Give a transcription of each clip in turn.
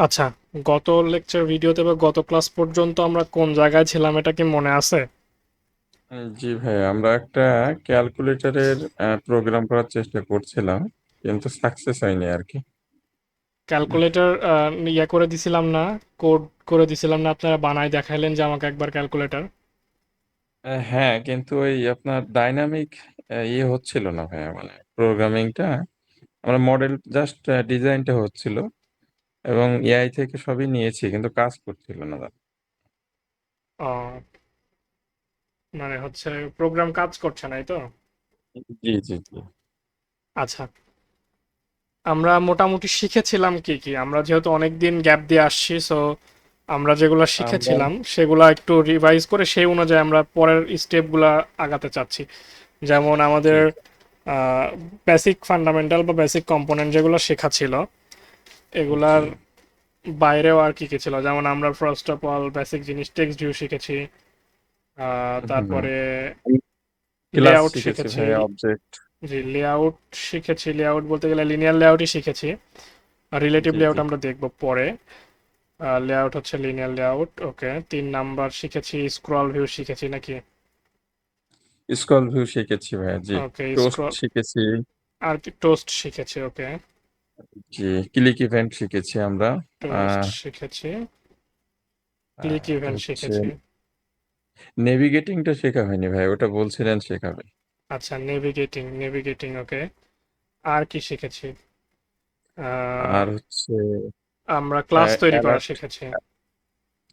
আচ্ছা, গত লেকচার ভিডিওতে বা গত ক্লাস পর্যন্ত আমরা কোন জায়গায় ছিলাম এটা কি মনে আছে? জি ভাই, আমরা একটা ক্যালকুলেটরের প্রোগ্রাম করার চেষ্টা করছিলাম, কিন্তু সাকসেস হয়নি আর কি। ক্যালকুলেটর ইয়ে করে দিছিলাম না, কোড করে দিছিলাম না, আপনারা বানায় দেখাইলেন যে আমাকে একবার ক্যালকুলেটর। হ্যাঁ, কিন্তু ওই আপনার ডাইনামিক ইয়ে হচ্ছিল না ভাইয়া, মানে প্রোগ্রামিংটা আমরা মডেল জাস্ট ডিজাইনটা হচ্ছিল এবং এআই থেকে সবই নিয়েছি, কিন্তু কাজ করছিল না। মানে হচ্ছে প্রোগ্রাম কাজ করছে না, এই তো। জি জি জি। আচ্ছা, আমরা মোটামুটি শিখেছিলাম কি কি? আমরা যেহেতু অনেক দিন গ্যাপ দিয়ে আসছি, সো আমরা যেগুলো আমরা শিখেছিলাম সেগুলো একটু রিভাইজ করে সেই অনুযায়ী আমরা পরের স্টেপগুলো আগাতে চাচ্ছি। যেমন জি আমাদের বেসিক ফান্ডামেন্টাল বা বেসিক কম্পোনেন্ট যেগুলো শেখা ছিল, জি। এগুলার বাইরেও আর কি কি ছিল, যেমন আমরা ফার্স্ট অফ অল বেসিক জিনিস টেক্সট ভিউ শিখেছি। হুম। তারপরে ক্লাস লেআউট শিখেছি শিখেছি। ভাইয়া, অবজেক্ট। জি, লেআউট শিখেছি। লেআউট বলতে গেলে লিনিয়ার লেআউটই শিখেছি, আর রিলেটিভ জি লেআউট জি। আমরা দেখব পরে। লেআউট হচ্ছে লিনিয়ার লেআউট, ওকে। 3 নাম্বার শিখেছি স্ক্রল ভিউ শিখেছি নাকি? স্ক্রল ভিউ শিখেছি ভাইয়া, জি। ওকে, টোস্ট স্ক্রল। শিখেছি। আর কি টোস্ট শিখেছি, ওকে। জি, ক্লিক ইভেন্ট শিখেছি আমরা। টোস্ট আহ শিখেছি, ক্লিক আর ইভেন্ট হচ্ছে শিখেছি। নেভিগেটিংটা শেখা হয়নি ভাই, ওটা বলছিলেন শেখাবে। আচ্ছা, নেভিগেটিং, নেভিগেটিং, ওকে। আর কি শিখেছি? আর আহ, হচ্ছে আমরা ক্লাস তৈরি করা অ্যালার্ট। শিখেছি।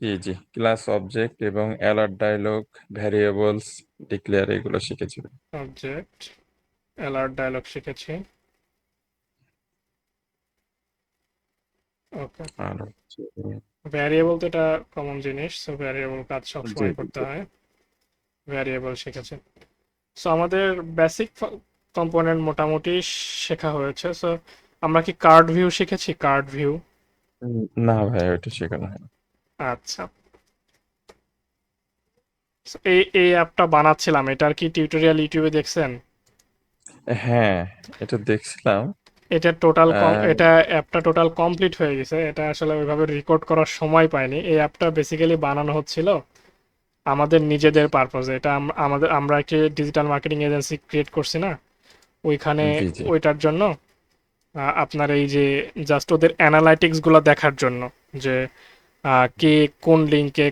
জি জি, ক্লাস অবজেক্ট এবং অ্যালার্ট ডায়লগ, ভ্যারিয়েবলস, ডিক্লেয়ার, এগুলো শিখেছি। অবজেক্ট, অ্যালার্ট ডায়লগ শিখেছি, ওকে। আর হচ্ছে ভ্যারিয়েবল তো এটা কমন জিনিস, সো ভ্যারিয়েবল কাজ জি সবসময় জি করতে হয়। ভ্যারিয়েবল শিখেছি। সো আমাদের বেসিক কম্পোনেন্ট মোটামুটি শেখা হয়েছে। সো আমরা কি কার্ড ভিউ শিখেছি? Card view. না ভাই, ওটা শেখানো হয় না। আচ্ছা, so এই এই অ্যাপটা বানাচ্ছিলাম, এটার কি টিউটোরিয়াল ইউটিউবে দেখছেন? হ্যাঁ, এটা দেখছিলাম। এটা টোটাল আহ, এটা অ্যাপটা টোটাল কমপ্লিট হয়ে গেছে। এটা আসলে ওইভাবে রেকর্ড করার সময় পাইনি। এই অ্যাপটা বেসিক্যালি বানানো হচ্ছিল আমাদের নিজেদের পারপোজে। এটা আমরা একটি ডিজিটাল মার্কেটিং এজেন্সি ক্রিয়েট করছি না, ওইখানে, জি জি। ওইটার জন্য। আপনার এই যে জাস্ট ওদের অ্যানালাইটিক্স গুলো দেখার জন্য, যে কে কোন লিঙ্কে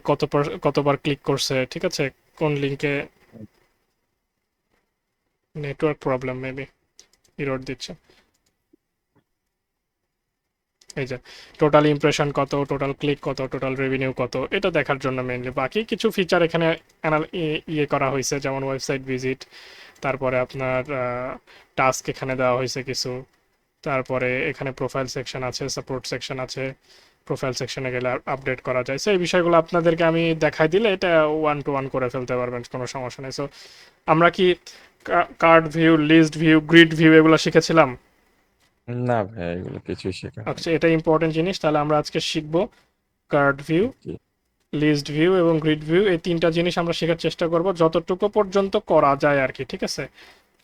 কতবার ক্লিক করছে, ঠিক আছে, কোন লিঙ্কে। নেটওয়ার্ক প্রবলেম মেবি, ইরর দিচ্ছে। এই যে টোটাল ইমপ্রেশন কত, টোটাল ক্লিক কত, টোটাল রেভিনিউ কত, এটা দেখার জন্য মেইনলি। বাকি কিছু ফিচার এখানে ইয়ে করা হয়েছে, যেমন ওয়েবসাইট ভিজিট, তারপরে আপনার টাস্ক এখানে দেওয়া হয়েছে কিছু। তারপরে এখানে প্রোফাইল সেকশন আছে, সাপোর্ট সেকশন আছে। প্রোফাইল সেকশনে গেলে আপডেট করা যায়। সো এই বিষয়গুলো আপনাদেরকে আমি দেখাই দিলে এটা ওয়ান টু ওয়ান করে ফেলতে পারবেন, কোনো সমস্যা নেই। সো আমরা কি card view, list view, grid view এগুলো শিখেছিলাম? না ভাই, এগুলো কিছুই শেখা আচ্ছা, হয়নি। এটা ইম্পর্টেন্ট জিনিস, তাহলে আমরা আজকে শিখবো কার্ড ভিউ, জি। লিস্ট ভিউ এবং গ্রিড ভিউ। এই তিনটা জিনিস আমরা শেখার চেষ্টা করব যতটুকু পর্যন্ত করা যায় আর কি, ঠিক আছে।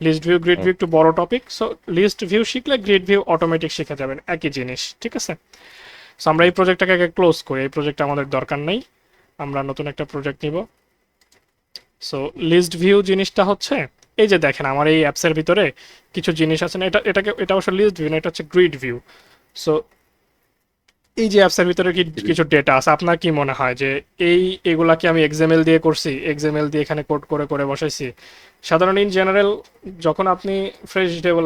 লিস্ট ভিউ, গ্রিড ভিউ একটু বড় টপিক, সো লিস্ট ভিউ শিখলে গ্রিড ভিউ অটোমেটিক শিখে যাবেন, একই জিনিস, ঠিক আছে। সো আমরা এই প্রজেক্টটাকে আগে ক্লোজ করি, এই প্রজেক্ট আমাদের দরকার নেই, আমরা নতুন একটা প্রজেক্ট নিব। সো লিস্ট ভিউ জিনিসটা হচ্ছে, এই যে দেখেন আমার এই অ্যাপসের ভিতরে কিছু জিনিস আছে না, এটা অবশ্য লিস্ট ভিউ না, এটা হচ্ছে গ্রিড ভিউ। সো এই যে অ্যাপসের ভিতরে কি জি। কিছু ডেটা আছে, আপনার কি মনে হয় যে এই এগুলা কি আমি এক্সএমএল দিয়ে করছি, এক্সএমএল দিয়ে এখানে কোড করে করে বসাইছি? সাধারণ ইন জেনারেল যখন আপনি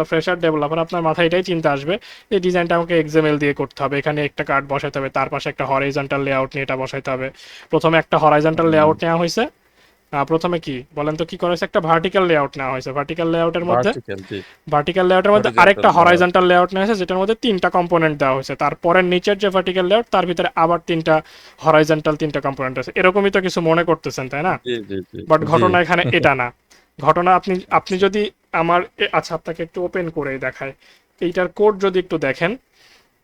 ফ্রেশার ডেভেলপার, আপনার মাথায় এটাই চিন্তা আসবে এই ডিজাইনটা আমাকে এক্সএমএল দিয়ে করতে হবে, এখানে একটা কার্ড বসাইতে হবে, তার পাশে একটা হরাইজন্টাল লেআউট নিয়ে এটা বসাইতে হবে। প্রথমে একটা হরাইজন্টাল লেআউট নেওয়া হয়েছে। প্রথমে কি বলেন তো কি করা হয়েছে, একটা ভার্টিক্যাল লেআউট নেওয়া হয়েছে। ভার্টিক্যাল, জি। ভার্টিক্যাল লেআউটের মধ্যে আরেকটা হরিজন্টাল লেআউট। হরাইজন্টাল লেআউট নেওয়া হয়েছে, যেটার মধ্যে তিনটা কম্পোনেন্ট দেওয়া হয়েছে। তারপরে নিচের যে ভার্টিক্যাল লেআউট, তার ভিতরে আবার তিনটা হরাইজন্টাল, তিনটা কম্পোনেন্ট আছে। এরকমই তো কিছু মনে করতেছেন, তাই না? জি জি জি বাট জি। ঘটনা এখানে এটা না। ঘটনা, আপনি আপনি আচ্ছা। যদি আচ্ছা, আপনাকে একটু ওপেন করে দেখায়, এইটার কোড যদি একটু দেখেন,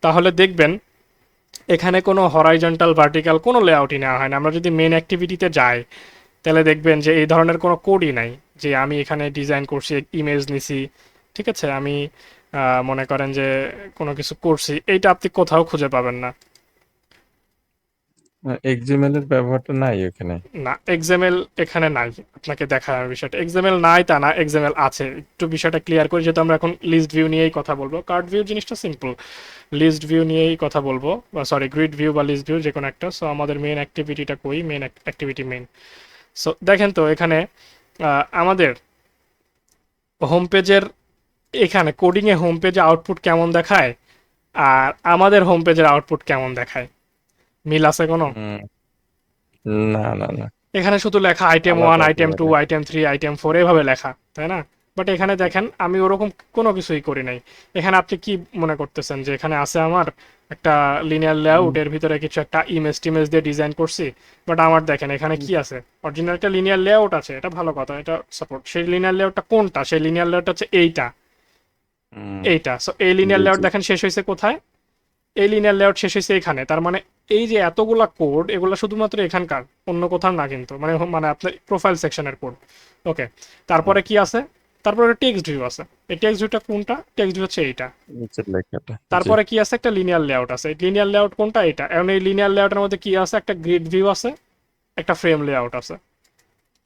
তাহলে দেখবেন এখানে কোনো হরাইজন্টাল ভার্টিক্যাল কোনো লেআউটই নেওয়া হয় না। আমরা যদি মেন অ্যাক্টিভিটিতে যাই, তাহলে দেখবেন যে এই ধরনের কোনো কোডই নাই, যে আমি এখানে ডিজাইন করছি, ইমেজ নিছি, ঠিক আছে, আমি মনে করেন যে কোনো কিছু করছি, এইটা আপনি কোথাও খুঁজে পাবেন না। এক্সএমএল এর ব্যবহারটা নাই ওখানে। না, এক্সএমএল এখানে নাই। আপনাকে দেখার বিষয়টা এক্সএমএল নাই তা না, এক্সএমএল আছে। একটু বিষয়টা ক্লিয়ার করি, যেহেতু আমরা এখন লিস্ট ভিউ নিয়েই কথা বলবো। কার্ড ভিউ জিনিসটা সিম্পল, লিস্ট ভিউ নিয়েই কথা বলবো, বা সরি গ্রিড ভিউ বা লিস্ট ভিউ যে কোনো একটা। সো আমাদের মেন অ্যাক্টিভিটিটা কই, মেন অ্যাক্টিভিটি মেন। সো দেখেন তো এখানে আমাদের হোম পেজের, এখানে কোডিংয়ে হোম পেজে আউটপুট কেমন দেখায় আর আমাদের হোম পেজের আউটপুট কেমন দেখায়, মিল আছে কোনো? হুম, না না না, এখানে শুধু লেখা আইটেম ওয়ান, আলাদা আইটেম টু, আলাদা। আইটেম থ্রি, আইটেম ফোর এভাবে লেখা, তাই না? বাট এখানে দেখেন আমি ওরকম কোনো কিছুই করি নাই। এখানে আপনি কি মনে করতেছেন যে এখানে আছে আমার একটা লিনিয়ার লেআউট, এর ভিতরে কিছু একটা ইমেজ টিমেজ দিয়ে ডিজাইন করছি? বাট আমার দেখেন এখানে কি আছে, অরিজিনাল একটা লিনিয়ার লেআউট আছে, এটা ভালো কথা, এটা সাপোর্ট। সেই লিনিয়ার লেআউটটা কোনটা? সেই লিনিয়ার লেআউট হচ্ছে এইটা, হুম, এইটা। সো এই লিনিয়ার জি লেআউট জি। দেখেন শেষ হয়েছে কোথায়? এই লিনিয়ার লেআউট শেষ হয়েছে এখানে। তার মানে এই যে এতগুলা কোড, এগুলা শুধুমাত্র এখানকার, অন্য কোথাও না কিন্তু, মানে মানে আপনার প্রোফাইল সেকশনের কোড। ওকে, তারপরে কি আছে? তারপরে টেক্সট ভিউ আছে। এই টেক্সট ভিউটা কোনটা? টেক্সট ভিউ হচ্ছে এইটা। নিচের লেখাটা, জি। তারপরে কি আছে? একটা লিনিয়ার লেআউট আছে। লিনিয়ার লেআউট কোনটা? এটা। এখন এই লিনিয়ার লেআউটের মধ্যে কি আছে? একটা গ্রিড ভিউ আছে, একটা ফ্রেম লেআউট আছে।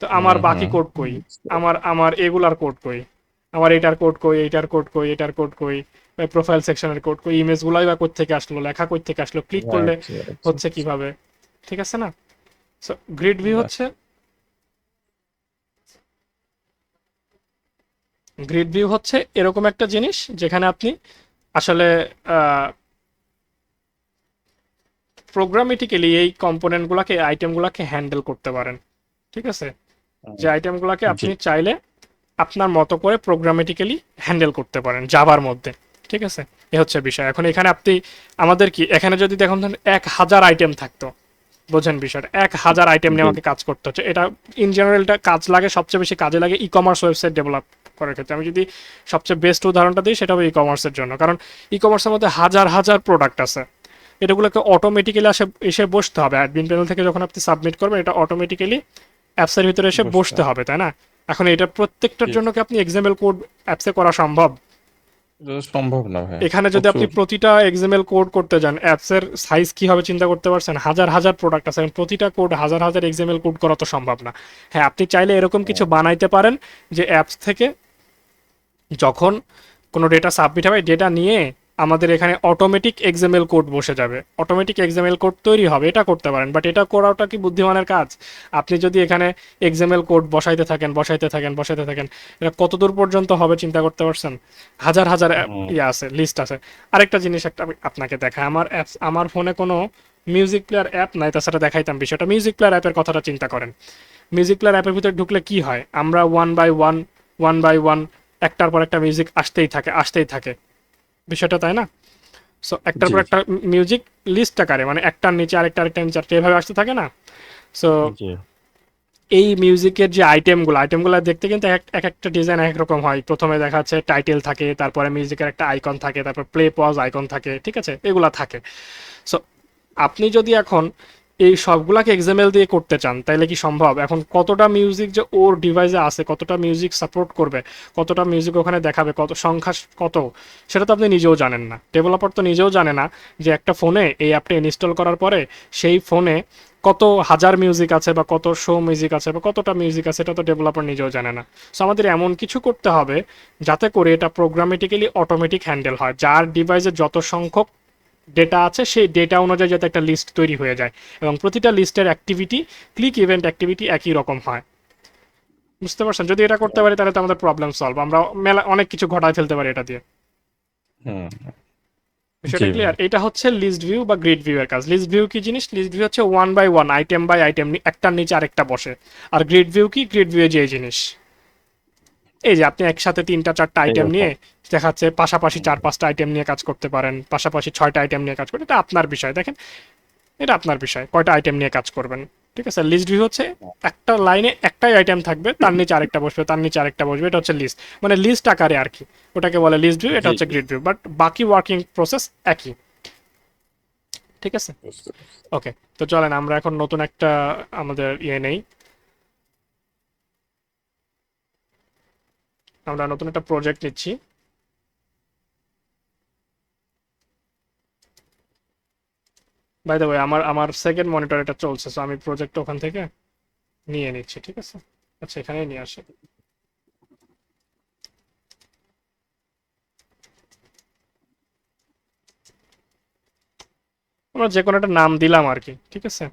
তো আমার হুম বাকি হুম, কোড কই? বুঝতে আমার এগুলার কোড কই? আমার এটার কোড কই, এটার কোড কই, এটার কোড কই, প্রোফাইল সেকশনের কোড কই, ইমেজ গুলাই বা কোথ থেকে আসলো, লেখা কোথ থেকে আসলো, ক্লিক করলে রাইট রাইট। হচ্ছে কিভাবে? ঠিক আছে না? সো গ্রিড ভিউ হচ্ছে, গ্রিড ভিউ হচ্ছে এরকম একটা জিনিস যেখানে আপনি আসলে প্রোগ্রামেটিক্যালি এই কম্পোনেন্টগুলোকে, আইটেমগুলোকে হ্যান্ডেল করতে পারেন। ঠিক আছে? যে আইটেমগুলোকে জি। আপনি চাইলে আপনার মতো করে প্রোগ্রামেটিক্যালি হ্যান্ডেল করতে পারেন জাভার মধ্যে। ঠিক আছে? এ হচ্ছে বিষয়। এখন এখানে আপনি, আমাদের কি এখানে যদি দেখুন 1000 আইটেম থাকতো, বোঝেন বিষয়টা, 1000 আইটেম নিয়ে জি। আমাকে কাজ করতে হচ্ছে। এটা ইন জেনারেলটা কাজ লাগে, সবচেয়ে বেশি কাজে লাগে ই কমার্স ওয়েবসাইট ডেভেলপ করার ক্ষেত্রে। আমি যদি সবচেয়ে বেস্ট উদাহরণটা দিই, সেটা হবে ই কমার্সের জন্য। কারণ ই কমার্সের মধ্যে হাজার হাজার প্রোডাক্ট আছে, এটাগুলোকে অটোমেটিক্যালি এসে বসতে হবে। অ্যাডমিন প্যানেল থেকে যখন আপনি সাবমিট করবেন, এটা অটোমেটিক্যালি অ্যাপসের ভিতরে এসে বুঝতে বসতে হবে, তাই না? এখন এটা প্রত্যেকটার ঠিক। জন্য কি আপনি এক্সাম্পল কোড অ্যাপসে করা সম্ভব? এটা তো সম্ভব না ভাই, এখানে যদি আপনি প্রচুর। প্রতিটা এক্সাম্পল কোড করতে যান, অ্যাপসের সাইজ কি হবে চিন্তা করতে পারছেন? হাজার হাজার প্রোডাক্ট আছে, প্রতিটা কোড হাজার হাজার এক্সাম্পল কোড করা তো সম্ভব না। হ্যাঁ, আপনি চাইলে এরকম কিছু বানাইতে পারেন যে অ্যাপস থেকে যখন কোনো ডেটা সাবমিট হবে, ডেটা নিয়ে আমাদের এখানে অটোমেটিক এক্সএমএল কোড বসে যাবে, অটোমেটিক এক্সএমএল কোড তৈরি হবে, এটা করতে পারেন। বাট এটা করাটা কি বুদ্ধিমানের কাজ? আপনি যদি এখানে এক্সএমএল কোড বসাইতে থাকেন, বসাইতে থাকেন, বসাইতে থাকেন, এটা কতদূর পর্যন্ত হবে চিন্তা করতে পারছেন? হাজার হাজার হুম, ইয়ে আছে, লিস্ট আছে। আরেকটা জিনিস একটা আমি আপনাকে দেখাই, আমার অ্যাপস, আমার ফোনে কোনো মিউজিক প্লেয়ার অ্যাপ নাই, তাছাড়া দেখাইতাম বিষয়টা। মিউজিক প্লেয়ার অ্যাপের কথাটা চিন্তা করেন। মিউজিক প্লেয়ার অ্যাপের ভিতরে ঢুকলে কি হয়? আমরা one by one, one by one, একটার পর একটা মিউজিক আসতেই থাকে, আসতেই থাকে, বিষয়টা তাই না? সো একটার জি পর একটা মিউজিক লিস্ট আকারে, মানে একটার নিচে আরেকটা, আরেকটার নিচে আরেকটা, এভাবে আসতে থাকে না? সো জি এই মিউজিকের যে আইটেমগুলো, আইটেমগুলো দেখতে কিন্তু এক একটা ডিজাইন এক রকম হয়। প্রথমে দেখা যাচ্ছে টাইটেল থাকে, তারপরে মিউজিকের একটা আইকন থাকে, তারপর প্লে পজ আইকন থাকে, ঠিক আছে, এগুলা থাকে। সো আপনি যদি এখন এই সবগুলাকে এক্সএমএল দিয়ে করতে চান, তাইলে কি সম্ভব? এখন কতটা মিউজিক যে ওর ডিভাইসে আছে, কতটা মিউজিক সাপোর্ট করবে, কতটা মিউজিক ওখানে দেখাবে, কত সংখ্যা কত, সেটা তো আপনি নিজেও জানেন না। ডেভেলপার তো নিজেও জানে না যে একটা ফোনে এই অ্যাপটা ইনস্টল করার পরে সেই ফোনে কত হাজার মিউজিক আছে, বা কত শো মিউজিক আছে, বা কতটা মিউজিক আছে, এটা তো ডেভেলপার নিজেও জানে না। সো আমাদের এমন কিছু করতে হবে যাতে করে এটা প্রোগ্রামেটিক্যালি অটোমেটিক হ্যান্ডেল হয়, যার ডিভাইসে যত সংখ্যক ডেটা আছে সেই ডেটা অনুযায়ী যাতে একটা লিস্ট তৈরি হয়ে যায়, এবং প্রতিটা লিস্টের অ্যাক্টিভিটি, ক্লিক ইভেন্ট অ্যাক্টিভিটি একই রকম হয়। বুঝতে পারছেন? যদি এটা করতে পারি তাহলে তো আমাদের প্রবলেম সলভ, আমরা মেলা অনেক কিছু ঘটায় ফেলতে পারি এটা দিয়ে। হুম, জি বিষয়টা ভাই। ক্লিয়ার? এটা হচ্ছে লিস্ট ভিউ বা গ্রিড ভিউ এর কাজ। লিস্ট ভিউ কি জিনিস? লিস্ট ভিউ হচ্ছে one by one, item by item, একটার নিচে আরেকটা বসে। আর গ্রিড ভিউ কি? গ্রিড ভিউ যে জিনিস, এই যে আপনি একসাথে তিনটা চারটা আইটেম নিয়ে এরকম। দেখাচ্ছে, পাশাপাশি চার পাঁচটা আইটেম নিয়ে কাজ করতে পারেন, পাশাপাশি ছয়টা আইটেম নিয়ে কাজ করতে, এটা আপনার বিষয়। দেখেন, এটা আপনার বিষয় কয়টা আইটেম নিয়ে কাজ করবেন। ঠিক আছে? লিস্ট ভিউ হচ্ছে একটা লাইনে একটাই আইটেম থাকবে, তার নিচে আরেকটা বসবে, তার নিচে আরেকটা বসবে, এটা হচ্ছে লিস্ট, মানে লিস্ট আকারে আর কি। ওটাকে বলে লিস্ট ভিউ, এটা জি হচ্ছে জি, গ্রিড ভিউ, বাট বাকি ওয়ার্কিং প্রসেস একই। ঠিক আছে? বুঝতে পারছি। ওকে, তো চলেন আমরা এখন নতুন একটা আমাদের ইয়ে নেই, আমরা নতুন একটা প্রজেক্ট নিচ্ছি। বাই দ্য ওয়ে আমার সেকেন্ড মনিটর এটা চলছে, সো আমি প্রজেক্ট ওখান থেকে নিয়ে নিচ্ছি, ঠিক আছে? আচ্ছা, এখানেই নিয়ে আসি। আমরা যে কোনো একটা নাম দিলাম আর কি, ঠিক আছে?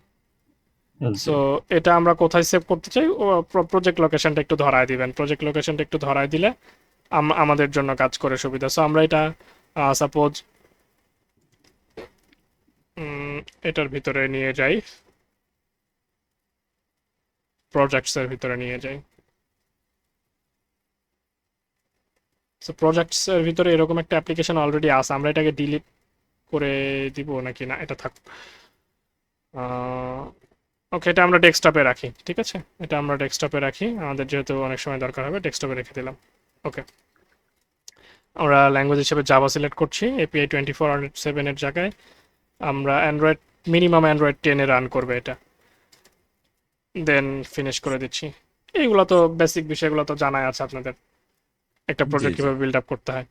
জি। সো এটা আমরা কোথায় সেভ করতে চাই, ও প্রজেক্ট লোকেশনটা একটু ধরায় দিবেন। প্রজেক্ট লোকেশনটা একটু ধরায় দিলে আমাদের জন্য কাজ করে সুবিধা। সো আমরা এটা সাপোজ এটার ভিতরে নিয়ে যাই, প্রজেক্টস এর ভিতরে নিয়ে যাই। সো প্রজেক্টস এর ভিতরে এরকম একটা অ্যাপ্লিকেশন অলরেডি আছে, আমরা এটাকে ডিলিট করে দিব নাকি না, এটা থাক। ওকে, এটা আমরা ডেস্কটপে রাখি, ঠিক আছে? এটা আমরা ডেস্কটপে রাখি, আমাদের যেহেতু অনেক সময় দরকার হবে, ডেস্কটপে রেখে দিলাম। ওকে, আমরা ল্যাঙ্গুয়েজ হিসেবে জাভা সিলেক্ট করছি, এপিআই 24/7 এর জায়গায় আমরা অ্যান্ড্রয়েড, মিনিমাম অ্যান্ড্রয়েড 10-এ রান করবে এটা, দেন ফিনিশ করে দিচ্ছি। এইগুলো তো বেসিক বিষয়গুলো তো জানাই আছে আপনাদের, একটা জি প্রজেক্ট জি। কিভাবে বিল্ড আপ করতে হয়।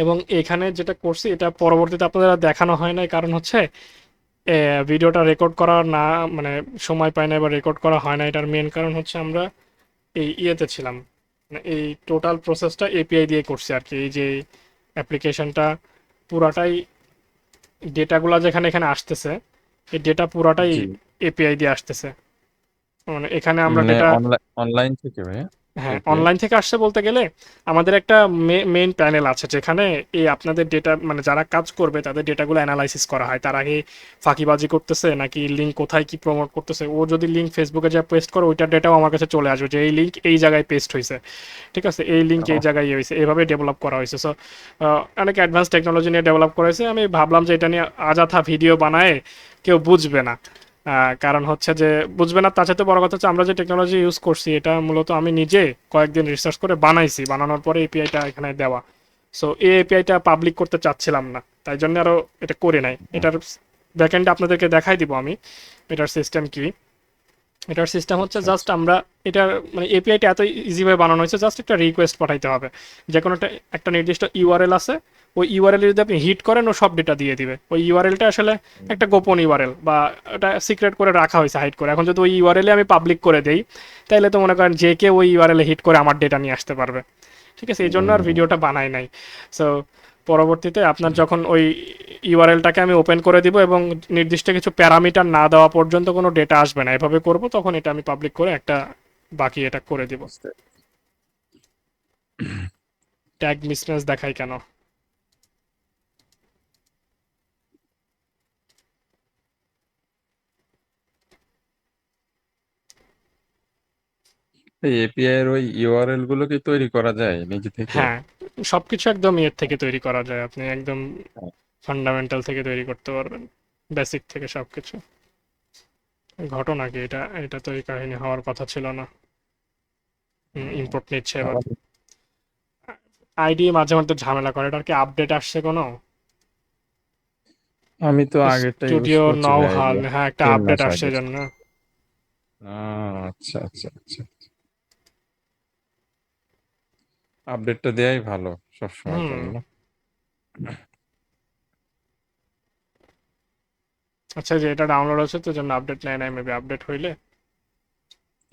এবং এখানে যেটা করছি এটা পরবর্তীতে আপনাদের আর দেখানো হয় নাই, কারণ হচ্ছে ভিডিওটা রেকর্ড করা না, মানে সময় পাই না বা রেকর্ড করা হয় না। এটার মেন কারণ হচ্ছে আমরা এই ইয়েতে ছিলাম, মানে এই টোটাল প্রসেসটা এপিআই দিয়ে করছি আর কি। এই যে অ্যাপ্লিকেশনটা পুরাটাই, ডেটাগুলো যেখানে এখানে আসতেছে, এই ডেটা পুরাটাই জি, এপিআই দিয়ে আসতেছে। মানে এখানে আমরা মানে ডেটা, অনলাইন থেকে ভাইয়া হ্যাঁ এপিআই। অনলাইন থেকে আসছে বলতে গেলে আমাদের একটা মেইন প্যানেল আছে যেখানে এই আপনাদের ডেটা, মানে যারা কাজ করবে তাদের ডেটাগুলো অ্যানালাইসিস করা হয়। তার আগে ফাঁকিবাজি করতেছে নাকি লিঙ্ক কোথায় কি প্রমোট করতেছে, ও যদি লিঙ্ক ফেসবুকে যা পেস্ট করে ওইটার ডেটাও আমার কাছে চলে আসবে যে এই লিঙ্ক এই জায়গায় পেস্ট হয়েছে, ঠিক আছে? এই লিঙ্ক এই জায়গায় ইয়ে হয়েছে, এভাবে ডেভেলপ করা হয়েছে। সো অনেক অ্যাডভান্স টেকনোলজি নিয়ে ডেভেলপ করা হয়েছে। আমি ভাবলাম যে এটা নিয়ে আজাথা ভিডিও বানায় কেউ বুঝবে না। কারণ হচ্ছে যে বুঝবে না, তার সাথে বড় কথা হচ্ছে আমরা যে টেকনোলজি ইউজ করছি এটা মূলত আমি নিজে কয়েকদিন রিসার্চ করে বানাইছি, বানানোর পরে এপিআইটা এখানে দেওয়া। সো এই এপিআইটা পাবলিক করতে চাচ্ছিলাম না, তাই জন্য আরো এটা করে নাই। এটার ব্যাকএন্ডে আপনাদেরকে দেখাই দিব আমি এটার সিস্টেম কি। এটার সিস্টেম হচ্ছে আচ্ছা জাস্ট আচ্ছা। আমরা এটার, মানে এপিআইটা এত ইজিভাবে বানানো হয়েছে, জাস্ট একটা রিকোয়েস্ট পাঠাইতে হবে। যে কোনো একটা নির্দিষ্ট ইউআরএল আছে, ওই ইউআরএল যদি আপনি হিট করেন ও সব ডেটা দিয়ে দিবে। ওই ইউআরএলটা আসলে একটা গোপন ইউআরএল, বা এটা সিক্রেট করে রাখা হয়েছে হাইড করে। এখন যদি ওই ইউআরএলে আমি পাবলিক করে দেই, তাহলে তো মনে করেন যে কেউ ওই ইউআরএলে হিট করে আমার ডেটা নিয়ে আসতে পারবে, ঠিক আছে? এই জন্য আর ভিডিওটা বানাই নাই। সো পরবর্তীতে আপনার যখন ওই ইউআরএলটাকে আমি ওপেন করে দিব এবং নির্দিষ্ট কিছু প্যারামিটার না দেওয়া পর্যন্ত কোনো ডেটা আসবে না, এভাবে করব, তখন এটা আমি পাবলিক করে একটা বাকি এটা করে দিব। ট্যাগ মিসম্যাচ দেখাই কেন? এই এপিআই এর ওই ইউআরএল গুলো কি তৈরি করা যায় নিজে থেকে? হ্যাঁ, সবকিছু একদম ইয়ের থেকে তৈরি করা যায়, আপনি একদম ফান্ডামেন্টাল থেকে তৈরি করতে পারবেন, বেসিক থেকে সবকিছু। ঘটনা কি, এটা এটা তো এই কাহিনী হওয়ার কথা ছিল না। ইম্পোর্ট নিচ্ছে এবার। আমার- আইডি মাঝে মধ্যে ঝামেলা করে, এটার কি আপডেট আসছে কোনো? আমি তো আগেরটা ইউজ স্টুডিও করছি নও ভাই, এই হাল, যে হ্যাঁ একটা 3 মাস আপডেট আসছে আগে। জন্য। আচ্ছা আচ্ছা আচ্ছা। আপডেটটা দেয়াই ভালো সবসময়ের হুম। জন্য। আচ্ছা, যে এটা ডাউনলোড হচ্ছে তো জন্য আপডেট নেয় নাই, মেবি আপডেট হইলে।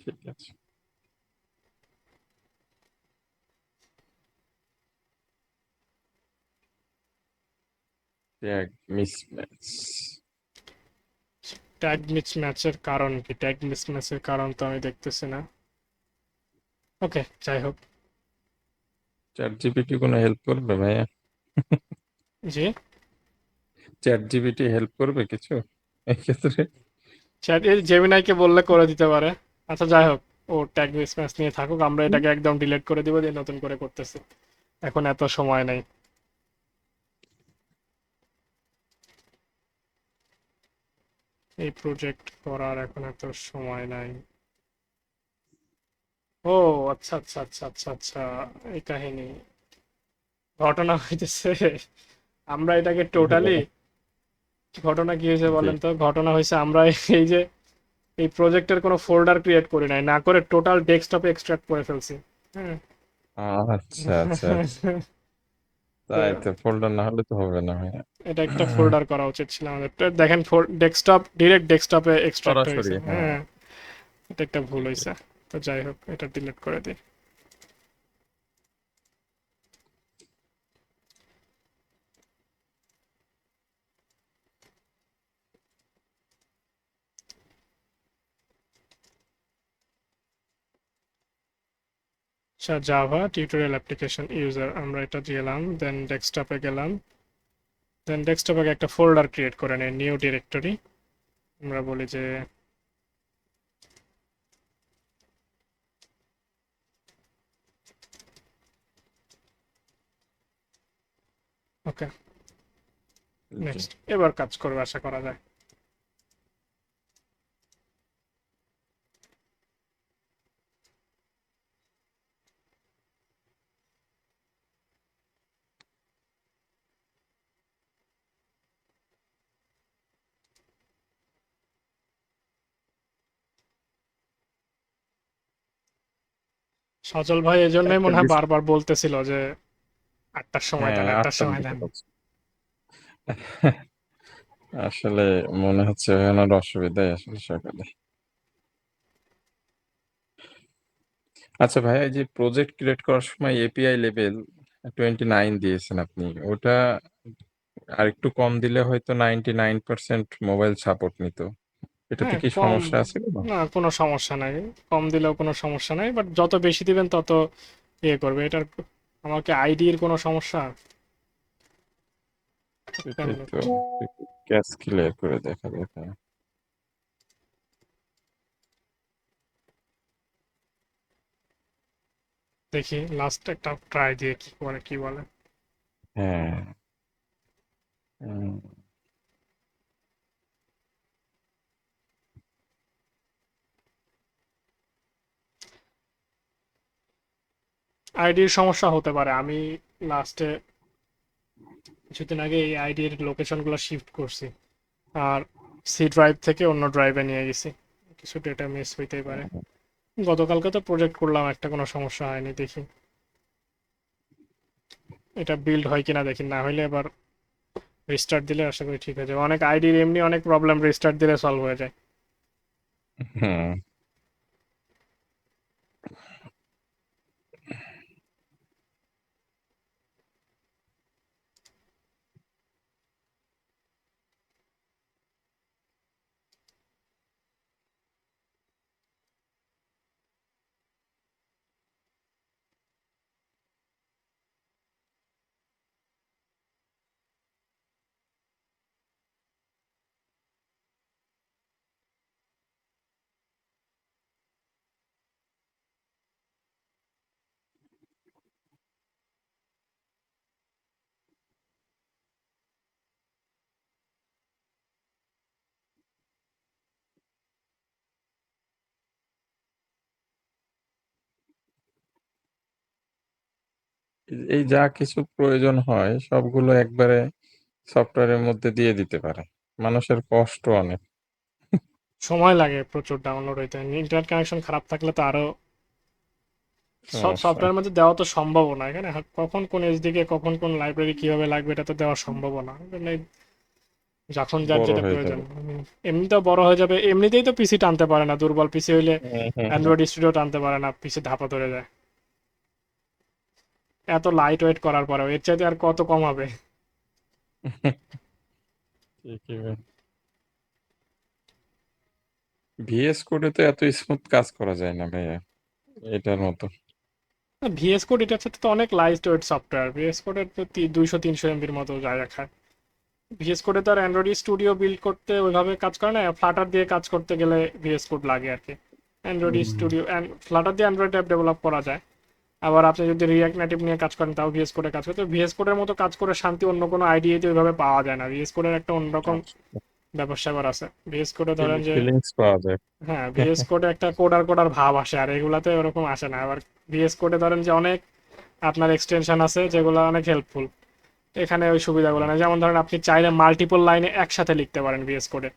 ঠিক আছে। Tag mismatch. ট্যাগ মিসম্যাচের কারণ কি? ট্যাগ মিসম্যাচের কারণ তো আমি দেখতেছি না। ওকে, যাই হোক। চ্যাট জিপিটি কোনো হেল্প করবে ভাইয়া? জি। চ্যাট জিপিটি হেল্প করবে কিছু এক্ষেত্রে? চ্যাট জেমিনাইকে বললে করে দিতে পারে। আচ্ছা যাই হোক, ও ট্যাগ মিসম্যাচ নিয়ে থাকুক, আমরা এটাকে একদম ডিলিট করে দিব, দিয়ে নতুন করে করতেছি। এখন এত সময় নাই। এই প্রজেক্ট করার এখন এত সময় নাই। ও আচ্ছা আচ্ছা আচ্ছা আচ্ছা আচ্ছা, এই কাহিনী। ঘটনা হইতেছে আমরা এটাকে টোটালি, ঘটনা কি হয়েছে জি। বলেন তো? ঘটনা হয়েছে আমরা এই যে এই প্রজেক্টের কোনো ফোল্ডার ক্রিয়েট করি নাই, না করে টোটাল ডেস্কটপে এক্সট্রাক্ট করে ফেলছি। হ্যাঁ, আচ্ছা আচ্ছা আচ্ছা, তো তাই তো ফোল্ডার না হলে তো হবে না ভাইয়া। এটা একটা ফোল্ডার করা উচিত ছিল আমাদের। তো দেখেন ডেস্কটপ, ডিরেক্ট ডেস্কটপে এক্সট্রাক্ট সরাসরি হয়েছে। হ্যাঁ। হ্যাঁ, এটা একটা ভুল হয়েছে। তো যাই হোক, এটা ডিলিট করে দিই। আচ্ছা, জাভা টিউটোরিয়াল অ্যাপ্লিকেশন ইউজার আমরা এটা দিলাম, দেন ডেস্কটপে গেলাম, দেন ডেস্কটপে একটা ফোল্ডার ক্রিয়েট করে নেই, নিউ ডিরেক্টরি। আমরা বলি যে ওকে, জি। নেক্সট। এবার কাজ করবে আশা করা যায়। সজল ভাই এজন্যই একটা মনে হয় বারবার বলতেছিল যে 8টার সময় হ্যাঁ দেন, 8টার আটটার সময় দিকে দেন। বলছে। আসলে মনে হচ্ছে ওনার অসুবিধাই আসলে সকালে। আচ্ছা ভাইয়া, এই যে প্রজেক্ট ক্রিয়েট করার সময় এপিআই লেভেল 29 দিয়েছেন আপনি, ওটা আরেকটু কম দিলে হয়তো 99% মোবাইল সাপোর্ট নিত। এটাতে হ্যাঁ, কি কম। সমস্যা আছে কোনো? না, কোনো সমস্যা নাই। কম দিলেও কোনো সমস্যা নাই, বাট যত বেশি দিবেন তত ইয়ে করবে এটার। আমাকে আইডির কোনো সমস্যা সেটাই কেমন? তো, ক্যাচ ক্লিয়ার করে দেখা যাক। দেখি লাস্ট একটা ট্রাই দিয়ে কি করে, কি বলে। হ্যাঁ। হুম। আইডির সমস্যা হতে পারে। আমি লাস্টে কিছুদিন আগে এই আইডির লোকেশনগুলো শিফট করছি, আর সি ড্রাইভ থেকে অন্য ড্রাইভে নিয়ে গেছি, কিছু ডেটা মিস হইতেই পারে। গতকালকে তো প্রজেক্ট করলাম, একটা কোনো সমস্যা হয়নি। দেখি এটা বিল্ড হয় কিনা, দেখি না হইলে এবার রিস্টার্ট দিলে আশা করি ঠিক হয়ে যাবে। অনেক আইডির এমনি অনেক প্রবলেম রিস্টার্ট দিলে সলভ হয়ে যায়। হুম। এই যা কিছু প্রয়োজন হয় সবগুলো একবারে সফটওয়্যারের মধ্যে দিয়ে দিতে পারে, মানুষের কষ্ট অনেক। সময় লাগে প্রচুর ডাউনলোড হইতে, ইন্টারনেট কানেকশন খারাপ থাকলে তো আরো। সব সমস্যা। সফটওয়্যারের মধ্যে দেওয়া তো সম্ভব না এখানে। কখন কোন এসডিকে, কখন কোন লাইব্রেরি কিভাবে লাগবে এটা তো দেওয়া সম্ভব না। মানে যখন যার বড় যেটা হয়ে প্রয়োজন। যাবে। এমনিতেও বড় হয়ে যাবে, এমনিতেই তো পিসি টানতে পারে না, দুর্বল পিসি হইলে হুম হুম হুম। অ্যান্ড্রয়েড স্টুডিও টানতে পারে না, পিসি ধাপা ধরে যায়। এত লাইট ওয়েট করার পরেও এর চাইতে আর কত কম হবে? ঠিকই ভাই। ভিএস কোডে তো এত স্মুথ কাজ করা যায় না ভাইয়া, এটার মতো। ভিএস কোড এটার সাথে তো অনেক লাইট ওয়েট সফটওয়্যার। ভিএস কোডের তো 200-300 এমবির মতো জায়গা খায়। ভিএস কোডে তো আর অ্যান্ড্রয়েড স্টুডিও বিল্ড করতে ওইভাবে কাজ করে না, ফ্লাটার দিয়ে কাজ করতে গেলে ভিএস কোড লাগে আর কি। অ্যান্ড্রয়েড হুম। স্টুডিও ফ্লাটার দিয়ে অ্যান্ড্রয়েড অ্যাপ ডেভেলপ করা যায়। আবার আপনি যদি রিয়াক্ট নেটিভ নিয়ে কাজ করেন তাও ভিএস কোডে কাজ করে। তো ভিএস কোডের মতো কাজ করে শান্তি অন্য কোনো আইডিয়াতে ওইভাবে পাওয়া যায় না। ভিএস কোডের একটা অন্যরকম আচ্ছা, ব্যাপার স্যাপার আছে। ভিএস কোডে ধরেন যে, ফিলিংস পাওয়া যায়। হ্যাঁ, ভিএস কোডে একটা কোডার কোডার ভাব আসে, আর এগুলাতে ওরকম আসে না। আবার ভিএস কোডে ধরেন যে অনেক আপনার এক্সটেনশন আছে যেগুলো অনেক হেল্পফুল। এখানে ওই সুবিধাগুলো না। যেমন ধরেন আপনি চাইলে মাল্টিপল লাইনে একসাথে লিখতে পারেন ভিএস কোডে।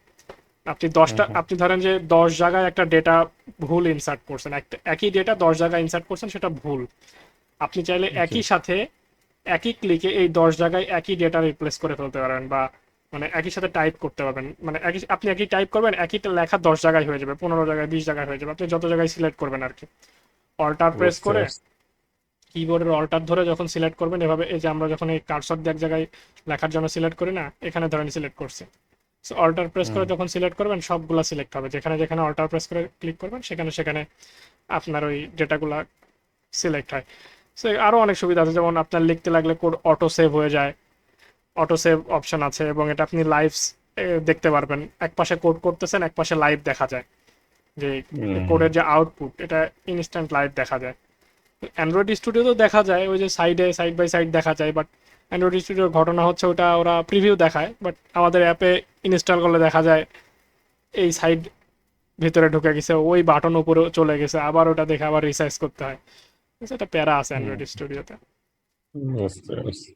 আপনি হুম 10টা, হুম। আপনি ধরেন যে 10 জায়গায় একটা ডেটা ভুল ইনসার্ট করছেন, একটা একই ডেটা 10 জায়গায় ইনসার্ট করছেন, সেটা ভুল। আপনি চাইলে জি। একই সাথে একই ক্লিকে এই 10 জায়গায় একই ডেটা রিপ্লেস করে ফেলতে পারবেন, বা মানে একই সাথে টাইপ করতে পারবেন, মানে আপনি একই টাইপ করবেন, একই লেখা 10 জায়গায় হয়ে যাবে, 15 জায়গায়, 20 জায়গায় হয়ে যাবে, আপনি যত জায়গায় সিলেক্ট করবেন আর কি। অল্টার প্রেস বুঝতে করে পারছি। কিবোর্ডের অল্টার ধরে যখন সিলেক্ট করবেন এভাবে, এই যে আমরা যখন এই কার্সর দিয়ে এক জায়গায় লেখার জন্য সিলেক্ট করি না, এখানে ধরেন সিলেক্ট করছি, সো অল্টার প্রেস করে হুম। যখন সিলেক্ট করবেন সবগুলা সিলেক্ট হবে, যেখানে যেখানে অল্টার প্রেস করে ক্লিক করবেন সেখানে সেখানে আপনার ওই ডেটাগুলা সিলেক্ট হয়। সো আরও অনেক সুবিধা আছে, যেমন আপনার লিখতে লাগলে কোড অটো সেভ হয়ে যায়, অটো সেভ অপশন আছে, এবং এটা আপনি লাইভ দেখতে পারবেন, এক পাশে কোড করতেছেন এক পাশে লাইভ দেখা যায়, যে হুম। কোডের যে আউটপুট এটা ইনস্ট্যান্ট লাইভ দেখা যায়। অ্যান্ড্রয়েড স্টুডিওতেও দেখা যায়, ওই যে সাইডে সাইড বাই সাইড দেখা যায়, বাট অ্যান্ড্রয়েড স্টুডিওর ঘটনা হচ্ছে ওটা ওরা প্রিভিউ দেখায়, বাট আমাদের অ্যাপে ইনস্টল করলে দেখা যায় এই সাইড ভিতরে ঢুকে গেছে, ওই বাটন উপরে চলে গেছে, আবার ওটা দেখে আবার রিসাইজ করতে হয়। এটা প্যারা আছে হুম। অ্যান্ড্রয়েড স্টুডিওতে। বুঝতে পারছি।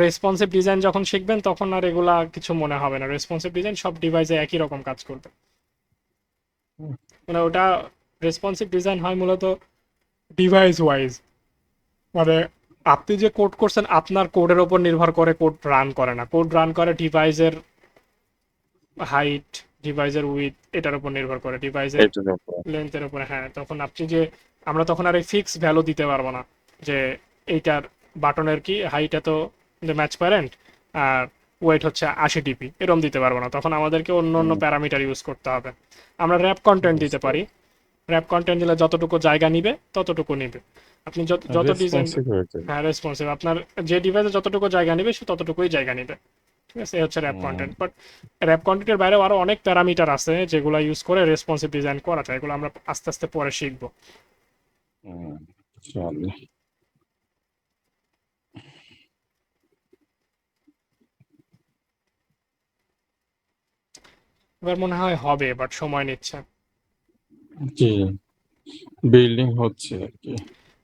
রেসপন্সিভ ডিজাইন যখন শিখবেন তখন আর এগুলা কিছু মনে হবে না, রেসপন্সিভ ডিজাইন সব ডিভাইসে একই রকম কাজ করবে। হুম। মানে ওটা রেসপন্সিভ ডিজাইন হয় মূলত ডিভাইস ওয়াইজ, মানে আপনি যে কোড করছেন আপনার কোডের ওপর নির্ভর করে কোড রান করে না, কোড রান করে ডিভাইসের হাইট, ডিভাইসের উইথ, এটার উপর নির্ভর করে, ডিভাইসের এইটার উপর। লেন্থের উপরে। হ্যাঁ, তখন আপনি যে, আমরা তখন আর এই ফিক্স ভ্যালু দিতে পারবো না যে এইটার বাটনের কি হাইট এত ম্যাচ প্যারেন্ট আর ওয়েট হচ্ছে 80 ডিপি, এরকম দিতে পারবো না, তখন আমাদেরকে অন্য অন্য হুম। প্যারামিটার ইউজ করতে হবে। আমরা র্যাপ কন্টেন্ট দিতে বুঝতে পারি, র্যাপ কন্টেন্ট দিলে যতটুকু জায়গা নিবে ততটুকু নিবে। আপনি যত যত ডিজাইন, রেসপন্সিভ হয়েছে। হ্যাঁ রেসপন্সিভ, আপনার যে ডিভাইসে যতটুকু জায়গা নিবে সে ততটুকুই জায়গা নিবে। ঠিক আছে, এই হচ্ছে wrap hmm. Content. But wrap কন্টেন্টের বাইরেও আরো অনেক প্যারামিটার আছে যেগুলো ইউজ করে রেসপন্সিভ ডিজাইন করা যায়, এগুলো আমরা আস্তে আস্তে পরে শিখবো। হুম। চলো। এবার মনে হয় হবে, বাট সময় নিচ্ছে। জি, বিল্ডিং হচ্ছে আর কি।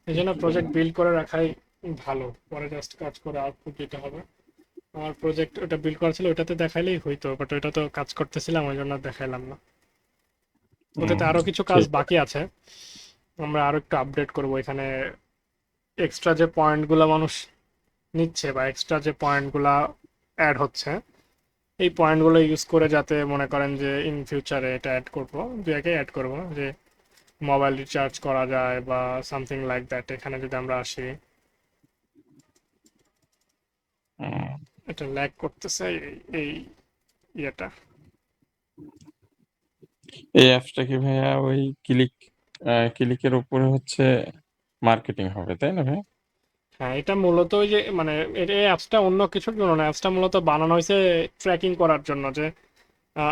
এই জন্য প্রজেক্ট বিল্ড করে রাখাই ভালো, পরে জাস্ট কাজ করে আউটপুট দিতে হবে। আমার প্রজেক্ট ওটা বিল্ড করা ছিল, ওটাতে দেখাইলেই হইতো, বাট ওটা তো কাজ করতেছিলাম ওই জন্য আর দেখাইলাম না। ওটাতে আরো কিছু কাজ ঠিক বাকি আছে, আমরা আরো একটু আপডেট করবো এখানে। এক্সট্রা যে পয়েন্টগুলো মানুষ নিচ্ছে বা এক্সট্রা যে পয়েন্টগুলো অ্যাড হচ্ছে, এই পয়েন্টগুলো ইউজ করে যাতে মনে করেন যে ইন ফিউচারে এটা অ্যাড করবো, দু একে অ্যাড করবো, যে মোবাইল রিচার্জ করা যায় বা সামথিং লাইক দ্যাট। এখানে যদি আমরা আসি, আছে। এটা ল্যাগ করতেছে এই ইয়েটা। এই অ্যাপসটা কি ভাইয়া ওই ক্লিকের উপরে হচ্ছে মার্কেটিং হবে, তাই না ভাই? হ্যাঁ, এটা মূলত ওই যে মানে এই অ্যাপসটা অন্য কিছুর জন্য না, অ্যাপসটা মূলত বানানো হয়েছে ট্র্যাকিং করার জন্য, যে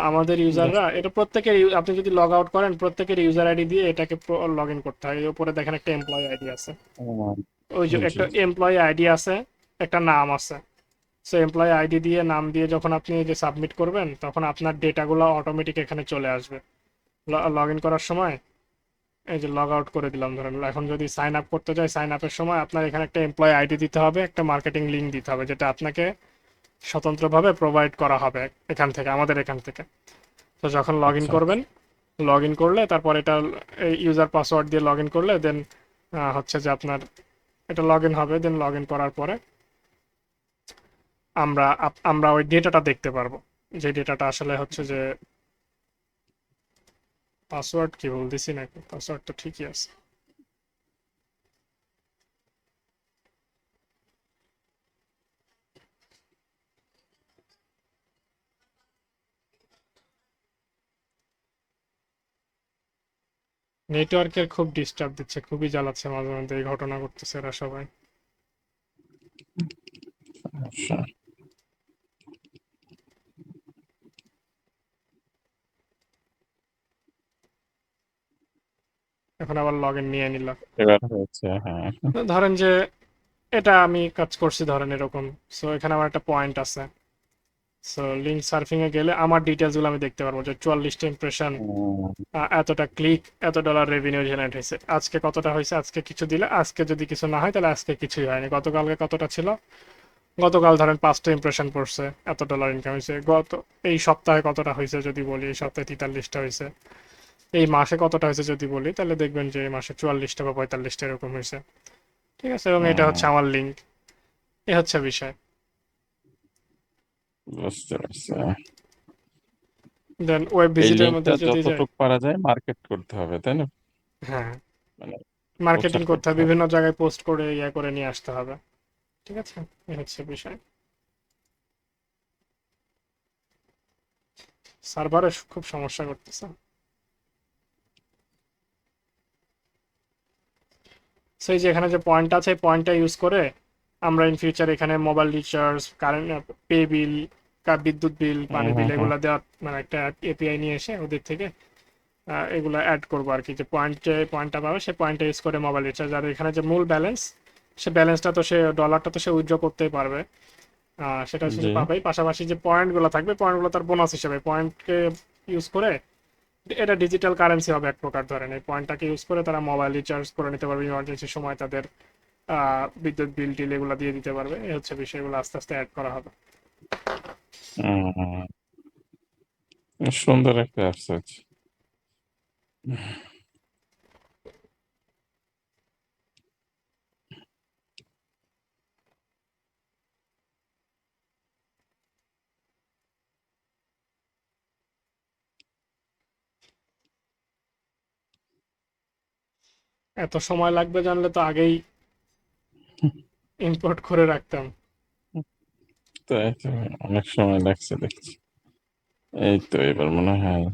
আমাদের জাস্ট। ইউজাররা এটা প্রত্যেকের আপনি যদি লগ আউট করেন প্রত্যেকের ইউজার আইডি দিয়ে এটাকে লগ ইন করতে হয়। এর উপরে দেখেন একটা এমপ্লয়ি আইডি আছে, ওই যে জি একটা জি। এমপ্লয়ি আইডি আছে, একটা নাম আছে। সো এমপ্লয়ি আইডি দিয়ে নাম দিয়ে যখন আপনি এই যে সাবমিট করবেন তখন আপনার ডেটাগুলো অটোমেটিক এখানে চলে আসবে। লগ ইন করার সময় এই যে লগ আউট করে দিলাম ধরেন, এখন যদি সাইন আপ করতে যাই, সাইন আপের সময় আপনার এখানে একটা এমপ্লয়ি আইডি দিতে হবে, একটা মার্কেটিং লিঙ্ক দিতে হবে, যেটা আপনাকে স্বতন্ত্রভাবে প্রোভাইড করা হবে এখান থেকে, আমাদের এখান থেকে। তো যখন লগ ইন আচ্ছা আচ্ছা। করবেন, লগ ইন করলে তারপর এটা ইউজার পাসওয়ার্ড দিয়ে লগ ইন করলে দেন হচ্ছে যে আপনার এটা লগ ইন হবে, দেন লগ ইন করার পরে আমরা ওই ডেটাটা দেখতে পারবো, যে ডেটাটা আসলে হচ্ছে যে পাসওয়ার্ড কি ভুল দিছি নাকি, পাসওয়ার্ড তো ঠিকই আছে। নেটওয়ার্কের খুব ডিস্টার্ব দিচ্ছে, খুবই জ্বালাচ্ছে, মাঝে মধ্যে এই ঘটনা করতেছে এরা সবাই। আচ্ছা। এখন আবার লগ ইন নিয়ে নিল। এবার হচ্ছে, হ্যাঁ। ধরেন যে এটা আমি কাজ করছি ধরেন এরকম, সো এখানে আমার একটা পয়েন্ট আছে, সো লিঙ্ক সার্ফিং এ গেলে আমার ডিটেলস গুলো আমি দেখতে পারবো, যে 44টা ইমপ্রেশন, এতটা ক্লিক, এত ডলার রেভিনিউ জেনারেট হয়েছে, আজকে কতটা হয়েছে, আজকে কিছু দিলে, আজকে যদি কিছু না হয় তাহলে আজকে কিছুই হয়নি, গতকালকে কতটা ছিল, গতকাল ধরেন 5টা ইমপ্রেশন পড়ছে, এত ডলার ইনকাম হয়েছে, এই সপ্তাহে কতটা হয়েছে যদি বলি, এই সপ্তাহে 43টা হয়েছে, এই মাসে কতটা হয়েছে যদি বলি, তাহলে দেখবেন যে এই মাসে 44টা বা 45টা এরকম হয়েছে। ঠিক আছে, এবং এটা হচ্ছে আমার লিঙ্ক। এ হচ্ছে বিষয়। বুঝতে পারছি। দেন ওয়েব এই ভিজিটের মধ্যে লিঙ্কটা যদি যাই, যতটুক পারা যায় মার্কেট করতে হবে, তাই না? হ্যাঁ, মানে মার্কেটিং প্রচার করতে করতে হবে, হবে। বিভিন্ন জায়গায় পোস্ট করে ইয়া করে নিয়ে আসতে হবে। ঠিক আছে, এ হচ্ছে বিষয়। সার্ভারে খুব সমস্যা করতেছে। সেই যে এখানে যে পয়েন্ট আছে, পয়েন্টটা ইউজ করে আমরা ইন ফিউচার এখানে মোবাইল রিচার্জ, কারেন্ট, পে বিল, বিদ্যুৎ বিল, হুম পানি বিল হুম হুম এগুলা দেওয়ার মানে একটা এপিআই নিয়ে এসে ওদের থেকে এগুলো অ্যাড করবো আর কি। যে পয়েন্টটা পাবে সে পয়েন্টটা ইউজ করে মোবাইল রিচার্জ, আর এখানে যে মূল ব্যালেন্স, সে ব্যালেন্সটা তো সে ডলারটা তো সে উইথড্র করতেই পারবে, সেটা সে জি। পাবেই। পাশাপাশি যে পয়েন্টগুলো থাকবে, পয়েন্টগুলো তার বোনাস হিসেবে পয়েন্টকে ইউজ করে, এটা ডিজিটাল কারেন্সি হবে এক প্রকার। ধরেন এই পয়েন্টটাকে ইউজ করে তারা মোবাইল রিচার্জ করে নিতে পারবে, ইমার্জেন্সির সময় তাদের বিদ্যুৎ বিল টিল এগুলো দিয়ে দিতে পারবে। এই হচ্ছে বিষয়গুলো আস্তে আস্তে অ্যাড করা হবে। হুম, সুন্দর একটা অ্যাপস আছে। এত সময় লাগবে জানলে তো আগেই ইম্পোর্ট করে রাখতাম। তো এই তো অনেক সময় লাগছে দেখছি। এই তো এবার মনে হয়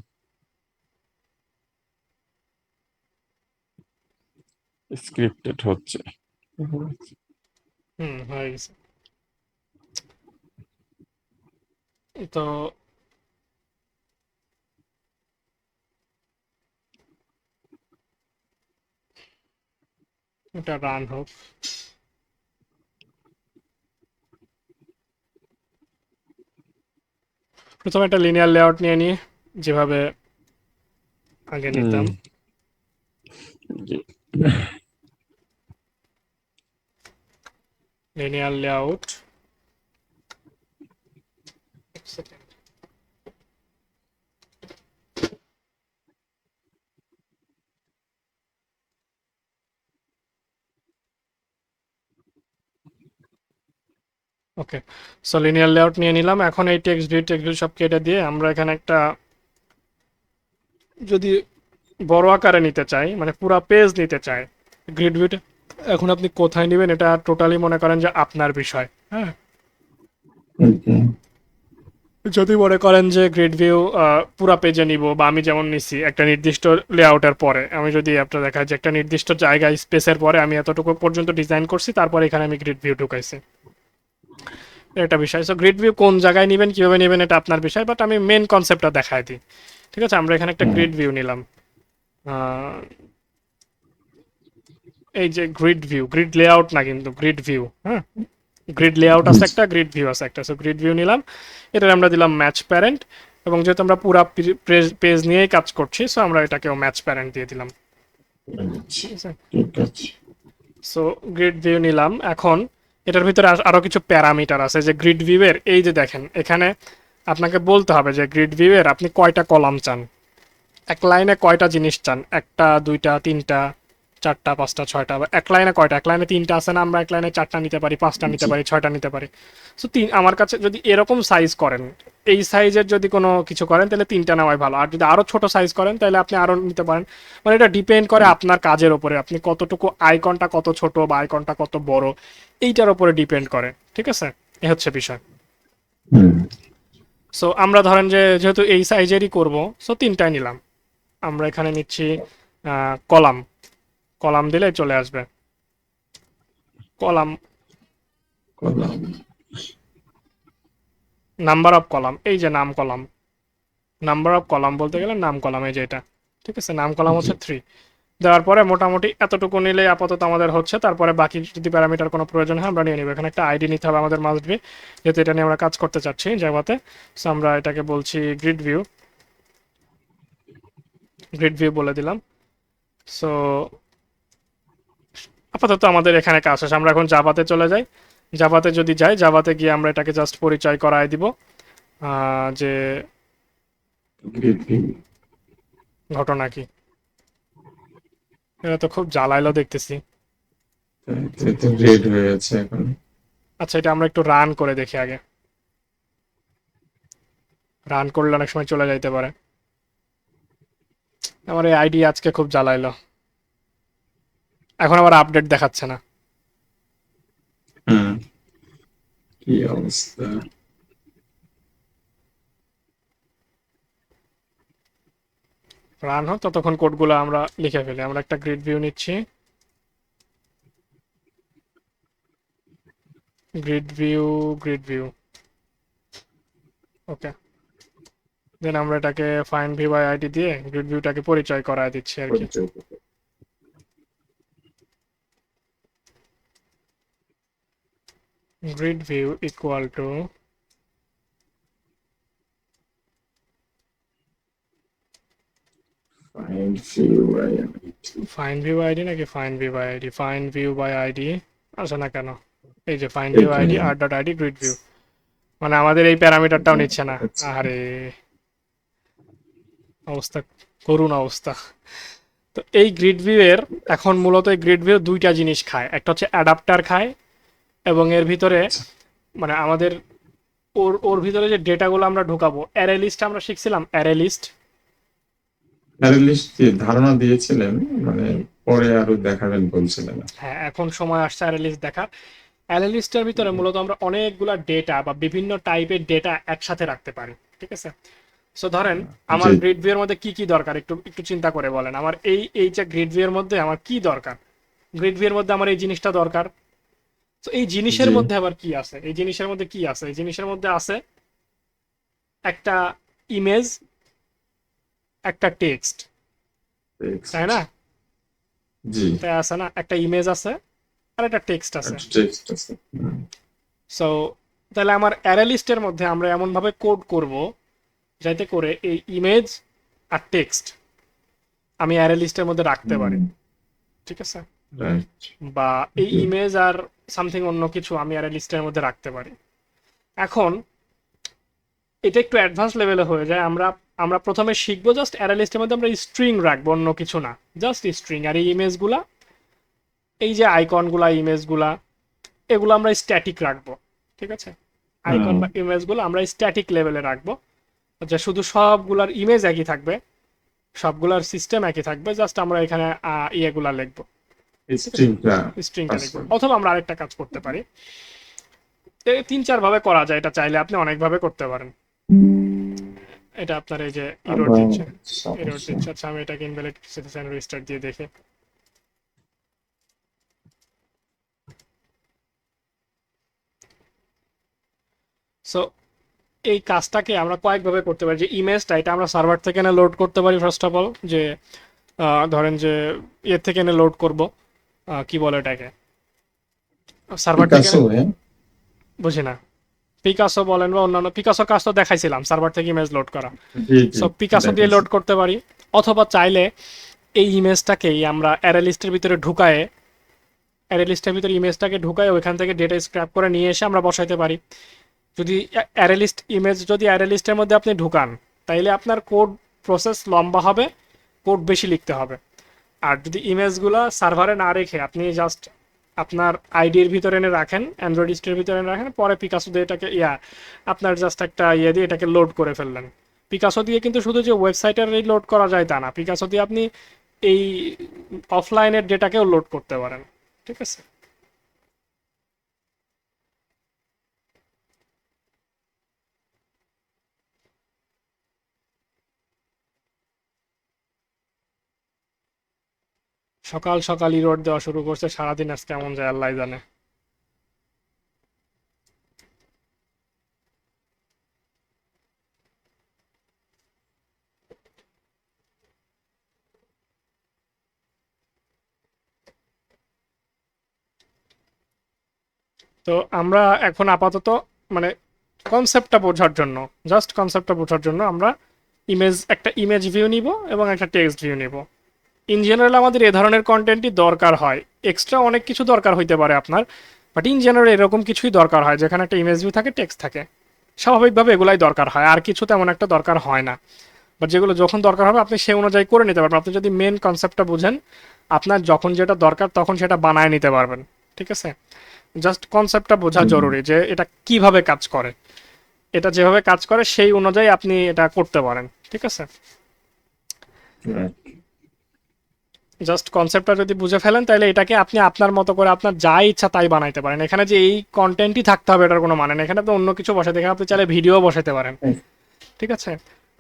স্ক্রিপ্টেড হচ্ছে। হুম, হয়ে গেছে। তো এটা রান হোক। প্রথমে একটা লিনিয়ার লেআউট নিয়ে নিই, যেভাবে আগে হুম, নিতাম। জি। লিনিয়ার লেআউট, ওকে। সো লিনিয়ার লেআউট নিয়ে নিলাম। এখন এই টেক্সট ভিউ সব কেটে দিয়ে আমরা এখানে একটা, যদি বড় আকারে নিতে চাই, মানে পুরা পেজ নিতে চাই, গ্রিড ভিউটা এখন আপনি কোথায় নেবেন এটা টোটালি মনে করেন যে আপনার বিষয়। হ্যাঁ, ওকে। যদি মনে করেন যে গ্রিড ভিউ পুরা পেজে নিব, বা আমি যেমন নিছি একটা নির্দিষ্ট লেআউটের পরে, আমি যদি আপনার দেখায় যে একটা নির্দিষ্ট জায়গায় স্পেসের পরে আমি এতটুকু পর্যন্ত ডিজাইন করছি, তারপরে এখানে আমি গ্রিড ভিউ ঢুকাইছি, এটা বিষয়। সো গ্রিড ভিউ কোন জায়গায় নেবেন, কিভাবে নেবেন, এটা আপনার বিষয়, বাট আমি মেন কনসেপ্টটা দেখাই দিই। ঠিক আছে, আমরা এখানে একটা হুম, গ্রিড ভিউ নিলাম। আহ, এই যে গ্রিড লেআউট না কিন্তু গ্রিড ভিউ, হ্যাঁ, গ্রিড লেআউট আছে একটা, গ্রিড ভিউ আছে একটা। সো গ্রিড ভিউ নিলাম, এটার আমরা দিলাম ম্যাচ প্যারেন্ট, এবং যেহেতু আমরা পুরা পেজ নিয়েই কাজ করছি, সো আমরা এটাকেও ম্যাচ প্যারেন্ট দিয়ে দিলাম। আচ্ছা, ঠিক আছে, ঠিক আছে। সো গ্রিড ভিউ নিলাম। এখন এটার ভিতরে আরো কিছু প্যারামিটার আছে। যে গ্রিড ভিউ এর এই যে দেখেন এখানে আপনাকে বলতে হবে যে গ্রিড ভিউ এর আপনি কয়টা কলাম চান, এক লাইনে কয়টা জিনিস চান, একটা, দুইটা, তিনটা, চারটা, পাঁচটা, ছয়টা, বা এক লাইনে কয়টা, এক লাইনে তিনটা আছে না, আমরা এক লাইনে চারটা নিতে পারি, পাঁচটা নিতে জি। পারি, ছয়টা নিতে পারি। সো আমার কাছে যদি এরকম সাইজ করেন, এই সাইজের যদি কোনো কিছু করেন তাহলে তিনটা নেওয়াই ভালো, আর যদি আরো ছোট সাইজ করেন তাহলে আপনি আরো নিতে পারেন। মানে এটা ডিপেন্ড করে আপনার কাজের ওপরে, আপনি কতটুকু আইকনটা কত ছোট বা আইকনটা কত বড়, এইটার উপরে ডিপেন্ড করে। ঠিক আছে, এ হচ্ছে বিষয়। হুম, সো আমরা ধরেন যে যেহেতু এই সাইজেরই করব, সো তিনটাই নিলাম। আমরা এখানে নিচ্ছি কলাম, কলাম দিলে চলে আসবে কলাম, করলাম। নাম্বার অফ কলাম, এই যে নাম কলাম, নাম্বার অফ কলাম বলতে গেলে নাম কলাম, এই যে এটা। ঠিক আছে, নাম কলাম জি। হচ্ছে 3। দেওয়ার পরে মোটামুটি এতটুকু নিলে আপাতত আমাদের হচ্ছে। তারপরে বাকি যদি প্যারামিটার কোনো প্রয়োজন হয় আমরা নিয়ে নিব। এখানে একটা আইডি নিতে হবে আমাদের, মাস্ট বি, যেহেতু এটা নিয়ে আমরা কাজ করতে চাচ্ছি জাভাতে। সো আমরা এটাকে বলছি গ্রিড ভিউ, গ্রিড ভিউ বলে দিলাম। সো আপাতত আমাদের এখানে কাজ শেষ, আমরা এখন জাভাতে চলে যাই। জাভাতে যদি যাই, জাভাতে গিয়ে আমরা এটাকে জাস্ট পরিচয় করায় দিব যে গ্রিড ভিউ। ঘটনা কি? এটা তো খুব জ্বালাইলো দেখতেছি। এটা তো রেড হয়ে আছে এখন। আচ্ছা, এটা আমরা একটু রান করে দেখি আগে। রান করলে অনেক সময় চলে যাইতে পারে। আমার এই আইডি আজকে খুব জ্বালাইলো। এখন আবার আপডেট দেখাচ্ছে না। হুম, কি অবস্থা। রান হোক, ততক্ষণ কোডগুলো আমরা লিখে ফেলি। আমরা একটা গ্রিড ভিউ নিচ্ছি। Grid view, grid view, okay. Then আমরা এটাকে ফাইন্ড ভিউ বাই আইডি দিয়ে গ্রিড ভিউটাকে পরিচয় করায় দিচ্ছি আর কি। Grid view equal to find view ID নাকি find view by ID? Find view by ID আসে না কেন? এই যে find view ID R dot ID grid view, মানে আমাদের এই প্যারামিটারটাও নিচ্ছে না। আরে অবস্থা, করুণ অবস্থা। তো এই গ্রিড ভিউ এর এখন মূলত এই গ্রিড ভিউ দুইটা জিনিস খায়। একটা হচ্ছে অ্যাডাপ্টার খায়, এবং এর ভিতরে মানে আমাদের ওর ওর ভিতরে যে ডেটাগুলো আমরা ঢুকাবো, অ্যারে লিস্ট আমরা শিখছিলাম, অ্যারে লিস্ট। অ্যারে লিস্ট ধারণা দিয়েছিলেন, মানে পরে আরো দেখাবেন বলছিলেন। হ্যাঁ, এখন সময় আসছে অ্যারে লিস্ট দেখার। অ্যারে লিস্টের ভিতরে মূলত আমরা অনেকগুলা ডেটা বা বিভিন্ন টাইপের ডেটা একসাথে রাখতে পারি, ঠিক আছে? সো ধরেন আমার জি, গ্রিড ভিউ এর মধ্যে কি কি দরকার, একটু একটু চিন্তা করে বলেন। আমার এই এই যে গ্রিড ভিউ এর মধ্যে আমার কি দরকার? গ্রিড ভিউ এর মধ্যে আমার এই জিনিসটা দরকার। তো এই জিনিসের জি, মধ্যে আবার কি আছে? এই জিনিসের মধ্যে কি আছে? এই জিনিসের মধ্যে আছে একটা ইমেজ, একটা টেক্সট, তাই টেক্সট, না? জি, তাই আছে না? একটা ইমেজ আছে আর একটা টেক্সট আছে। একটা টেক্সট আছে। সো তাহলে আমার অ্যারে লিস্টের মধ্যে আমরা এমন ভাবে কোড করব যাতে করে এই ইমেজ আর টেক্সট আমি অ্যারে লিস্টের মধ্যে রাখতে পারি, ঠিক আছে? রাইট, বা এই ওকে, ইমেজ আর সামথিং অন্য কিছু আমি অ্যারে লিস্টের মধ্যে রাখতে পারি। এখন এটা একটু অ্যাডভান্স লেভেলে হয়ে যায়। আমরা আমরা প্রথমে শিখবো জাস্ট অ্যারে লিস্টের মধ্যে আমরা স্ট্রিং রাখবো, অন্য কিছু না, জাস্ট স্ট্রিং। আর এই ইমেজগুলা, এই যে আইকনগুলা, ইমেজগুলা, এগুলো আমরা স্ট্যাটিক রাখবো, ঠিক আছে? আইকন বা ইমেজগুলো আমরা স্ট্যাটিক লেভেলে রাখবো, যে শুধু সবগুলার ইমেজ একই থাকবে, সবগুলার সিস্টেম একই থাকবে, জাস্ট আমরা এখানে ইয়েগুলা লিখবো, ঠিক আছে? স্ট্রিংটা স্ট্রিংটা পাস লিখবো। করবে। অথবা আমরা আরেকটা কাজ করতে পারি, তিন চার ভাবে করা যায় এটা, চাইলে আপনি অনেকভাবে করতে পারেন। এটা আপনার এই যে ইরোর আবার দিচ্ছে, ইরোর সমস্যা। দিচ্ছে। আচ্ছা, আমি এটাকে ইনভ্যালিড রিস্টার্ট দিয়ে দেখে। সো এই কাজটাকে আমরা কয়েকভাবে করতে পারি। যে ইমেজটা, এটা আমরা সার্ভার থেকে এনে লোড করতে পারি ফার্স্ট অফ অল। যে ধরেন যে ইয়ে থেকে এনে লোড করব, কি বলে এটাকে, সার্ভার থেকে পিকাসো, এনে। হ্যাঁ, বুঝি না। পিকাসো বলেন বা অন্যান্য, পিকাসোর কাজ তো দেখাইছিলাম, সার্ভার থেকে ইমেজ লোড করা। জি, জি, সো পিকাসো দিয়ে দেখাচ্ছি। লোড করতে পারি। অথবা চাইলে এই ইমেজটাকেই আমরা অ্যারে লিস্টের ভিতরে ঢুকায়ে, অ্যারে লিস্টের ভিতরে ইমেজটাকে ঢুকায় ওইখান থেকে ডেটা স্ক্র্যাপ করে নিয়ে এসে আমরা বসাইতে পারি। যদি অ্যারে লিস্ট ইমেজ যদি অ্যারে লিস্টের মধ্যে আপনি ঢুকান, তাইলে আপনার কোড প্রসেস লম্বা হবে, কোড বেশি লিখতে হবে। আর যদি ইমেজগুলো সার্ভারে না রেখে আপনি জাস্ট আপনার আইডির ভিতরে এনে রাখেন, অ্যান্ড্রয়েড স্টোরের ভিতরে এনে রাখেন, পরে পিকাসো দিয়ে এটাকে আপনার জাস্ট একটা ইয়ে দিয়ে এটাকে লোড করে ফেললেন। পিকাসো দিয়ে কিন্তু শুধু যে ওয়েবসাইটের লোড করা যায় তা না, পিকাসো দিয়ে আপনি এই অফলাইনের ডেটাকেও লোড করতে পারেন, ঠিক আছে? সকাল সকাল ইরোড দেওয়া শুরু করছে, সারাদিন আজ কেমন যায় আল্লাহ জানে। তো আমরা এখন আপাতত মানে কনসেপ্টটা বোঝার জন্য, জাস্ট কনসেপ্টটা বোঝার জন্য আমরা একটা ইমেজ ভিউ নিব এবং একটা টেক্সট ভিউ নিব। ইন জেনারেল আমাদের এ ধরনের কন্টেন্টই দরকার হয়। এক্সট্রা অনেক কিছু দরকার হইতে পারে আপনার, বাট ইন জেনারেল এরকম কিছুই দরকার হয়, যেখানে একটা ইমেজ ভিউ থাকে, টেক্সট থাকে। স্বাভাবিকভাবে এগুলাই দরকার হয়, আর কিছু তেমন একটা দরকার হয় না। বাট যেগুলো যখন দরকার হবে আপনি সেই অনুযায়ী করে নিতে পারবেন। আপনি যদি মেন কনসেপ্টটা বুঝেন, আপনার যখন যেটা দরকার তখন সেটা বানায় নিতে পারবেন। ঠিক আছে, জাস্ট কনসেপ্টটা বোঝা জরুরি যে এটা কিভাবে কাজ করে, এটা যেভাবে কাজ করে সেই অনুযায়ী আপনি এটা করতে পারেন। ঠিক আছে, Right. জাস্ট কনসেপ্টটা যদি বুঝে ফেলেন তাহলে এটাকে আপনি আপনার মতো করে আপনার যা ইচ্ছা তাই বানাইতে পারেন। এখানে যে এই কন্টেন্টই থাকতে হবে এটার কোনো মানে নেই, এখানে আপনি অন্য কিছু বসাতে, এখানে আপনি চাইলে ভিডিও বসাতে পারেন। ঠিক আছে,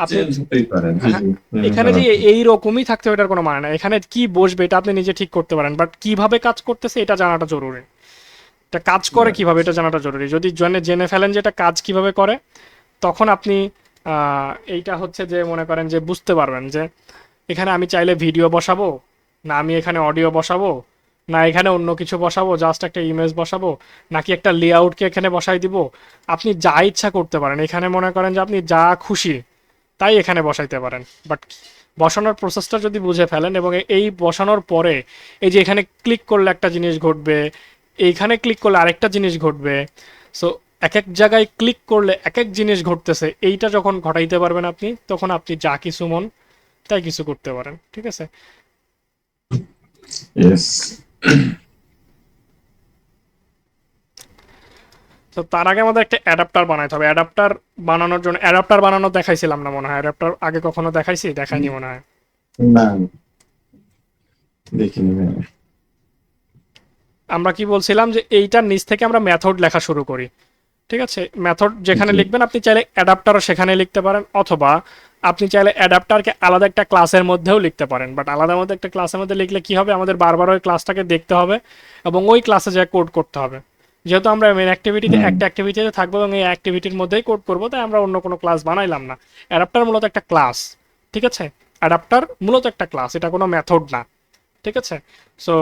আপনি চেঞ্জ হতেই পারে, জি হ্যাঁ, জি। এখানে যে এই রকমই থাকতে হবে এটার কোনো মানে নাই, এখানে কি বসবে এটা আপনি নিজে ঠিক করতে পারেন, বাট কিভাবে কাজ করতেছে এটা জানাটা জরুরি। এটা কাজ করে Right. কিভাবে এটা জানাটা জরুরি। যদি জেনে ফেলেন যে এটা কাজ কিভাবে করে, তখন আপনি এইটা হচ্ছে যে মনে করেন যে বুঝতে পারবেন যে এখানে আমি চাইলে ভিডিও বসাবো, না আমি এখানে অডিও বসাবো, না এখানে অন্য কিছু বসাবো, জাস্ট একটা ইমেজ বসাবো, নাকি একটা লেআউটকে এখানে বসাই দিব। আপনি যা ইচ্ছা করতে পারেন, এখানে মনে করেন যে আপনি যা খুশি তাই এখানে বসাইতে পারেন। বাট বসানোর প্রসেসটা যদি বুঝে ফেলেন এবং এই বসানোর পরে এই যে এখানে ক্লিক করলে একটা জিনিস ঘটবে, এইখানে ক্লিক করলে আরেকটা জিনিস ঘটবে, সো এক এক জায়গায় ক্লিক করলে এক এক জিনিস ঘটতেছে, এইটা যখন ঘটাইতে পারবেন আপনি, তখন আপনি যা কিছু মন তাই কিছু করতে পারেন। ঠিক আছে, Yes. তো তার আগে আমাদের একটা অ্যাডাপ্টার বানাইতে হবে। অ্যাডাপ্টার বানানোর জন্য, অ্যাডাপ্টার বানানো দেখাইছিলাম না মনে হয়, অ্যাডাপ্টার আগে কখনো দেখাইছি, দেখাইনি মনে হয়। না, দেখিনি ভাইয়া। আমরা কি বলছিলাম যে এইটার নিচ থেকে আমরা মেথড লেখা শুরু করি। ঠিক আছে, মেথড যেখানে জি। লিখবেন আপনি চাইলে অ্যাডাপ্টারও সেখানে লিখতে পারেন, অথবা আপনি চাইলে অ্যাডাপ্টারকে আলাদা একটা ক্লাসের মধ্যেও লিখতে পারেন। বাট আলাদা মধ্যে একটা ক্লাসের মধ্যে লিখলে কি হবে, আমাদের বারবার ওই ক্লাসটাকে দেখতে হবে এবং ওই ক্লাসে যা কোড করতে হবে। যেহেতু আমরা মেন অ্যাক্টিভিটিতে হুম। একটা অ্যাক্টিভিটিতে থাকবো এবং এই অ্যাক্টিভিটির মধ্যেই কোড করবো, তাই আমরা অন্য কোনো ক্লাস বানাইলাম না। অ্যাডাপ্টার মূলত একটা ক্লাস। ঠিক আছে, অ্যাডাপ্টার মূলত একটা ক্লাস, এটা কোনো মেথড না। ঠিক আছে, সো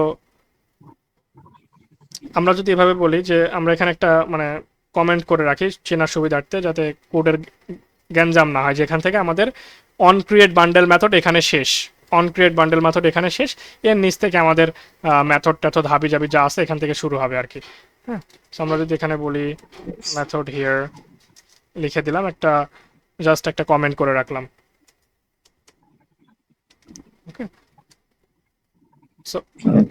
আমরা যদি এভাবে বলি যে আমরা এখানে একটা মানে কমেন্ট করে রাখি চেনার সুবিধার্থে, যাতে কোডের গ্যাঞ্জাম না হয়, যেখান থেকে আমাদের অন ক্রিয়েট বান্ডেল মেথড এখানে শেষ, অন ক্রিয়েট বান্ডেল মেথড এখানে শেষ, এর নিচ থেকে আমাদের মেথড টেথড হাবি জাবি যা আছে এখান থেকে শুরু হবে আর কি। হ্যাঁ, so আমরা যদি এখানে বলি মেথড হিয়ার লিখে দিলাম, একটা জাস্ট একটা কমেন্ট করে রাখলাম। ওকে, সো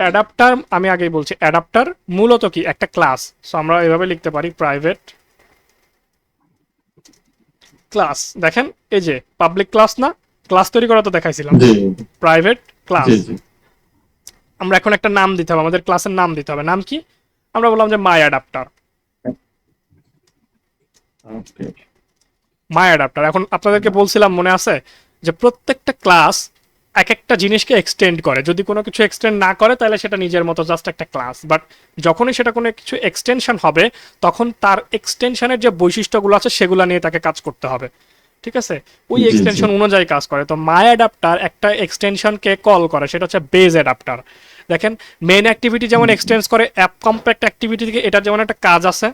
অ্যাডাপ্টার, আমি আগেই বলছি অ্যাডাপ্টার মূলত কি একটা ক্লাস। সো আমরা এভাবে লিখতে পারি প্রাইভেট ক্লাস। দেখেন এই যে পাবলিক ক্লাস না, ক্লাস তৈরি করা তো দেখাইছিলাম, জি প্রাইভেট ক্লাস। জি জি। আমরা এখন একটা নাম দিতে হবে, আমাদের ক্লাসের নাম দিতে হবে। নাম কি? আমরা বললাম যে মাই অ্যাডাপ্টার। ওকে। মাই অ্যাডাপ্টার। এখন আপনাদেরকে বলছিলাম মনে আছে যে প্রত্যেকটা ক্লাস এক একটা জিনিসকে এক্সটেন্ড করে, যদি কোনো কিছু এক্সটেন্ড না করে তাহলে সেটা নিজের মতো জাস্ট একটা ক্লাস, বাট যখনই সেটা কোনো কিছু এক্সটেনশন হবে তখন তার এক্সটেনশনের যে বৈশিষ্ট্যগুলো আছে সেগুলো নিয়ে তাকে কাজ করতে হবে। ঠিক আছে, ওই জি জি। এক্সটেনশন অনুযায়ী কাজ করে। তো মাই অ্যাডাপ্টার একটা এক্সটেনশনকে কল করে, সেটা হচ্ছে বেজ অ্যাডাপ্টার। দেখেন মেন অ্যাক্টিভিটি যেমন এক্সটেন্স করে অ্যাপ কম্প্যাক্ট অ্যাক্টিভিটি থেকে, এটার যেমন একটা কাজ আছে,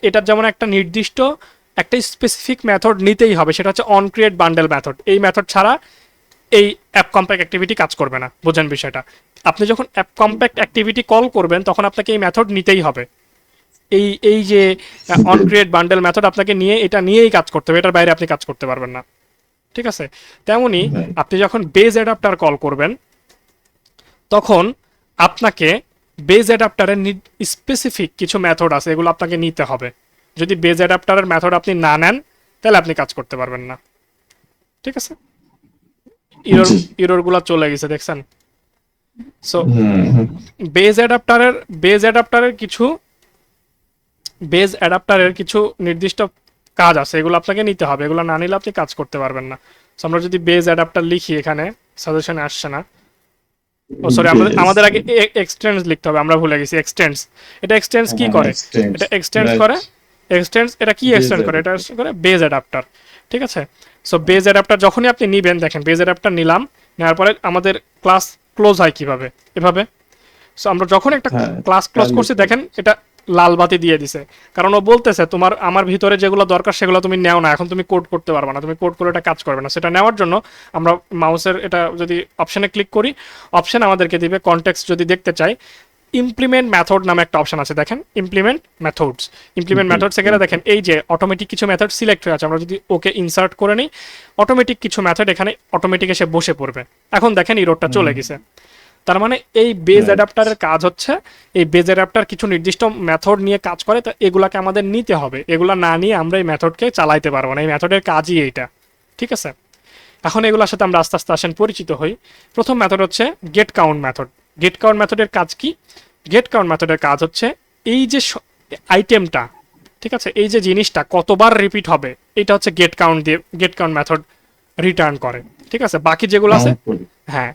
এটার যেমন একটা নির্দিষ্ট একটা স্পেসিফিক মেথড নিতেই হবে, সেটা হচ্ছে অন ক্রিয়েট বান্ডেল মেথড। এই মেথড ছাড়া এই অ্যাপ কম্প্যাক্ট অ্যাক্টিভিটি কাজ করবে না। বোঝেন বিষয়টা? আপনি যখন অ্যাপ কম্প্যাক্ট অ্যাক্টিভিটি কল করবেন তখন আপনাকে এই মেথড নিতেই হবে। এই যে অন ক্রিয়েট বান্ডেল মেথড আপনাকে নিয়ে এটা নিয়েই কাজ করতে হবে, এটার বাইরে আপনি কাজ করতে পারবেন না। ঠিক আছে, তেমনি Right. আপনি যখন বেজ অ্যাডাপ্টার কল করবেন তখন আপনাকে বেজ অ্যাডাপ্টারের স্পেসিফিক কিছু মেথড আছে, এগুলো আপনাকে নিতে হবে। যদি বেজ অ্যাডাপ্টারের মেথড আপনি না নেন তাহলে আপনি কাজ করতে পারবেন না। ঠিক আছে, ইরর জি। ইররগুলো চলে গেছে দেখছেন। সো হুম। বেজ অ্যাডাপ্টারের বেজ অ্যাডাপ্টারের কিছু বেজ অ্যাডাপ্টারের কিছু নির্দিষ্ট কাজ আছে, এগুলো আপনাকে নিতে হবে, এগুলো না নিলে আপনি কাজ করতে পারবেন না। সো আমরা যদি বেজ অ্যাডাপ্টার লিখি, এখানে সাজেশনে আসছে না, ও সরি, আমাদের আগে এক্সটেন্স লিখতে হবে, আমরা ভুলে গেছি এক্সটেন্স। এটা এক্সটেন্স কি করে? এটা এক্সটেন্স করে, এক্সটেন্স এটা কি এক্সটেন্ড করে? এটা করে বেজ অ্যাডাপ্টার। ঠিক আছে, সো বেজ অ্যাডাপ্টার যখনই আপনি নিবেন, দেখেন বেজ অ্যাডাপ্টার নিলাম, নেওয়ার পরে আমাদের ক্লাস ক্লোজ হয় কিভাবে, এভাবে। সো আমরা যখন একটা হ্যাঁ, ক্লাস ক্লোজ করছি, দেখেন এটা লাল বাতি দিয়ে দিছে, কারণ ও বলতেছে তোমার আমার ভিতরে যেগুলো দরকার সেগুলো তুমি নেও না, এখন তুমি কোড করতে পারবে না, তুমি কোড করে এটা কাজ করবে না। সেটা নেওয়ার জন্য আমরা মাউসের এটা যদি অপশনে ক্লিক করি, অপশন আমাদেরকে দিবে কনটেক্সট যদি দেখতে চাই, ইমপ্লিমেন্ট মেথড নামে একটা অপশন আছে, দেখেন ইমপ্লিমেন্ট মেথডস। ইমপ্লিমেন্ট মেথডস এখানে দেখেন এই যে অটোমেটিক কিছু মেথড সিলেক্ট হয়ে আছে, আমরা যদি ওকে ইনসার্ট করে নিই অটোমেটিক কিছু মেথড এখানে অটোমেটিক এসে বসে পড়বে। এখন দেখেন ইরোডটা চলে গেছে। তার মানে এই বেজ অ্যাডাপ্টারের কাজ হচ্ছে, এই বেজ অ্যাডাপ্টার কিছু নির্দিষ্ট মেথড নিয়ে কাজ করে, তা এগুলাকে আমাদের নিতে হবে, এগুলা না নিয়ে আমরা এই মেথডকে চালাইতে পারবো না, এই মেথডের কাজই এইটা, ঠিক আছে। এখন এগুলোর সাথে আমরা আস্তে আস্তে আসেন পরিচিত হই। প্রথম মেথড হচ্ছে get count method. Get count মেথডের কাজ কি? গেট কাউন্ট মেথডের কাজ হচ্ছে এই যে আইটেমটা, ঠিক আছে, এই যে জিনিসটা কতবার রিপিট হবে এটা হচ্ছে গেট কাউন্ট দিয়ে গেট কাউন্ট মেথড রিটার্ন করে, ঠিক আছে। বাকি যেগুলো আছে, হ্যাঁ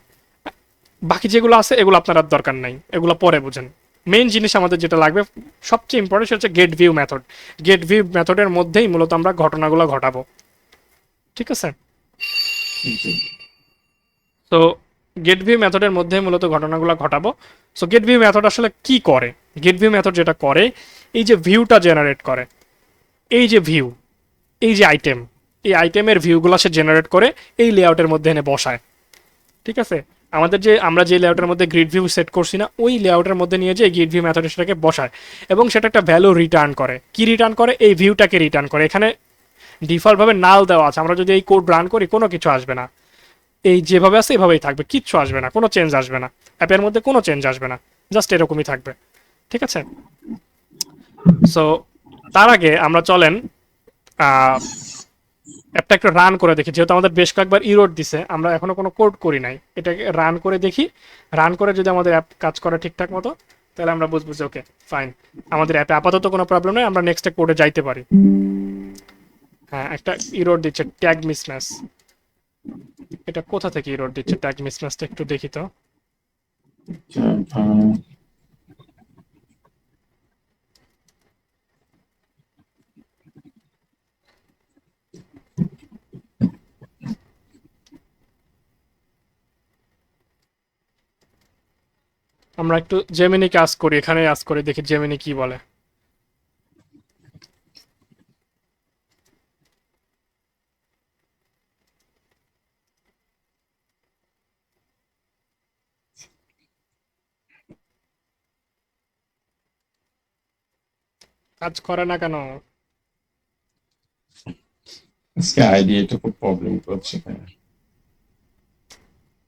বাকি যেগুলো আছে এগুলো আপনার আর দরকার নাই, এগুলো পরে বুঝেন। মেইন জিনিস আমাদের যেটা লাগবে সবচেয়ে ইম্পর্টেন্ট হচ্ছে get view method. Get view মেথডের মধ্যেই মূলত আমরা ঘটনাগুলো ঘটাবো, ঠিক আছে। তো গেট ভিউ মেথডের মধ্যে মূলত ঘটনাগুলো ঘটাবো। সো গেট ভিউ মেথড আসলে কি করে? গেট ভিউ মেথড যেটা করে, এই যে ভিউটা জেনারেট করে, এই যে ভিউ, এই যে আইটেম, এই আইটেমের ভিউগুলো সে জেনারেট করে এই লেআউটের মধ্যে এনে বসায়, ঠিক আছে। আমাদের যে আমরা যে লেআউটের মধ্যে গ্রিড ভিউ সেট করছি না, ওই লেআউটের মধ্যে নিয়ে যে গ্রিড ভিউ মেথড সেটাকে বসায় এবং সেটা একটা ভ্যালু রিটার্ন করে। কি রিটার্ন করে? এই ভিউটাকে রিটার্ন করে। এখানে ডিফল্টভাবে নাল দেওয়া আছে, আমরা যদি এই কোড রান করি কোনো কিছু আসবে না, এই যেভাবে আছে এভাবেই থাকবে, কিচ্ছু আসবে না, কোনো চেঞ্জ আসবে না, অ্যাপের মধ্যে কোনো চেঞ্জ আসবে না, জাস্ট এরকমই থাকবে, ঠিক আছে। সো তার আগে আমরা চলেন অ্যাপটা একটু রান করে দেখি, যেহেতু আমাদের বেশ কয়েকবার ইরোড দিছে, আমরা এখনো কোনো কোড করি নাই, এটাকে রান করে দেখি। রান করে যদি আমাদের অ্যাপ কাজ করে ঠিকঠাক মতো, তাহলে আমরা বুঝবো যে ওকে ফাইন, আমাদের অ্যাপে আপাতত কোনো প্রবলেম নেই, আমরা নেক্সট কোডে যাইতে পারি। হ্যাঁ, একটা ইরোড দিচ্ছে ট্যাগ মিসম্যাচ। এটা কোথা থেকে ইরোড দিচ্ছে ট্যাগ মিসম্যাচটা একটু দেখি তো। আমরা একটু জেমিনিকে আস্ক করি, এখানে আস্ক করে দেখি জেমিনি কি বলে। কাজ করে না কেন? আজকে আইডিয়াটা খুব প্রবলেম করছে।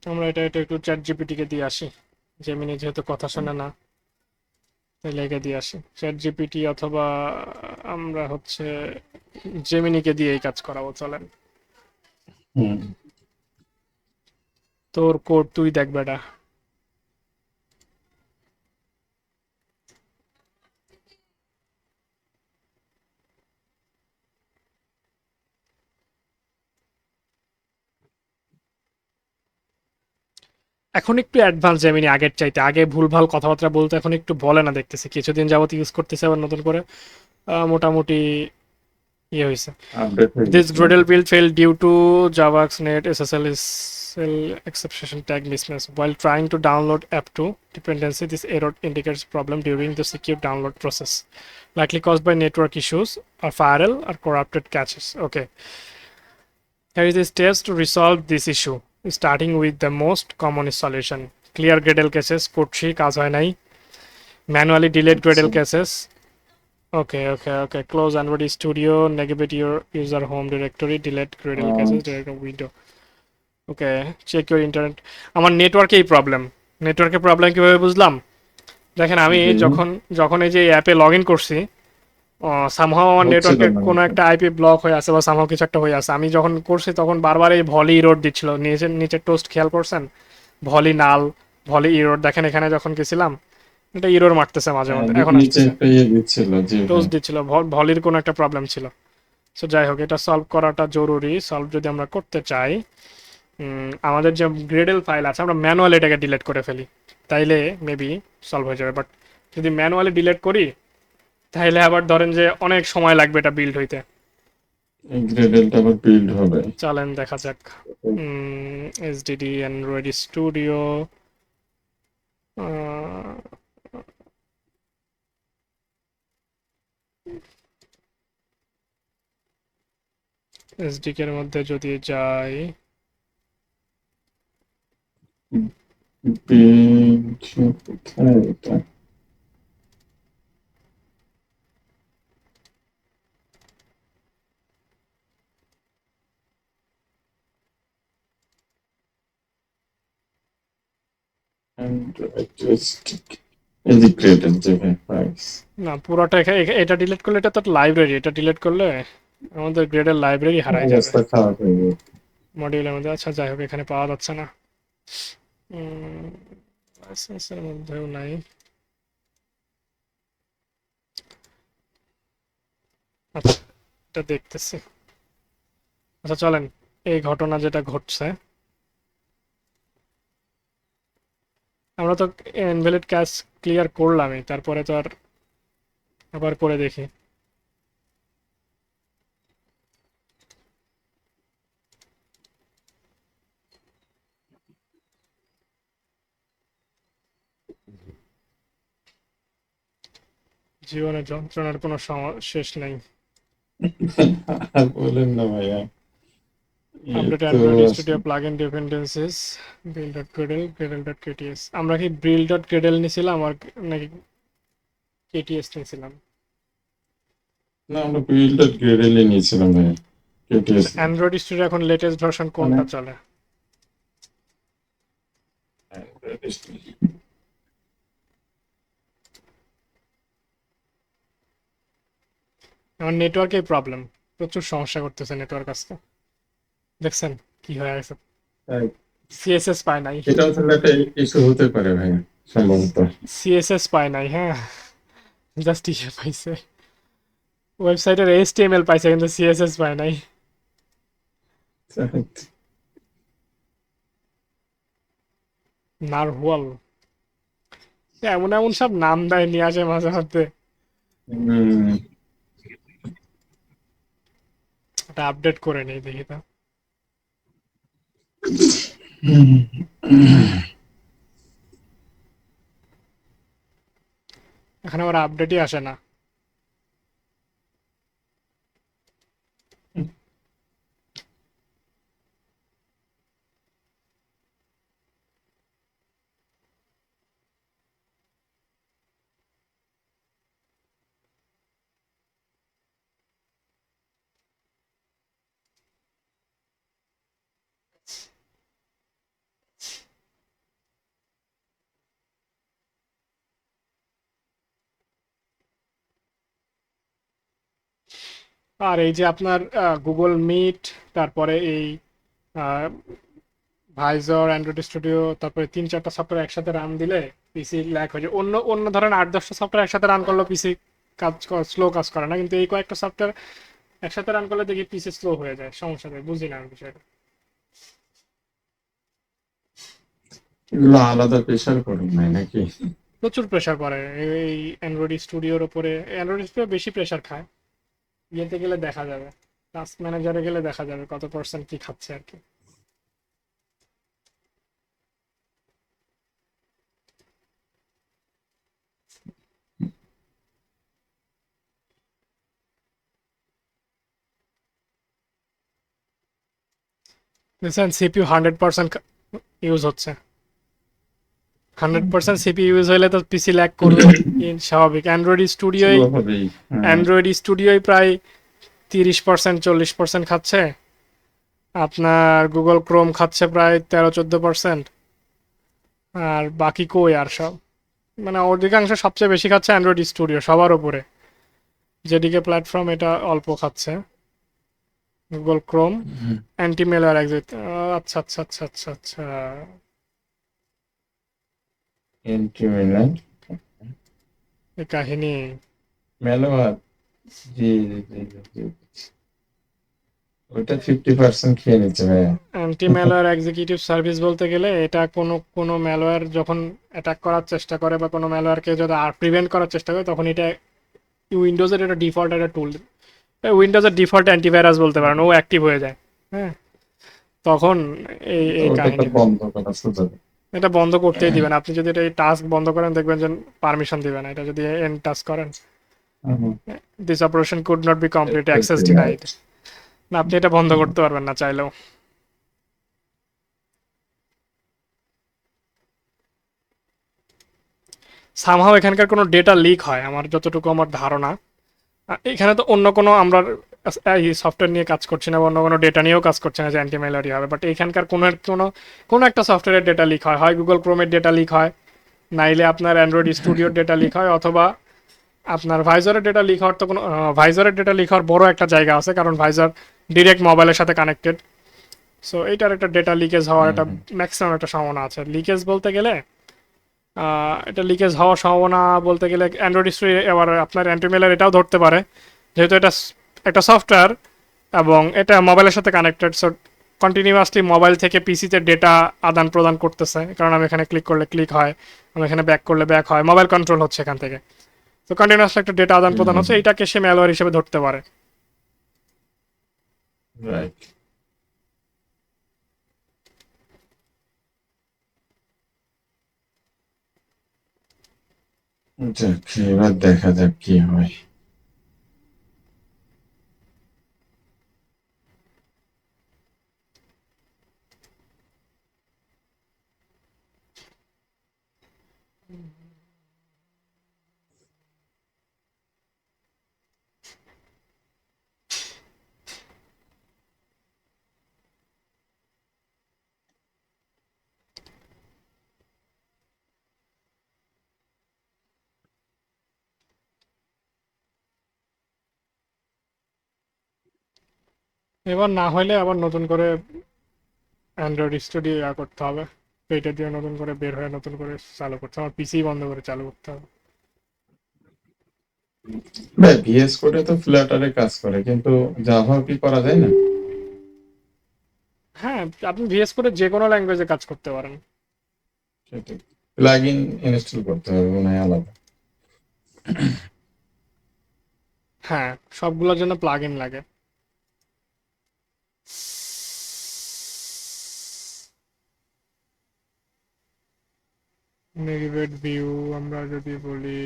আমরা এটা এটা একটু চ্যাট জিপিটিকে দিয়ে আসি, জেমিনি যেহেতু কথা শোনে না, তাহলে একে দিয়ে আসি চ্যাট জিপিটি, অথবা আমরা হচ্ছে জেমিনিকে দিয়ে এই কাজ করাবো। চলেন, হুম, তোর কোড তুই দেখ বেটা। এখন একটু অ্যাডভান্স জেমিনি আগের চাইতে, আগে ভুলভাল কথাবার্তা বলতে এখন একটু বলে না দেখতেছি, কিছুদিন যাবত ইউজ করতেছে আবার নতুন করে, মোটামুটি ইয়ে হয়েছে। আপডেট হয়ে This গেছে Gradle নাকি? build failed due to JavaXNet SSL exception tag mismatch. While trying to download app2 dependency, this error indicates problem during the secure download process, likely caused by network issues or firewall or corrupted caches. Okay. Here is the steps to resolve this issue, starting with the most common solution. Clear Gradle caches, করছি কাজ হয় নাই. Manually delete Gradle caches. Okay. Close Android Studio, navigate your user home directory, delete Gradle caches, direct window. Okay, check your internet. আমার নেটওয়ার্কেই problem. নেটওয়ার্কের problem কিভাবে বুঝলাম? দেখেন আমি যখন যখন এই যে অ্যাপে লগ ইন করছি, সামহাও আমার হচ্ছিল নেটওয়ার্কে না কোনো একটা আইপি ব্লক হয়ে আছে বা সামহাও কিছু একটা হয়ে আছে। আমি যখন করছি তখন বারবার এই ভলি ইরোড দিচ্ছিল, নিচে টোস্ট খেয়াল করছেন, ভলি নাল, ভলি ইরোড দেখেন এখানে যখন গেছিলাম এটা ইরোর মারতেছে মাঝে মধ্যে, এখন নিচে আসতেছে একটা ইয়ে দিচ্ছিল যে টোস্ট দিচ্ছিল, ভলির কোনো একটা প্রবলেম ছিল। সো যাই হোক, এটা সলভ করাটা জরুরি। সলভ যদি আমরা করতে চাই, আমাদের যে গ্রেডেল ফাইল আছে আমরা ম্যানুয়ালি এটাকে ডিলিট করে ফেলি, তাইলে মেবি সলভ হয়ে যাবে। বাট যদি ম্যানুয়ালি ডিলিট করি তাহলে আবার ধরেন যে অনেক সময় লাগবে এটা বিল্ড হইতে। গ্রেডেলটা আবার বিল্ড হবে। চলেন দেখা যাক। এসডিডি অ্যান্ড্রয়েড স্টুডিও, এসডিকে এর মধ্যে যদি যাই, বিল্ড কোথায় এটা? Android joystick integrated যে ভাই price না পুরোটা এটা ডিলিট করলে, এটা তো লাইব্রেরি, এটা ডিলিট করলে আমাদের গ্রেডের লাইব্রেরি হারাই যাবে অবস্থা খারাপ হয়ে গেছে। মডিউলের মধ্যে। আচ্ছা যাই হোক, এখানে পাওয়া যাচ্ছে না। লাইসেন্সের মধ্যেও নাই। আচ্ছা, এটা দেখতেছি। আচ্ছা চলেন, এই ঘটনা যেটা ঘটছে, আমরা তো ইনভ্যালিড ক্যাশ ক্লিয়ার করলামই, তারপরে তো আর আবার করে দেখি। জীবনের যন্ত্রণার কোনো শেষ নেই। আর বলেন না ভাইয়া, এই আপডেট তো Android studio plugin dependencies build.gradle gradle.kts। আমরা কি build.gradle নিছিলাম আর নাকি KTS নিছিলাম? না, আমরা বিল্ডার গ্রেডেলে নিয়েছিলাম ভাইয়া, কেটিএস অ্যান্ড্রয়েড স্টুডিও এখন লেটেস্ট ভার্সন কোনটা চলে? আমার নেটওয়ার্কেই প্রবলেম, প্রচুর সমস্যা করতেছে নেটওয়ার্ক আজকে। দেখছেন কি হয়ে গেছে? সিএসএস পায় নাই, এটাও তাহলে একটা ইস্যু হতে পারে ভাইয়া সম্ভবত। সিএসএস পায় নাই, হ্যাঁ জাস্ট ইয়ে পাইছে, ওয়েবসাইটের এইচটিএমএল পাইছে কিন্তু সিএসএস পায় নাই। নারওয়াল এমন এমন সব নাম দেয়, নিয়ে আসে মাঝে মধ্যে। হুম, এটা আপডেট করে নেই দেখি তো। এখানে আবার আপডেটই আসে না। আর এই যে আপনার গুগল মিট, তারপরে এই ভাইজর, অ্যান্ড্রয়েড স্টুডিও, তারপরে 3-4টা সফটওয়্যার একসাথে রান দিলে পিসি ল্যাগ হয়ে যায়। অন্য অন্য ধরেন 8-10টা সফটওয়্যার একসাথে রান করলেও পিসি স্লো কাজ করে না, কিন্তু এই কয়েকটা সফটওয়্যার একসাথে রান করলে দেখি পিসি স্লো হয়ে যায়, সমস্যা দেয়, বুঝি না আমি বিষয়টা। এগুলো আলাদা প্রেশার করেন নাই নাকি? প্রচুর প্রেশার পড়ে এই অ্যান্ড্রয়েড স্টুডিওর ওপরে। অ্যান্ড্রয়েড স্টুডিও বেশি প্রেশার খায়। ইয়েতে গেলে দেখা যাবে, টাস্ক ম্যানেজারে গেলে দেখা যাবে কত পার্সেন্ট কি খাচ্ছে আর কি। দেখছেন সিপিইউ 100% ইউজ হচ্ছে। 100% সিপিইউ ইউজ হলে তো পিসি ল্যাগ করবে, স্বাভাবিক। স্লো হবেই, হ্যাঁ। অ্যান্ড্রয়েড স্টুডিওই প্রায় 30% 40% খাচ্ছে। আপনার গুগল ক্রোম খাচ্ছে প্রায় 13-14%। আর বাকি কই আর সব, মানে অধিকাংশ সবচেয়ে বেশি খাচ্ছে অ্যান্ড্রয়েড স্টুডিও সবার উপরে। যেদিকে প্ল্যাটফর্ম এটা অল্প খাচ্ছে, Google Chrome, anti malware exit. আচ্ছা আচ্ছা আচ্ছা আচ্ছা আচ্ছা, ইন্টিমেন্ট এই কাহিনী। মেলোয়ার, জি জি জি জি জি। ওটা 50% খেয়ে নিচ্ছে ভাইয়া। অ্যান্টি ম্যালওয়্যার এক্সিকিউটিভ সার্ভিস বলতে গেলে এটা কোনো কোনো ম্যালওয়্যার যখন অ্যাটাক করার চেষ্টা করে বা কোনো ম্যালওয়্যারকে যদি আর প্রিভেন্ট করার চেষ্টা করে, তখন এটা উইন্ডোজের একটা ডিফল্ট একটা টুল, উইন্ডোজের ডিফল্ট অ্যান্টিভাইরাস বলতে পারেন, ও অ্যাক্টিভ হয়ে যায়। হ্যাঁ, তখন এই তো এই ওটা তো কাহিনী বন্ধ করা সুযোগ। এটা বন্ধ করতেই দিবেন। আপনি যদি এটা এই টাস্ক বন্ধ করেন দেখবেন যে পারমিশন দিবেন। এটা যদি এন্ড টাস্ক করেন, this operation could not be complete, access denied, না আপনি এটা বন্ধ করতে পারবেন না চাইলেও। সামহাও এখানকার কোনো ডেটা লিক হয় আমার যতটুকু আমার ধারণা। এখানে তো অন্য কোনো আমরা এই সফটওয়্যার নিয়ে কাজ করছি না বা অন্য কোনো ডেটা নিয়েও কাজ করছে না যে অ্যান্টি ম্যালেরিয়া হবে, বাট এখানকার কোনো একটা সফটওয়্যারের ডেটা লিক হয় গুগল ক্রোমের ডেটা লিক হয়, নাইলে আপনার অ্যান্ড্রয়েড স্টুডিওর ডেটা লিক হয়, অথবা আপনার ভাইজরের ডেটা লিক হওয়ার তো কোনো ভাইজরের ডেটা লিক হওয়ার বড় একটা জায়গা আছে, কারণ ভাইজর ডিরেক্ট মোবাইলের সাথে কানেক্টেড। সো এইটার একটা ডেটা লিকেজ হওয়ার একটা হুম। ম্যাক্সিমাম একটা সম্ভাবনা আছে। লিকেজ বলতে গেলে এটা লিকেজ হওয়ার সম্ভাবনা বলতে গেলে অ্যান্ড্রয়েড স্টুডিও এবার আপনার অ্যান্টিমেলার এটাও ধরতে পারে, যেহেতু এটা একটা সফটওয়্যার এবং এটা মোবাইলের সাথে কানেক্টেড। সো কন্টিনিউয়াসলি মোবাইল থেকে পিসিতে ডেটা আদান প্রদান করতেছে, কারণ আমি এখানে ক্লিক করলে ক্লিক হয়, আমি এখানে ব্যাক করলে ব্যাক হয়, মোবাইল কন্ট্রোল হচ্ছে এখান থেকে। তো কন্টিনিউয়াসলি একটা ডেটা আদান প্রদান হচ্ছে, এটাকে সে ম্যালওয়্যার হিসেবে ধরতে পারে। রাইট। যাক, এবার দেখা যাক কি হয়। এবার না হলে আবার নতুন করে অ্যান্ড্রয়েড স্টুডিও করতে হবে, এটা দিয়ে নতুন করে বের হয়ে নতুন করে চালু করতে হবে, আমার পিসি বন্ধ করে চালু করতে হবে। ভাই ভিএস কোডে তো ফ্লাটারে কাজ করে, কিন্তু জাভা কি করা যায় না? হ্যাঁ, আপনি ভিএস করে যে কোনো ল্যাঙ্গুয়েজে কাজ করতে পারেন। সেটাই, প্লাগ ইন ইনস্টল করতে হবে মনে হয় আলাদা। হ্যাঁ, সবগুলোর জন্য প্লাগ ইন লাগে। নেভিগেট ভিউ আমরা যদি বলি,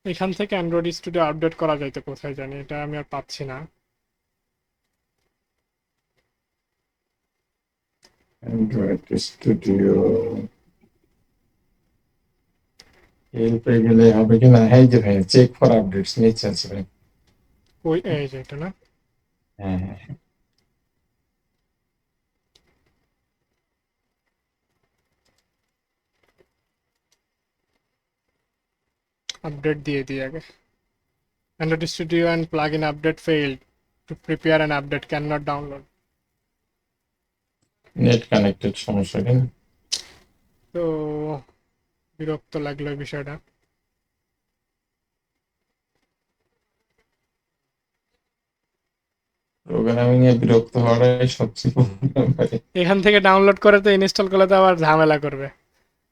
এখান থেকে অ্যান্ড্রয়েড স্টুডিও আপডেট করা যাইতে কোথায় জানি, এটা আমি আর পাচ্ছি না। অ্যান্ড্রয়েড স্টুডিও হেল্পে গেলে হবে কিনা? হ্যাঁ, যে ভাই চেক ফর আপডেটস নিচে আছে ভাই। ওই এই যে এটা না, হ্যাঁ হ্যাঁ হ্যাঁ। আপডেট দিয়ে দিই আগে। Android studio and plug in update field to prepare an update, can not download. Net connected সমস্যা কিনা? তো বিরক্ত লাগলো এই বিষয়টা। প্রোগ্রামিং এ বিরক্ত হওয়াটাই সবচেয়ে বড় ভাই। এখান থেকে ডাউনলোড করে তো ইনস্টল করলে তো আবার ঝামেলা করবে,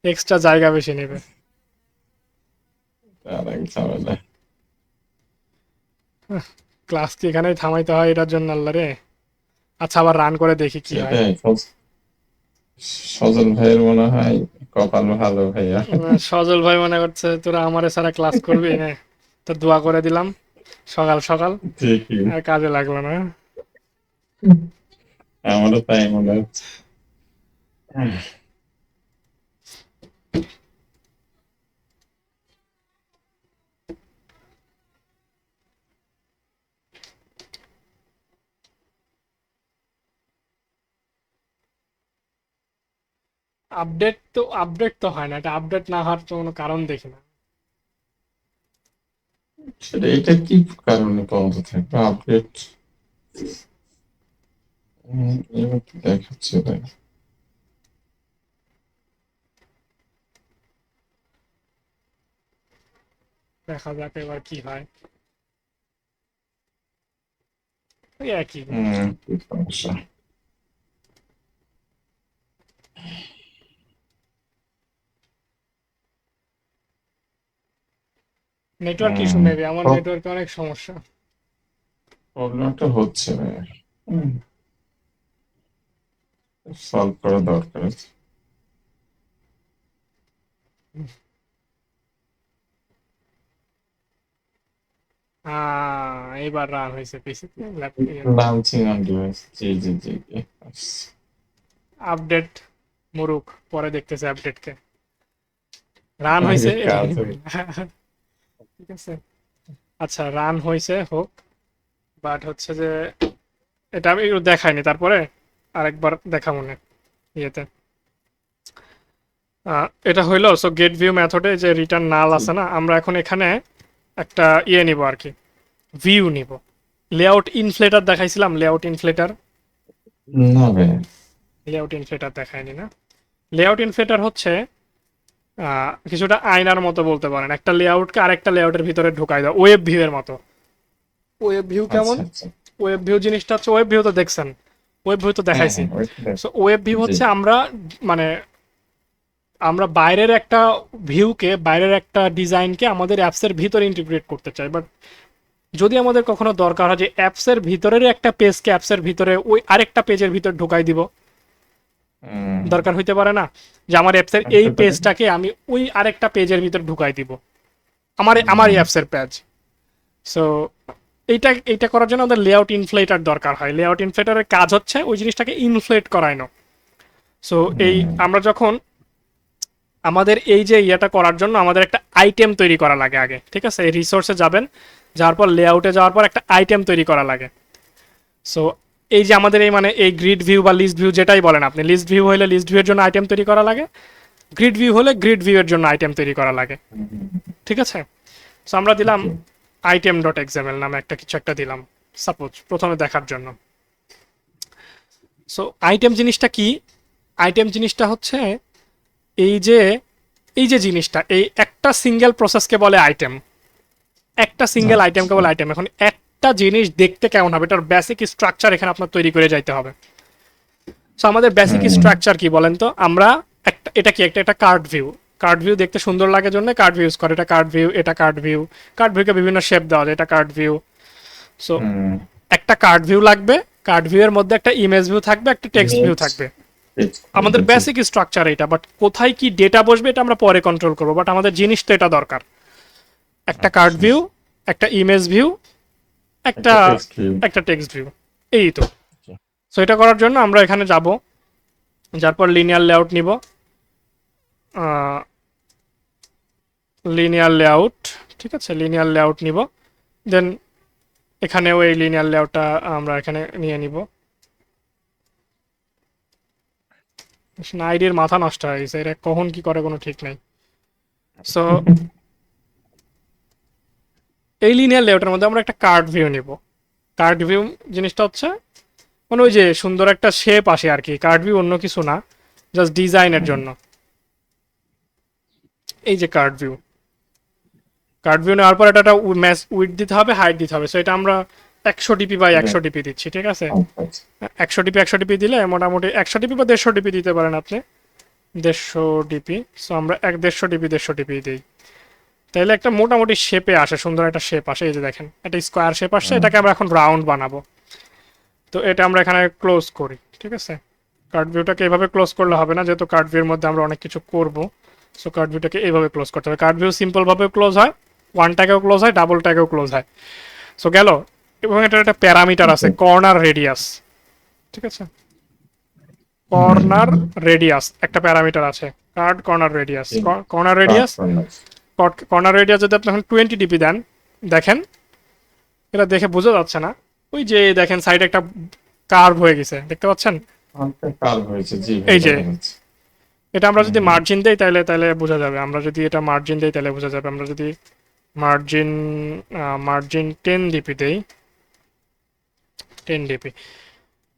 এক্সট্রা জায়গা বেশি নেবে। তার আগে ঝামেলা। ক্লাস কি এখানেই থামাইতে হয় এটার জন্য? আল্লাহ রে। আচ্ছা, আবার রান করে দেখি কি হয়। সেটাই, সজল ভাইয়ের মনে হয় কপাল ভালো ভাইয়া। সজল ভাই মনে করছে তোরা আমারে সারা ক্লাস করবি না, তো দোয়া করে দিলাম সকাল সকাল, ঠিকই, আর কাজে লাগলো না। আমারও তাই মনে হচ্ছে। আপডেট তো হয় না, এটা আপডেট না হওয়ার তো কোনো কারণ দেখি না। সেটা, এটা কি কারণে বন্ধ থাকবে আপডেট? এবার তো দেখাচ্ছে তাই। দেখা যাক এবার কি হয়। ওই একই। কি সমস্যা? নেটওয়ার্ক ইস্যু মেবি, আমার নেটওয়ার্কে অনেক সমস্যা। প্রবলেমটা হচ্ছে ভাইয়া, সলভ করা দরকার আছে। এবার রান হয়েছে পিসিতে। লাউঞ্চিং অন ডিভাইস, জি জি জি জি। আপডেট মুরুখ পরে দেখতেছে আপডেটকে। রান আগে হয়েছে। কাজ হয়ে ঠিক আছে, আচ্ছা রান হয়েছে হোক, বাট হচ্ছে যে এটা আমি একটু দেখাইনি, তারপরে আরেকবার দেখা মনে ইয়েতে। এটা হইলো সো গেট ভিউ মেথডে যে রিটার্ন নাল আছে না, আমরা এখন এখানে একটা ইয়ে নিব আর কি, ভিউ নিব। লেআউট ইনফ্লেটার দেখাইছিলাম, লেআউট ইনফ্লেটার। না ভাইয়া। লেআউট ইনফ্লেটার দেখায়নি না। লেআউট ইনফ্লেটার হচ্ছে কিছুটা আয়নার মতো বলতে পারেন, একটা লেআউটকে আরেকটা লেআউটের ভিতরে ঢুকাই দাও, ওয়েব ভিউ এর মতো। ওয়েব ভিউ কেমন? আচ্ছা আচ্ছা। ওয়েব ভিউ জিনিসটা হচ্ছে, ওয়েব ভিউ তো দেখছেন, ওয়েব ভিউ তো হ্যাঁ দেখাইছি। হ্যাঁ ওইটা সো ওয়েব ভিউ জি। হচ্ছে আমরা মানে আমরা বাইরের একটা ভিউকে, বাইরের একটা ডিজাইনকে আমাদের অ্যাপসের ভিতরে ইন্টিগ্রেট করতে চাই। বাট যদি আমাদের কখনো দরকার হয় যে অ্যাপসের ভিতরের একটা পেজকে অ্যাপসের ভিতরে ওই আরেকটা পেজের ভিতর ঢুকাই দিব, দরকার হইতে পারে না যে আমার অ্যাপসের এই হতে পারে। পেজটাকে আমি ওই আরেকটা পেজের ভিতর ঢুকাই দিব, আমার এই অ্যাপসের পেজ। সো এইটা করার জন্য আমাদের লেআউট ইনফ্লেটার দরকার হয়। লেআউট ইনফ্লেটারের কাজ হচ্ছে ওই জিনিসটাকে ইনফ্লেট করানো। সো এই আমরা যখন আমাদের এই যে ইয়েটা করার জন্য আমাদের একটা আইটেম তৈরি করা লাগে আগে, ঠিক আছে? এই রিসোর্সে যাবেন, যাওয়ার পর লেআউটে যাওয়ার পর একটা আইটেম তৈরি করা লাগে। সো এই যে আমাদের এই মানে এই গ্রিড ভিউ বা লিস্ট ভিউ যেটাই বলেন আপনি, লিস্ট ভিউ হলে লিস্ট ভিউ এর জন্য আইটেম তৈরি করা লাগে, গ্রিড ভিউ হলে গ্রিড ভিউ এর জন্য আইটেম তৈরি করা লাগে, ঠিক আছে? সো আমরা দিলাম আইটেম ডট এক্সামেল নামে একটা কিছু একটা দিলাম সাপোজ প্রথমে দেখার জন্য। সো আইটেম জিনিসটা কি? আইটেম জিনিসটা হচ্ছে এই যে জিনিসটা, এই একটা সিঙ্গেল প্রসেসকে বলে আইটেম। একটা সিঙ্গেল আইটেমকে বলে আইটেম। এখন একটা জিনিস দেখতে কেমন হবে, এটার বেসিক স্ট্রাকচার এখানে আপনার তৈরি করে যাইতে হবে। সো আমাদের বেসিক স্ট্রাকচার কি বলেন তো? আমরা এটা কি একটা কার্ড ভিউ। কার্ড ভিউ দেখতে সুন্দর লাগে জন্য কার্ড ভিউ ইউজ করে। এটা কার্ড ভিউ, এটা কার্ড ভিউ। কার্ড ভিউকে বিভিন্ন শেপ দেওয়া যায়, এটা কার্ড ভিউ। সো একটা কার্ড ভিউ লাগবে, কার্ড ভিউ এর মধ্যে একটা ইমেজ ভিউ থাকবে, একটা টেক্সট ভিউ থাকবে। আমাদের বেসিক স্ট্রাকচার এটা। বাট কোথায় কি ডেটা বসবে এটা আমরা পরে কন্ট্রোল করবো, বাট আমাদের জিনিস তো এটা দরকার। একটা কার্ড ভিউ, একটা ইমেজ ভিউ, একটা টেক্সট ভিউ, এই তো। সো এটা করার জন্য আমরা এখানে যাব, যার পর লিনিয়ার লেআউট নিব, লিনিয়ার লেআউট, ঠিক আছে? লিনিয়ার লেআউট নিব, দেন এখানেও এই লিনিয়ার লেআউটটা আমরা এখানে নিয়ে নিব। আইডির মাথা নষ্ট হয়ে গেছে, এটা কখন কি করে কোনো ঠিক নাই। সো এই লিনিয়ার লেআউটের মধ্যে আমরা একটা কার্ড ভিউ নিব। কার্ড ভিউ জিনিসটা হচ্ছে মানে ওই যে সুন্দর একটা শেপ আসে আর কি। কার্ড ভিউ অন্য কিছু না, জাস্ট ডিজাইনের জন্য। এই যে কার্ড ভিউ, কার্ড ভিউ নেওয়ার পর এটা ম্যাচ উইডথ দিতে হবে, হাইট দিতে হবে। সো এটা আমরা 100 ডিপি বাই 100 ডিপি দিচ্ছি, ঠিক আছে? 100 ডিপি দিলে মোটামুটি 100 ডিপি বা 150 ডিপি দিতে পারেন আপনি, 150 ডিপি। সো আমরা 150 ডিপি দিই, তাহলে একটা মোটামুটি শেপে আসে, সুন্দর একটা শেপ আসে। এই যে দেখেন একটা স্কোয়ার শেপ আসছে, এটাকে আমরা এখন রাউন্ড বানাবো। তো এটা আমরা এখানে ক্লোজ করি, ঠিক আছে? কার্ড ভিউটাকে এভাবে ক্লোজ করলে হবে না, যেহেতু কার্ড ভিউর মধ্যে আমরা অনেক কিছু করব। সো কার্ড ভিউটাকে এইভাবে ক্লোজ করতে হবে। কার্ড ভিউ সিম্পলভাবে ক্লোজ হয়, ওয়ান ট্যাগেও ক্লোজ হয়, ডাবল ট্যাগেও ক্লোজ হয়। সো গেল। এবং এটার একটা প্যারামিটার আছে, কর্নার রেডিয়াস, ঠিক আছে? কর্নার রেডিয়াস একটা প্যারামিটার আছে, card corner radius. Corner radius, corner radius যদি আপনি এখন 20 ডিপি দেন, দেখেন এটা দেখে বোঝা যাচ্ছে না, ওই যে দেখেন সাইডে একটা কার্ভ হয়ে গেছে, দেখতে পাচ্ছেন? এই যে এটা আমরা যদি মার্জিন দেই তাহলে বোঝা যাবে। আমরা যদি এটা মার্জিন দেই তাহলে বোঝা যাবে। আমরা যদি মার্জিন 10 ডিপি দেই, 10 ডিপি,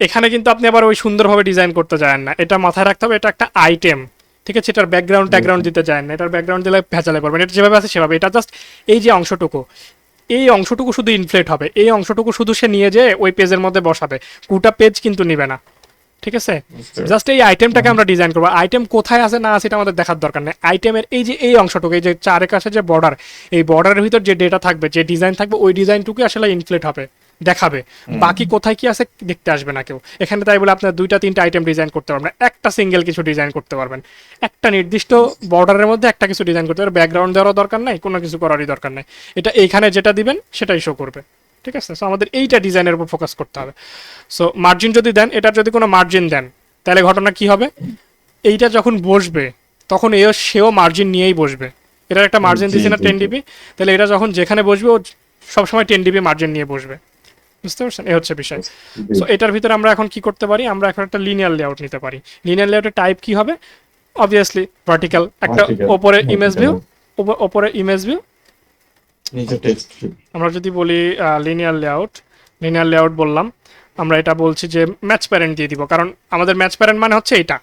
এখানে কিন্তু আপনি আবার ওই সুন্দরভাবে ডিজাইন করতে যান না, এটা মাথায় রাখতে হবে। এটা একটা আইটেম, ঠিক আছে? এটার ব্যাকগ্রাউন্ড দিতে যায় না, এটার ব্যাকগ্রাউন্ড দিলে ভেজালে করবেন। এটা যেভাবে আছে সেভাবে, এটা জাস্ট এই যে অংশটুকু, এই অংশটুকু শুধু ইনফ্লেট হবে, এই অংশটুকু শুধু সে নিয়ে যেয়ে ওই পেজের মধ্যে বসাবে, গোটা পেজ কিন্তু নিবে না, ঠিক আছে? জাস্ট এই আইটেমটাকে আমরা ডিজাইন করবো। আইটেম কোথায় আছে না আছে এটা আমাদের দেখার দরকার নেই। আইটেমের এই যে এই অংশটুকু, এই যে চারের যে বর্ডার, এই বর্ডারের ভিতর যে ডেটা থাকবে, যে ডিজাইন থাকবে, ওই ডিজাইনটুকু আসলে ইনফ্লেট হবে, দেখাবে। বাকি কোথায় কি আছে দেখতে আসবে না কেউ এখানে। তাই বলে আপনার 2-3টা আইটেম ডিজাইন করতে পারবেন, একটা সিঙ্গেল কিছু ডিজাইন করতে পারবেন, একটা নির্দিষ্ট বর্ডারের মধ্যে একটা কিছু ডিজাইন করতে পারবেন। ব্যাকগ্রাউন্ড দেওয়ারও দরকার নাই, কোনো কিছু করারই দরকার নাই। এটা এইখানে যেটা দিবেন সেটাই শো করবে, ঠিক আছে? সো আমাদের এইটা ডিজাইনের উপর ফোকাস করতে হবে। সো মার্জিন যদি দেন, এটার যদি কোনো মার্জিন দেন, তাহলে ঘটনা কি হবে? এইটা যখন বসবে তখন সেও মার্জিন নিয়েই বসবে। এটার একটা মার্জিন জি দিছি না জি 10 জি ডিবি, তাহলে এটা যখন যেখানে বসবে ও সবসময় 10 ডিবি মার্জিন নিয়ে বসবে। বুঝতে পারছেন, এই হচ্ছে বিষয়। জি সো এটার ভিতরে আমরা এখন কি করতে পারি, আমরা এখন একটা লিনিয়ার লেআউট নিতে পারি। লিনিয়ার লেআউটের টাইপ কি হবে, অবভিয়াসলি ভার্টিক্যাল, একটা ভার্টিক্যাল ওপরে ইমেজ ভার্টিক্যাল ভিউ, ওপরে ইমেজ ভিউ। নিচে টেক্সট আমরা যদি বলি লিনিয়ার লেআউট বললাম, আমরা এটা বলছি যে ম্যাচ প্যারেন্ট দিয়ে দিব, কারণ আমাদের ম্যাচ প্যারেন্ট মানে হচ্ছে এটা।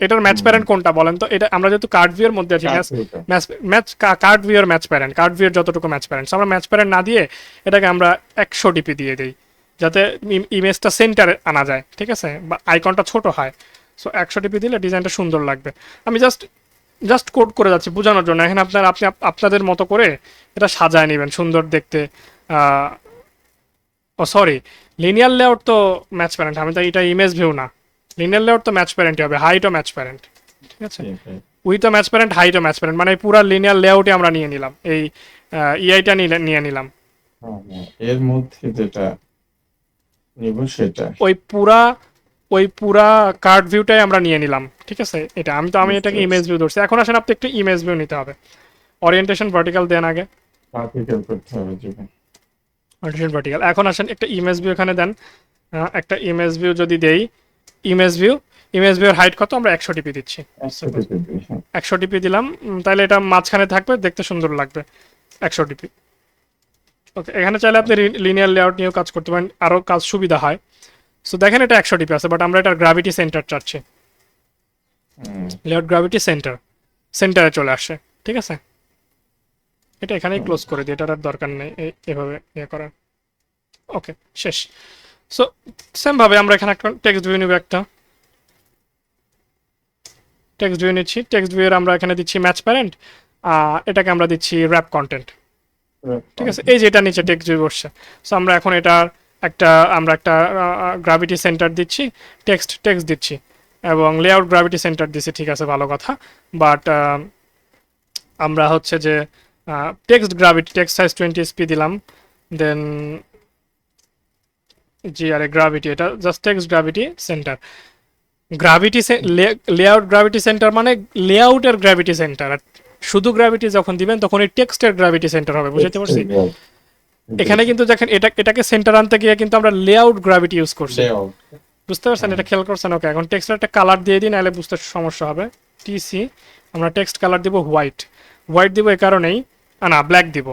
এটার ম্যাচ প্যারেন্ট কোনটা বলেন তো, এটা আমরা যেহেতু কার্ড ভিউর মধ্যে আছি, ম্যাচ ম্যাচ ম্যাচ কার্ড ভিউর ম্যাচ প্যারেন্ট, কার্ড ভিউর যতটুকু ম্যাচ প্যারেন্ট, আমরা ম্যাচ প্যারেন্ট না দিয়ে এটাকে আমরা 100 ডিপি দিয়ে দিই, যাতে ইমেজটা সেন্টারে আনা যায়, ঠিক আছে, বা আইকনটা ছোট হয়। সো 100 ডিপি দিলে ডিজাইনটা সুন্দর লাগবে। আমি জাস্ট কোড করে যাচ্ছি বোঝানোর জন্য, এখানে আপনি আপনাদের মতো করে এটা সাজায় নেবেন সুন্দর দেখতে। ও সরি, লিনিয়ার লেআউট তো ম্যাচ প্যারেন্ট, আমি তো এটা ইমেজ ভিউ না। লিনিয়ার লেআউট তো ম্যাচ প্যারেন্টই হবে, হাইটও ম্যাচ প্যারেন্ট, ঠিক আছে। উইথও ম্যাচ প্যারেন্ট, হাইটও ম্যাচ প্যারেন্ট, মানে পুরো লিনিয়ার লেআউটে আমরা নিয়ে নিলাম, এই ইআইটা নিয়ে নিলাম। এর মধ্যে যেটা নিব সেটা ওই পুরা কার্ড ভিউটাই আমরা নিয়ে নিলাম, ঠিক আছে। এটা আমি বুঝতে এটাকে পারছি। ইমেজ ভিউ ধরছি। এখন আসেন আপনি একটু ইমেজ ভিউ নিতে হবে। ওরিয়েন্টেশন ভার্টিক্যাল দেন আগে, ভার্টিক্যাল করতে হবে জীবন। Orientation vertical. এখন আসেন একটা ইমেজ ভিউ এখানে দেন। একটা ইমেজ ভিউ যদি দেই, ইমেজ ভিউর হাইট কত, আমরা 100 ডিপি দিচ্ছি। 100 টিপে দিই, হ্যাঁ। 100 ডিপি দিলাম, তাহলে এটা মাঝখানে থাকবে, দেখতে সুন্দর লাগবে। 100 ডিপি, ওকে। এখানে চাইলে আপনি লিনিয়ার লেআউট নিয়েও কাজ করতে পারেন, আরও কাজ সুবিধা হয়। সো দেখেন এটা 100 ডিপি আছে, বাট আমরা এটার গ্র্যাভিটি সেন্টার চাচ্ছি। লেআউট গ্র্যাভিটি সেন্টারে চলে আসে, ঠিক আছে। এটা এখানেই ক্লোজ করে দিই, এটার আর দরকার নেই এভাবে ইয়ে করার। ওকে, শেষ। সো সেম ভাবে আমরা এখানে একটা টেক্সট ভিউ নিব, একটা টেক্সট ভিউ নিচ্ছি। টেক্সট ভিউয়ের আমরা এখানে দিচ্ছি ম্যাচ প্যারেন্ট, এটাকে আমরা দিচ্ছি র্যাপ কন্টেন্ট, ঠিক আছে। এই যে এটা নিচে টেক্সট ভিউ বসছে। সো আমরা এখন এটার আমরা একটা গ্র্যাভিটি সেন্টার দিচ্ছি, টেক্সট দিচ্ছি, এবং লেআউট গ্র্যাভিটি সেন্টার দিচ্ছি, ঠিক আছে, ভালো কথা। বাট আমরা হচ্ছে যে টেক্সট সাইজ 20 এসপি দিলাম, দেন গ্র্যাভিটি, এটা just text gravity centre. Layout gravity centre মানে লেআউটের গ্র্যাভিটি সেন্টার। শুধু গ্র্যাভিটি যখন দিবেন তখন এই টেক্সটের গ্র্যাভিটি সেন্টার হবে, বুঝতে পারছি। এখানে কিন্তু দেখেন এটাকে সেন্টার আনতে গিয়ে কিন্তু আমরা লেআউট গ্র্যাভিটি ইউজ করছি, বুঝতে পারছেন, এটা খেয়াল করছেন। ওকে, এখন টেক্সটের একটা কালার দিয়ে দিই, নাহলে বুঝতে সমস্যা হবে। টিসি, আমরা টেক্সট কালার দিব হোয়াইট দিব এই কারণেই, না ব্ল্যাক দিব,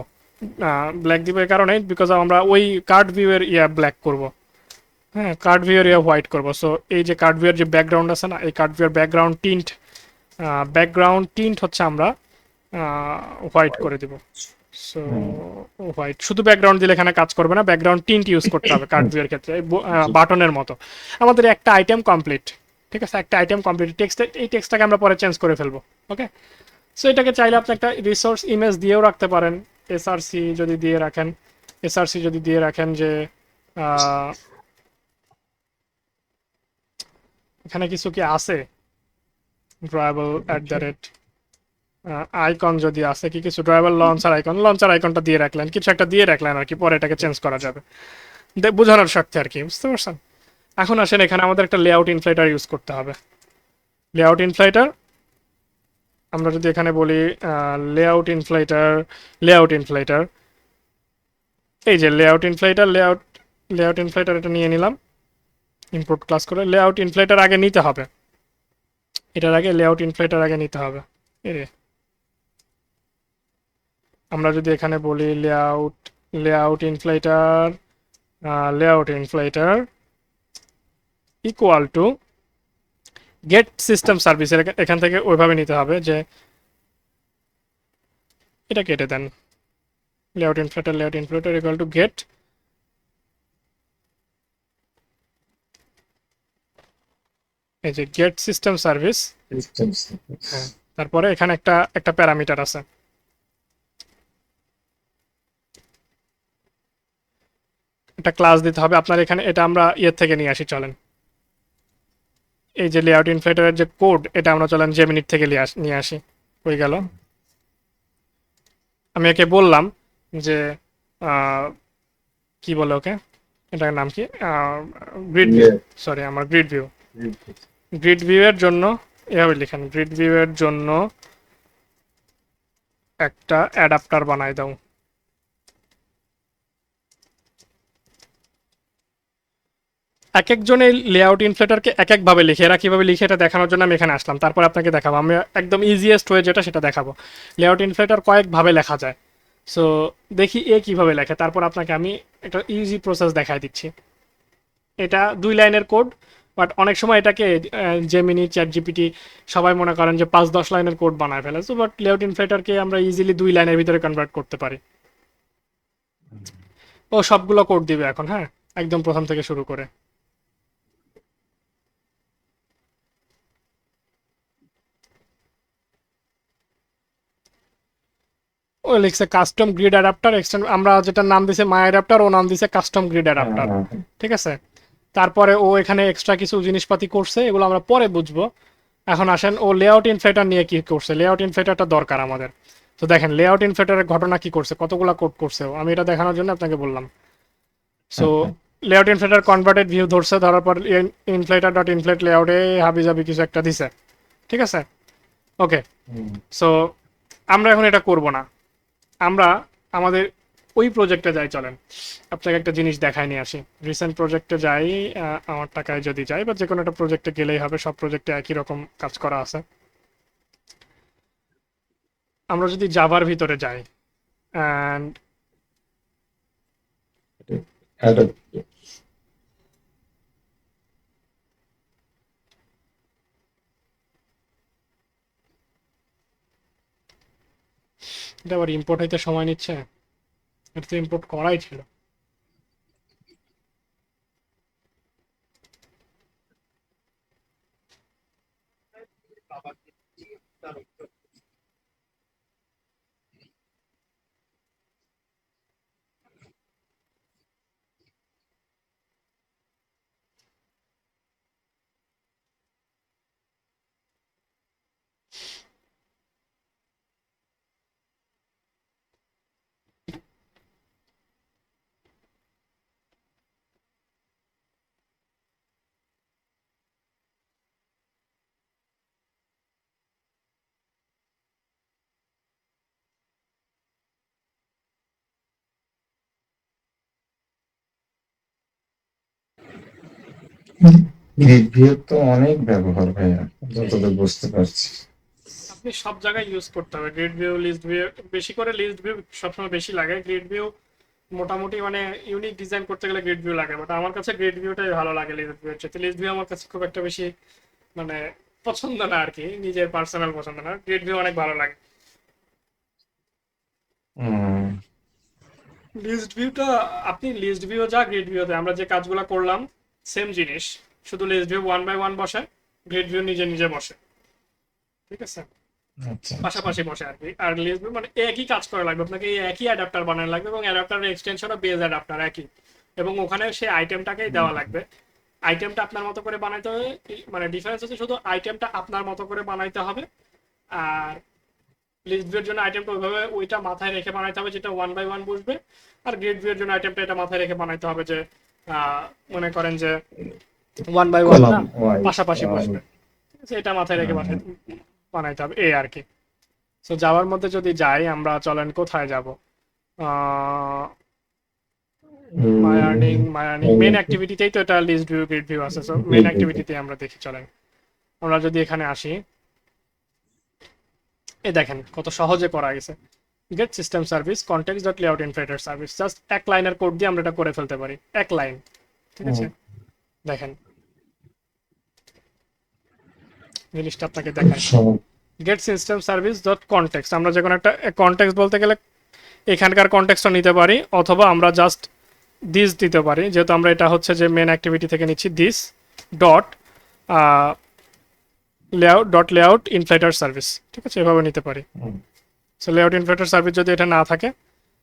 এই কারণেই বিকজ আমরা ওই কার্ড ভিউয়ের ব্ল্যাক করব, হ্যাঁ, কার্ড ভিউয়ের হোয়াইট করব। সো এই যে কার্ড ভিউয়ের যে ব্যাকগ্রাউন্ড আছে না, এই কার্ড ভিউয়ের ব্যাকগ্রাউন্ড টিন্ট হচ্ছে আমরা হোয়াইট করে দিব। সো হোয়াইট, শুধু ব্যাকগ্রাউন্ড দিলে এখানে কাজ করবে না, ব্যাকগ্রাউন্ড টিন্ট ইউজ করতে হবে কার্ড ভিউয়ের ক্ষেত্রে, বাটনের মতো। আমাদের একটা আইটেম কমপ্লিট, ঠিক আছে, একটা আইটেম কমপ্লিট। এই টেক্সটটাকে আমরা পরে চেঞ্জ করে ফেলবো, ওকে। সো এটাকে চাইলে আপনি একটা রিসোর্স ইমেজ দিয়েও রাখতে পারেন, এসআরসি যদি দিয়ে রাখেন যে এখানে কিছু কি আছে, ড্রয়াবল আইকন যদি আছে কি কিছু, ড্রয়াবল লঞ্চার আইকনটা দিয়ে রাখলেন, কিছু একটা দিয়ে রাখলেন আর কি, পরে এটাকে চেঞ্জ করা যাবে বোঝানোর স্বার্থে আর কি, বুঝতে পারছেন। এখন আসেন এখানে আমাদের একটা লেআউট ইনফ্লেটার ইউজ করতে হবে। লেআউট ইনফ্লেটার, আমরা যদি এখানে বলি লেআউট ইনফ্লেটার, এই যে লেআউট ইনফ্লেটার এটা নিয়ে নিলাম, ইম্পোর্ট ক্লাস করে। লেআউট ইনফ্লেটার আগে নিতে হবে, এটার আগে লেআউট ইনফ্লেটার আগে নিতে হবে। আমরা যদি এখানে বলি layout inflater equal to get system service, এখান থেকে ওইভাবে নিতে হবে যে এটা কেটে দেন, layout inflater equal to get এই যে গেট সিস্টেম সার্ভিস, তারপরে এখানে একটা প্যারামিটার আছে, একটা ক্লাস দিতে হবে আপনার এখানে। এটা আমরা ইয়ের থেকে নিয়ে আসি, চলেন এই যে লেআউট ইনফ্লেটারের যে কোড, এটা আমরা চলেন জেমিনিট থেকে নিয়ে আসি। হয়ে গেল। আমি একে বললাম যে কি বলে ওকে, এটার নাম কি, গ্রিড ভিউ, সরি আমার গ্রিড ভিউ এর জন্য এভাবে লিখেন গ্রিড ভিউ এর জন্য একটা অ্যাডাপ্টার বানাই দাও। এক একজনে লেআউট ইনফ্লেটারকে এক একভাবে লিখে, এরা কিভাবে লিখে এটা দেখানোর জন্য আমি এখানে আসলাম। তারপর আপনাকে দেখাবো, আমি একদম ইজিয়েস্ট ওয়ে যেটা সেটা দেখাবো। লেআউট ইনফ্লেটার কয়েকভাবে লেখা যায়, সো দেখি এ কিভাবে লেখে, তারপর আপনাকে আমি একটা ইজি প্রসেস দেখাই দিচ্ছি। এটা 2 লাইনের কোড, বাট অনেক সময় এটাকে জেমিনি, চ্যাট জিপিটি সবাই মনে করেন যে 5-10 লাইনের কোড বানায় ফেলে। সো বাট লেআউট ইনফ্লেটারকে আমরা ইজিলি 2 লাইনের ভিতরে কনভার্ট করতে পারি। ও সবগুলো কোড দিবে এখন, হ্যাঁ, একদম প্রথম থেকে শুরু করে। ও লিখছে কাস্টম গ্রিড অ্যাডাপ্টার এক্সটেন্ড, আমরা যেটার নাম দিছে মাই অ্যাডাপ্টার, ও নাম দিছে কাস্টম গ্রিড অ্যাডাপ্টার। ঠিক আছে, তারপরে ও এখানে এক্সট্রা কিছু জিনিসপাতি করছে, এগুলো আমরা পরে বুঝবো। এখন আসেন ও লেআউট ইনফ্লেটার নিয়ে কি করছে। লেআউট ইনফ্লেটারটা দরকার আমাদের। তো দেখেন লেআউট ইনফ্লেটারের ঘটনা কি করছে, কতগুলা কোড করছে ও, আমি এটা দেখানোর জন্য আপনাকে বললাম। So layout inflator converted view ধরছে, ধরার পর ইনফ্লেটার ডট ইনফ্লেট লেআউটে হাবি জাবি কিছু একটা দিছে। ঠিক আছে, ওকে। সো আমরা এখন এটা করব না, আমরা আমাদের ওই প্রজেক্টে যাই, চলেন আপনাকে একটা জিনিস দেখাই নিয়ে আসি। রিসেন্ট প্রজেক্টে যাই, আমার টাকায় যদি যাই, বা যে কোনো একটা প্রজেক্টে গেলেই হবে, সব প্রজেক্টে একই রকম কাজ করা আছে। আমরা যদি জাভার ভিতরে যাই অ্যান্ড এটা আবার ইম্পোর্ট হইতে সময় নিচ্ছে, এটা তো ইম্পোর্ট করাই ছিল। গ্রিড ভিউ তো অনেক ব্যবহার ভাইয়া, যতদূর বুঝতে পারছি। আপনি সব জায়গায় ইউজ করতে হবে গ্রিড ভিউ, লিস্ট ভিউ, বেশি করে লিস্ট ভিউ সবসময় বেশি লাগে। গ্রিড ভিউ মোটামুটি মানে ইউনিক ডিজাইন করতে গেলে গ্রিড ভিউ লাগে, বাট আমার কাছে গ্রিড ভিউটাই ভালো লাগে লিস্ট ভিউ এর চেয়ে। লিস্ট ভিউ আমার কাছে খুব একটা বেশি মানে পছন্দ না আর কি, নিজের পার্সোনাল পছন্দ না। গ্রিড ভিউ অনেক ভালো লাগে। লিস্ট ভিউটা আপনি লিস্ট ভিউ যা গ্রিড ভিউতে আমরা যে কাজগুলো করলাম সেম জিনিস, শুধু লিস্ট ভিউ 1 বাই 1 বসে, গ্রিড ভিউ নিজে নিজে বসে। ঠিক আছে, আচ্ছা পাশাপাশি বসে আর কি। আর লিস্ট ভিউ মানে একই কাজ করা লাগবে আপনাকে, এই একই অ্যাডাপ্টার বানানো লাগবে, এবং অ্যাডাপ্টারের এক্সটেনশনও বেজ অ্যাডাপ্টার একই, এবং ওখানে সেই আইটেমটাকেই দেওয়া লাগবে। আইটেমটা আপনার মতো করে বানাইতে হবে, মানে ডিফারেন্স হচ্ছে শুধু আইটেমটা আপনার মতো করে বানাইতে হবে। আর লিস্ট ভিউর জন্য আইটেমটা ওইভাবে ওইটা মাথায় রেখে বানাইতে হবে যেটা 1 বাই 1 বসবে। আর গ্রিড ভিউর জন্য আইটেমটা এটা মাথায় রেখে বানাইতে হবে যে মনে করেন যে 1 বাই 1 না, পাশাপাশি বসবে। ঠিক আছে, এটা মাথায় রেখে বানাইতে হবে এই আর কি। সো যাওয়ার মধ্যে যদি যাই আমরা, চলেন কোথায় যাব, মাই আর্নিং মেন অ্যাক্টিভিটিতেই তো এটা লিস্ট ভিউ গ্রিড ভিউ আছে। সো মেন অ্যাক্টিভিটিতে আমরা দেখি, চলেন আমরা যদি এখানে আসি, এই দেখেন কত সহজে করা গেছে। Get system service context dot layout inflater service, just এক লাইনের কোড দিয়ে আমরা এটা করে ফেলতে পারি, এক লাইন। ঠিক আছে, দেখেন জিনিসটা আপনাকে দেখাই। Get system service dot context, আমরা যে কোনো একটা কনটেক্সট বলতে গেলে এখানকার কনটেক্সটটা নিতে পারি, অথবা আমরা জাস্ট দিস দিতে পারি, যেহেতু আমরা এটা হচ্ছে যে মেন অ্যাক্টিভিটি থেকে নিচ্ছি। This dot layout inflater service, ঠিক আছে, এভাবে নিতে পারি। সো লেআউট ইনফ্লেটার সার্ভিস যদি এটা না থাকে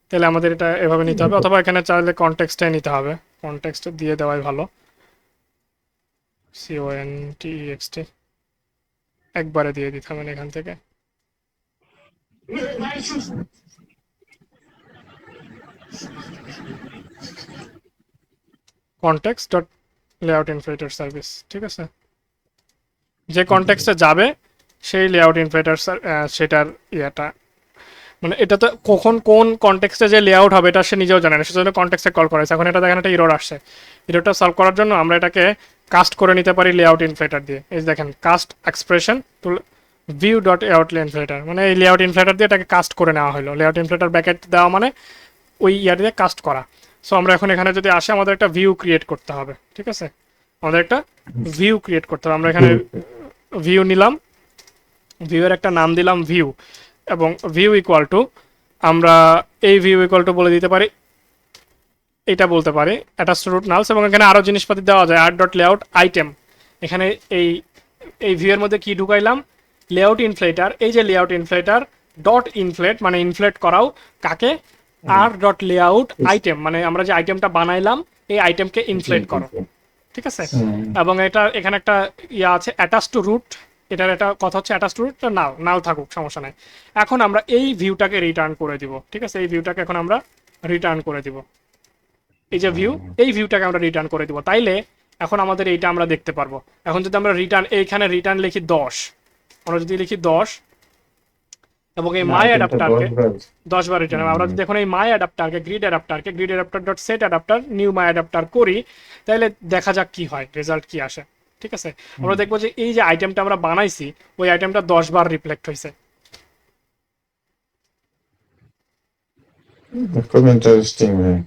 তাহলে আমাদের এটা এভাবে নিতে হবে, অথবা এখানে চাইলে কনটেক্সটটাই নিতে হবে, কনটেক্সট দিয়ে দেওয়াই ভালো। CONTEXT একবারে দিয়ে দিতে হবে এখান থেকে। Context dot layout inflater service, ঠিক আছে। যে কনটেক্সটে যাবে সেই লেআউট ইনফ্লেটার সেটার ইয়েটা, মানে এটা তো কখন কোন কনটেক্সটে যে লেআউট হবে এটা সে নিজেও জানে না, সেজন্য কনটেক্সটে কল করেছে। এখন এটা দেখেন একটা ইরর আসছে, ইররটা সলভ করার জন্য আমরা এটাকে কাস্ট করে নিতে পারি লেআউট ইনফ্লেটার দিয়ে। এই যে দেখেন cast expression to view dot layout inflater, মানে এই লেআউট ইনফ্লেটার দিয়ে এটাকে কাস্ট করে নেওয়া হলো। লেআউট ইনফ্লেটার ব্যাকেট দেওয়া মানে ওই ইয়ার দিয়ে কাস্ট করা। সো আমরা এখন এখানে যদি আসে আমাদের একটা ভিউ ক্রিয়েট করতে হবে, ঠিক আছে, আমাদের একটা ভিউ ক্রিয়েট করতে হবে। আমরা এখানে ভিউ নিলাম, ভিউয়ের একটা নাম দিলাম ভিউ, এবং ভিউ ইকুয়াল টু আমরা এই ভিউ ইকুয়াল টু বলে দিতে পারি, এটা বলতে পারি অ্যাটাচ টু রুট নালস, এবং এখানে আরও জিনিসপাতি দেওয়া যায় আর ডট লেআউট আইটেম। এখানে এই এই ভিউয়ের মধ্যে কি ঢুকাইলাম, লেআউট ইনফ্লেটার। এই যে লেআউট ইনফ্লেটার ডট ইনফ্লেট মানে ইনফ্লেট করাও কাকে, আর ডট লেআউট আইটেম মানে আমরা যে আইটেমটা বানাইলাম এই আইটেমকে ইনফ্লেট করো, ঠিক আছে। এবং এটা এখানে একটা ইয়া আছে অ্যাটাচ টু রুট, এটার একটা কথা হচ্ছে অ্যাটাচ টু রুট, নাও নাও থাকুক সমস্যা নাই। এখন আমরা এই ভিউটাকে রিটার্ন করে দিব, ঠিক আছে, এই ভিউটাকে এখন আমরা রিটার্ন করে দিব, এই যে ভিউ, এই ভিউটাকে আমরা রিটার্ন করে দিব। তাইলে এখন আমাদের এইটা আমরা দেখতে পারবো। এখন যদি আমরা রিটার্ন এইখানে রিটার্ন লিখি 10, আমরা যদি লিখি 10 এবং এই মাই অ্যাডাপ্টারকে 10 বার রিটার্ন, আমরা যদি এখন এই মাই অ্যাডাপ্টারকে grid adapter dot set adapter new my adapter করি, তাহলে দেখা যাক কি হয়, রেজাল্ট কি আসে, ঠিক আছে। আমরা দেখবো যে এই যে আইটেমটা আমরা বানাইছি ওই আইটেমটা 10 বার রিফ্লেক্ট হয়েছে। খুব ইন্টারেস্টিং ভাই।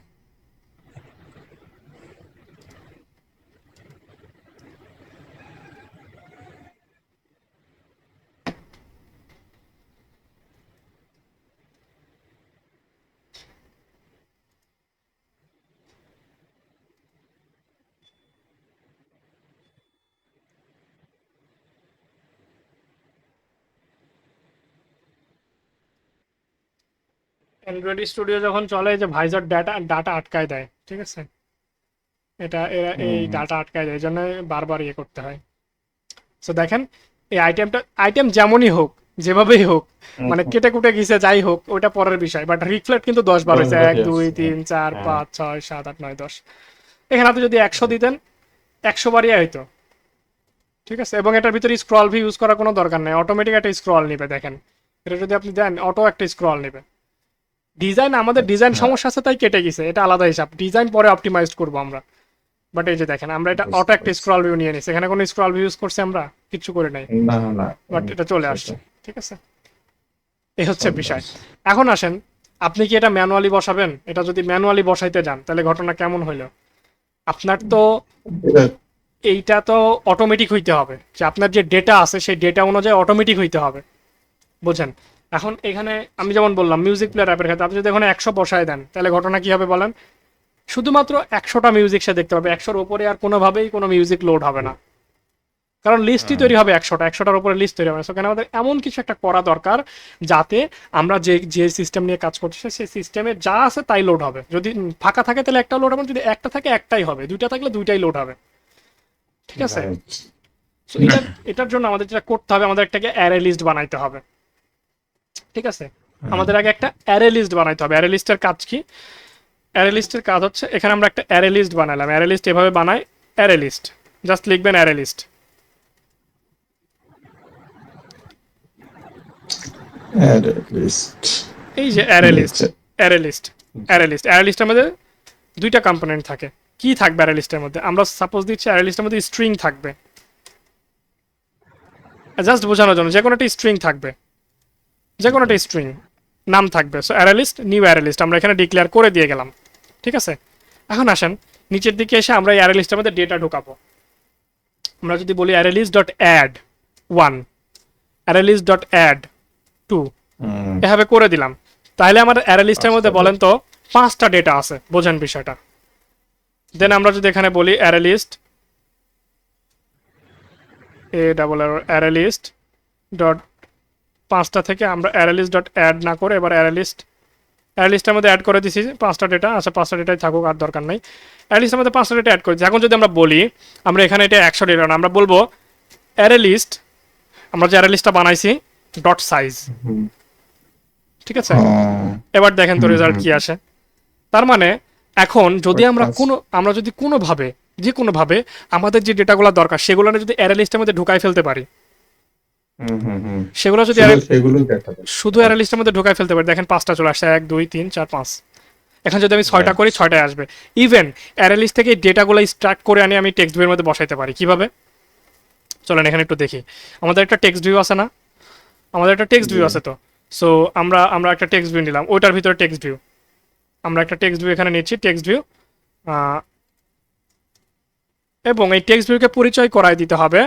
অ্যান্ড্রয়েড স্টুডিও যখন চলে যে ভাইজার ডাটা ডাটা আটকায় দেয়, ঠিক আছে, এটা এরা এই ডাটা আটকায় দেয়, এই জন্য বারবার ইয়ে করতে হয়। সো দেখেন এই আইটেম যেমনই হোক যেভাবেই হোক, মানে কেটে কুটে গেছে যাই হোক ওটা পরের বিষয়, বাট রিফ্লেক্ট কিন্তু 10 বার হয়েছে, 1 2 3 4 5 6 7 8 9 10। এখানে আপনি যদি 100 দিতেন 100 বারই হইতো, ঠিক আছে। এবং এটার ভিতরে স্ক্রল ভিউ ইউজ করার কোনো দরকার নেই, অটোমেটিক একটা স্ক্রল নেবে। দেখেন এটা যদি আপনি দেন অটো একটা স্ক্রল নেবে। ডিজাইন আমাদের ডিজাইন সমস্যা আছে তাই কেটে গেছে, এটা আলাদা হিসাব, ডিজাইন পরে অপটিমাইজ করবো আমরা। বাট এই যে দেখেন আমরা এটা অটো একটা স্ক্রল ভিউ নিয়ে নিছি, এখানে কোনো স্ক্রল ভিউ ইউজ করছি আমরা কিছু করে নাই, না না, বাট এটা চলে আসছে, ঠিক আছে। এই হচ্ছে বিষয়। এখন আসেন আপনি কি এটা ম্যানুয়ালি বসাবেন? এটা যদি ম্যানুয়ালি বসাইতে যান তাহলে ঘটনা কেমন হইলো? আপনার তো এটা এইটা তো অটোমেটিক হইতে হবে, যে আপনার যে ডেটা আছে সেই ডেটা অনুযায়ী অটোমেটিক হইতে হবে, বুঝেন। এখন এখানে আমি যেমন বললাম মিউজিক প্লেয়ার অ্যাপের ক্ষেত্রে আপনি যদি এখানে 100 বসায় দেন তাহলে ঘটনা কি হবে বলেন? শুধুমাত্র 100টা মিউজিক সে দেখতে পাবে, 100-র উপরে আর কোনোভাবেই কোনো মিউজিক লোড হবে না, কারণ লিস্টই তৈরি হবে 100টার উপরে লিস্ট তৈরি হবে। সেখানে আমাদের এমন কিছু একটা করা দরকার যাতে আমরা যে যে সিস্টেম নিয়ে কাজ করছি সেই সিস্টেমে যা আছে তাই লোড হবে। যদি ফাঁকা থাকে তাহলে একটা লোড হবে, যদি একটা থাকে একটাই হবে, দুইটা থাকলে দুইটাই লোড হবে, ঠিক আছে। So এটার জন্য আমাদের যেটা করতে হবে, আমাদের একটাকে অ্যারে লিস্ট বানাইতে হবে, ঠিক আছে। আমাদের আগে একটা অ্যারে লিস্ট বানাইতে হবে। অ্যারে লিস্টের কাজ কি? অ্যারে লিস্টের কাজ হচ্ছে এখানে আমরা একটা অ্যারে লিস্ট বানালাম। অ্যারে লিস্ট এভাবে বানাই, অ্যারে লিস্ট জাস্ট লিখবেন অ্যারে লিস্ট, এই যে অ্যারে লিস্টের মধ্যে দুইটা কম্পোনেন্ট থাকে। কি থাকবে অ্যারে লিস্টের মধ্যে? আমরা সাপোজ দিচ্ছি অ্যারে লিস্টের মধ্যে স্ট্রিং থাকবে, জাস্ট বোঝানোর জন্য যে কোনো একটা স্ট্রিং থাকবে, যে কোনো একটা স্ট্রিং নাম থাকবে। So array list, new array list আমরা এখানে ডিক্লেয়ার করে দিয়ে গেলাম, ঠিক আছে। এখন আসেন নিচের দিকে এসে আমরা এই অ্যারে লিস্টের মধ্যে ডেটা ঢোকাবো। আমরা যদি বলি array list dot add 1, array list dot add 2, এভাবে করে দিলাম, তাহলে আমার অ্যারে লিস্টের মধ্যে বলেন তো 5টা ডেটা আছে, বোঝেন বিষয়টা। দেন আমরা যদি এখানে বলি array list array list dot 5টা থেকে আমরা অ্যারে লিস্ট ডট অ্যাড না করে এবার অ্যারে লিস্টের মধ্যে অ্যাড করে দিছি 5টা ডেটা। আচ্ছা 5টা ডেটাই থাকুক, আর দরকার নেই। অ্যারে লিস্টের মধ্যে 5টা ডেটা অ্যাড করে দিচ্ছি। এখন যদি আমরা বলি আমরা এখানে এটা 100 ডেটা না, আমরা বলবো অ্যারে লিস্ট, আমরা যে অ্যারে লিস্টটা বানাইছি ডট সাইজ, ঠিক আছে। এবার দেখেন তো রেজাল্ট কি আসে। তার মানে এখন যদি আমরা যদি কোনোভাবে যে কোনোভাবে আমাদের যে ডেটাগুলো দরকার সেগুলো যদি অ্যারে লিস্টের মধ্যে ঢুকাই ফেলতে পারি, সেগুলো যদি সেগুলো দেখা যায়। শুধু অ্যারে লিস্টের মধ্যে ঢোকায় ফেলতে পারি, দেখেন 5টা চলে আসছে, 1 2 3 4 5। এখন যদি আমি 6টা করি 6টায় আসবে। ইভেন অ্যারে লিস্ট থেকে ডেটাগুলো এক্সট্রাক্ট করে আনি আমি টেক্সট ভিউয়ের মধ্যে বসাইতে পারি। কিভাবে? চলেন এখানে একটু দেখি। আমাদের একটা টেক্সট ভিউ আছে না? আমাদের একটা টেক্সট ভিউ আছে তো। সো আমরা একটা টেক্সট ভিউ নিলাম, ওইটার ভিতরে টেক্সট ভিউ, আমরা একটা টেক্সট ভিউ এখানে নিচ্ছি, টেক্সট ভিউ, এবং এই টেক্সট ভিউকে পরিচয় করায় দিতে হবে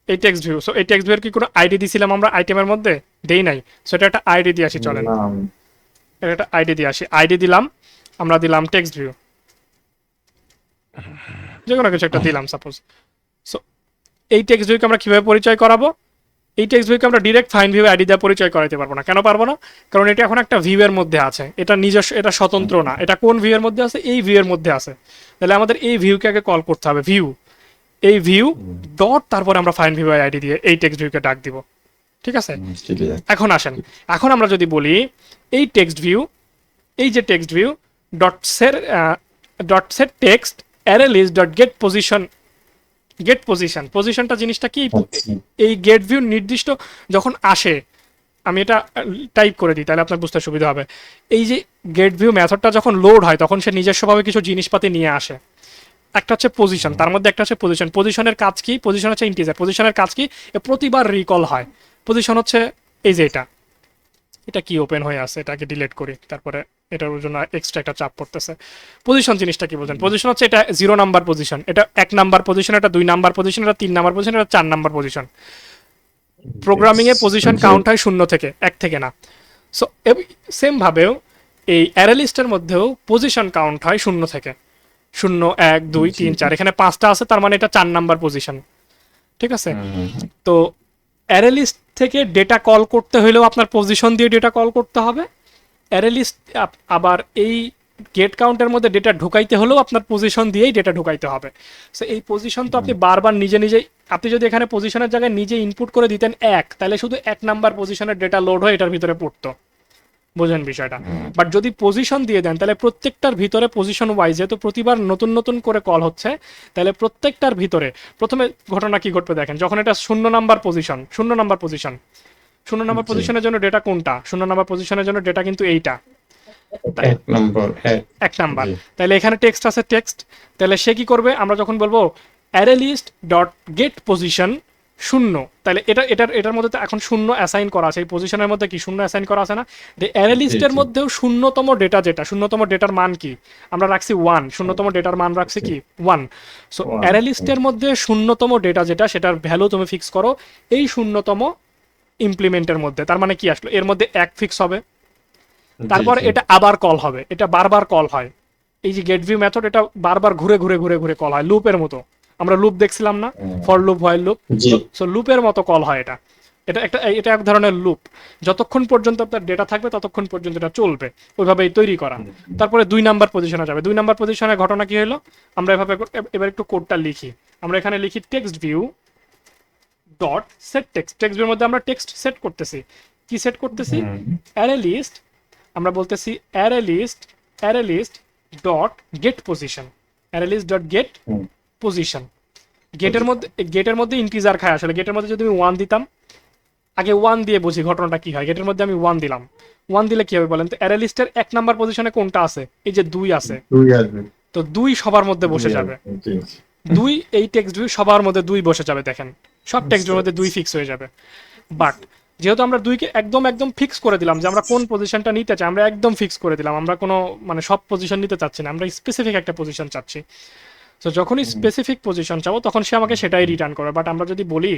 এই টেক্সট ভিউ। সো এই টেক্সট ভিউয়ের কি কোনো আইডি দিছিলাম আমরা আইটেমের মধ্যে? দেই নাই। সো এটা একটা আইডি দিয়ে আসি, চলেন এটা একটা আইডি দিয়ে আসি। আইডি দিলাম, আমরা দিলাম টেক্সট ভিউ, যে কোনো কিছু একটা দিলাম সাপোজ। সো এই টেক্সট ভিউকে আমরা কিভাবে পরিচয় করাবো? এই টেক্সট ভিউকে আমরা ডিরেক্ট ফাইন ভিউ আইডি দিয়ে পরিচয় করাতে পারবো না। কেন পারবো না? কারণ এটা এখন একটা ভিউ এর মধ্যে আছে, এটা নিজস্ব, এটা স্বতন্ত্র না। এটা কোন ভিউ এর মধ্যে আছে? এই ভিউ এর মধ্যে আছে। তাহলে আমাদের এই ভিউকে আগে কল করতে হবে, ভিউ, এই ভিউ ডট, তারপরে আমরা ফাইন ভিউ আইডি দিয়ে এই টেক্সট ভিউকে ডাক দিব। ঠিক আছে? এখন আসেন, এখন আমরা যদি বলি এই টেক্সট ভিউ, এই যে text view dot set text array list dot get position, get position, পজিশনটা জিনিসটা কি? এই গেট ভিউ নির্দিষ্ট যখন আসে, আমি এটা টাইপ করে দিই তাহলে আপনার বুঝতে সুবিধা হবে। এই যে গেট ভিউ মেথডটা যখন লোড হয় তখন সে নিজস্বভাবে কিছু জিনিসপাতি নিয়ে আসে। একটা হচ্ছে পজিশন, তার মধ্যে একটা হচ্ছে পজিশন। পজিশনের কাজ কি? পজিশন হচ্ছে ইন্টিজার। পজিশনের কাজ কি? প্রতিবার রিকল হয়। পজিশন হচ্ছে এই যে এটা কি ওপেন হয়ে আছে, এটাকে ডিলিট করি, তারপরে এটার জন্য এক্সট্রা একটা চাপ পড়তেছে। পজিশন জিনিসটা কি বলছেন? পজিশন হচ্ছে এটা 0 নাম্বার পজিশন, এটা 1 নাম্বার পজিশন, এটা 2 নাম্বার পজিশন, এটা 3 নাম্বার পজিশন, এটা 4 নাম্বার পজিশন। প্রোগ্রামিং এ পজিশন কাউন্ট হয় 0 থেকে, 1 থেকে না। সো সেম ভাবেও এই অ্যারে লিস্টের মধ্যেও পজিশন কাউন্ট হয় 0 থেকে, 0 1 2 3 4, এখানে 5টা আছে, তার মানে এটা 4 নাম্বার পজিশন। ঠিক আছে? তো অ্যারে লিস্ট থেকে ডেটা কল করতে হলেও আপনার পজিশন দিয়ে ডেটা কল করতে হবে। অ্যারে লিস্ট আবার এই গেট কাউন্টের মধ্যে ডেটা ঢুকাইতে হলেও আপনার পজিশন দিয়েই ডেটা ঢুকাইতে হবে। সো এই পজিশন তো আপনি বারবার নিজেই, আপনি যদি এখানে পজিশনের জায়গায় নিজে ইনপুট করে দিতেন 1, তাহলে শুধু 1 নাম্বার পজিশনের ডেটা লোড হয়ে এটার ভিতরে পড়তো। বোঝেন বিষয়টা? বাট যদি পজিশন দিয়ে দেন তাহলে প্রত্যেকটার ভিতরে পজিশন ওয়াইজ, যেহেতু প্রতিবার নতুন নতুন করে কল হচ্ছে, তাহলে প্রত্যেকটার ভিতরে প্রথমে ঘটনা কি ঘটবে দেখেন। যখন এটা 0 number position, 0 number position, 0 number পজিশনের জন্য ডেটা কোনটা? 0 নাম্বার পজিশনের জন্য ডেটা কিন্তু এইটা, 1 নাম্বার। তাহলে এখানে টেক্সট আছে, টেক্সট। তাহলে সে কি করবে? আমরা যখন বলবো array list dot get position 0, তাহলে এটার মধ্যে তো এখন 0 অ্যাসাইন করা আছে, এই পজিশনের মধ্যে কি 0 অ্যাসাইন করা আছে না? অ্যারে লিস্টের মধ্যেও শূন্যতম ডেটা, যেটা শূন্যতম ডেটার মান কি আমরা রাখছি 1, শূন্যতম ডেটার মান রাখছি কি 1। সো অ্যারে লিস্টের মধ্যে শূন্যতম ডেটা যেটা, সেটার ভ্যালু তুমি ফিক্স করো এই শূন্যতম ইমপ্লিমেন্টের মধ্যে। তার মানে কি আসলো? এর মধ্যে 1 ফিক্স হবে, তারপর এটা আবার কল হবে, এটা বারবার কল হয়। এই যে গেট ভিউ মেথড, এটা বারবার ঘুরে ঘুরে ঘুরে ঘুরে কল হয়, লুপের মতো। আমরা লুপ দেখছিলাম না, for loop, while loop. So লুপের মতো কল হয় এটা। এটা এক ধরনের লুপ। যতক্ষণ পর্যন্ত আপনার ডেটা থাকবে ততক্ষণ পর্যন্ত এটা চলবে, ওইভাবেই তৈরি করা। তারপরে 2 নাম্বার পজিশনে যাবে। 2 নাম্বার পজিশনের ঘটনা কি হলো? আমরা এভাবে এবার একটু কোডটা লিখি। আমরা এখানে লিখি text view dot set text. Text ভিউর মধ্যে আমরা টেক্সট সেট করতেছি। কি সেট করতেছি? অ্যারে লিস্ট, আমরা বলতেছি array list dot get position, array list dot get position. গেটের মধ্যে ইন্টিজার খায় আসলে। গেটের মধ্যে যদি আমি 1 দিতাম, আগে 1 দিয়ে বুঝি ঘটনাটা কি হয়। গেটের মধ্যে আমি 1 দিলাম, 1 দিলে কি হবে বলেন তো? অ্যারে লিস্টের 1 নাম্বার পজিশনে কোনটা আছে? এই যে 2 আছে, তো 2 সবার মধ্যে বসে যাবে। 2 এই টেক্সট ভিউ সবার মধ্যে 2 বসে যাবে। দেখেন সব টেক্সট ভিউর মধ্যে 2 ফিক্স হয়ে যাবে। বাট যেহেতু আমরা 2কে একদম ফিক্স করে দিলাম যে আমরা কোন পজিশনটা নিতে চাই, আমরা একদম ফিক্স করে দিলাম, আমরা কোনো মানে সব পজিশন নিতে চাচ্ছি না, আমরা স্পেসিফিক একটা পজিশন চাচ্ছি। তো যখনই স্পেসিফিক পজিশন চাও তখন সে আমাকে সেটাই রিটার্ন করবে। বাট আমরা যদি বলি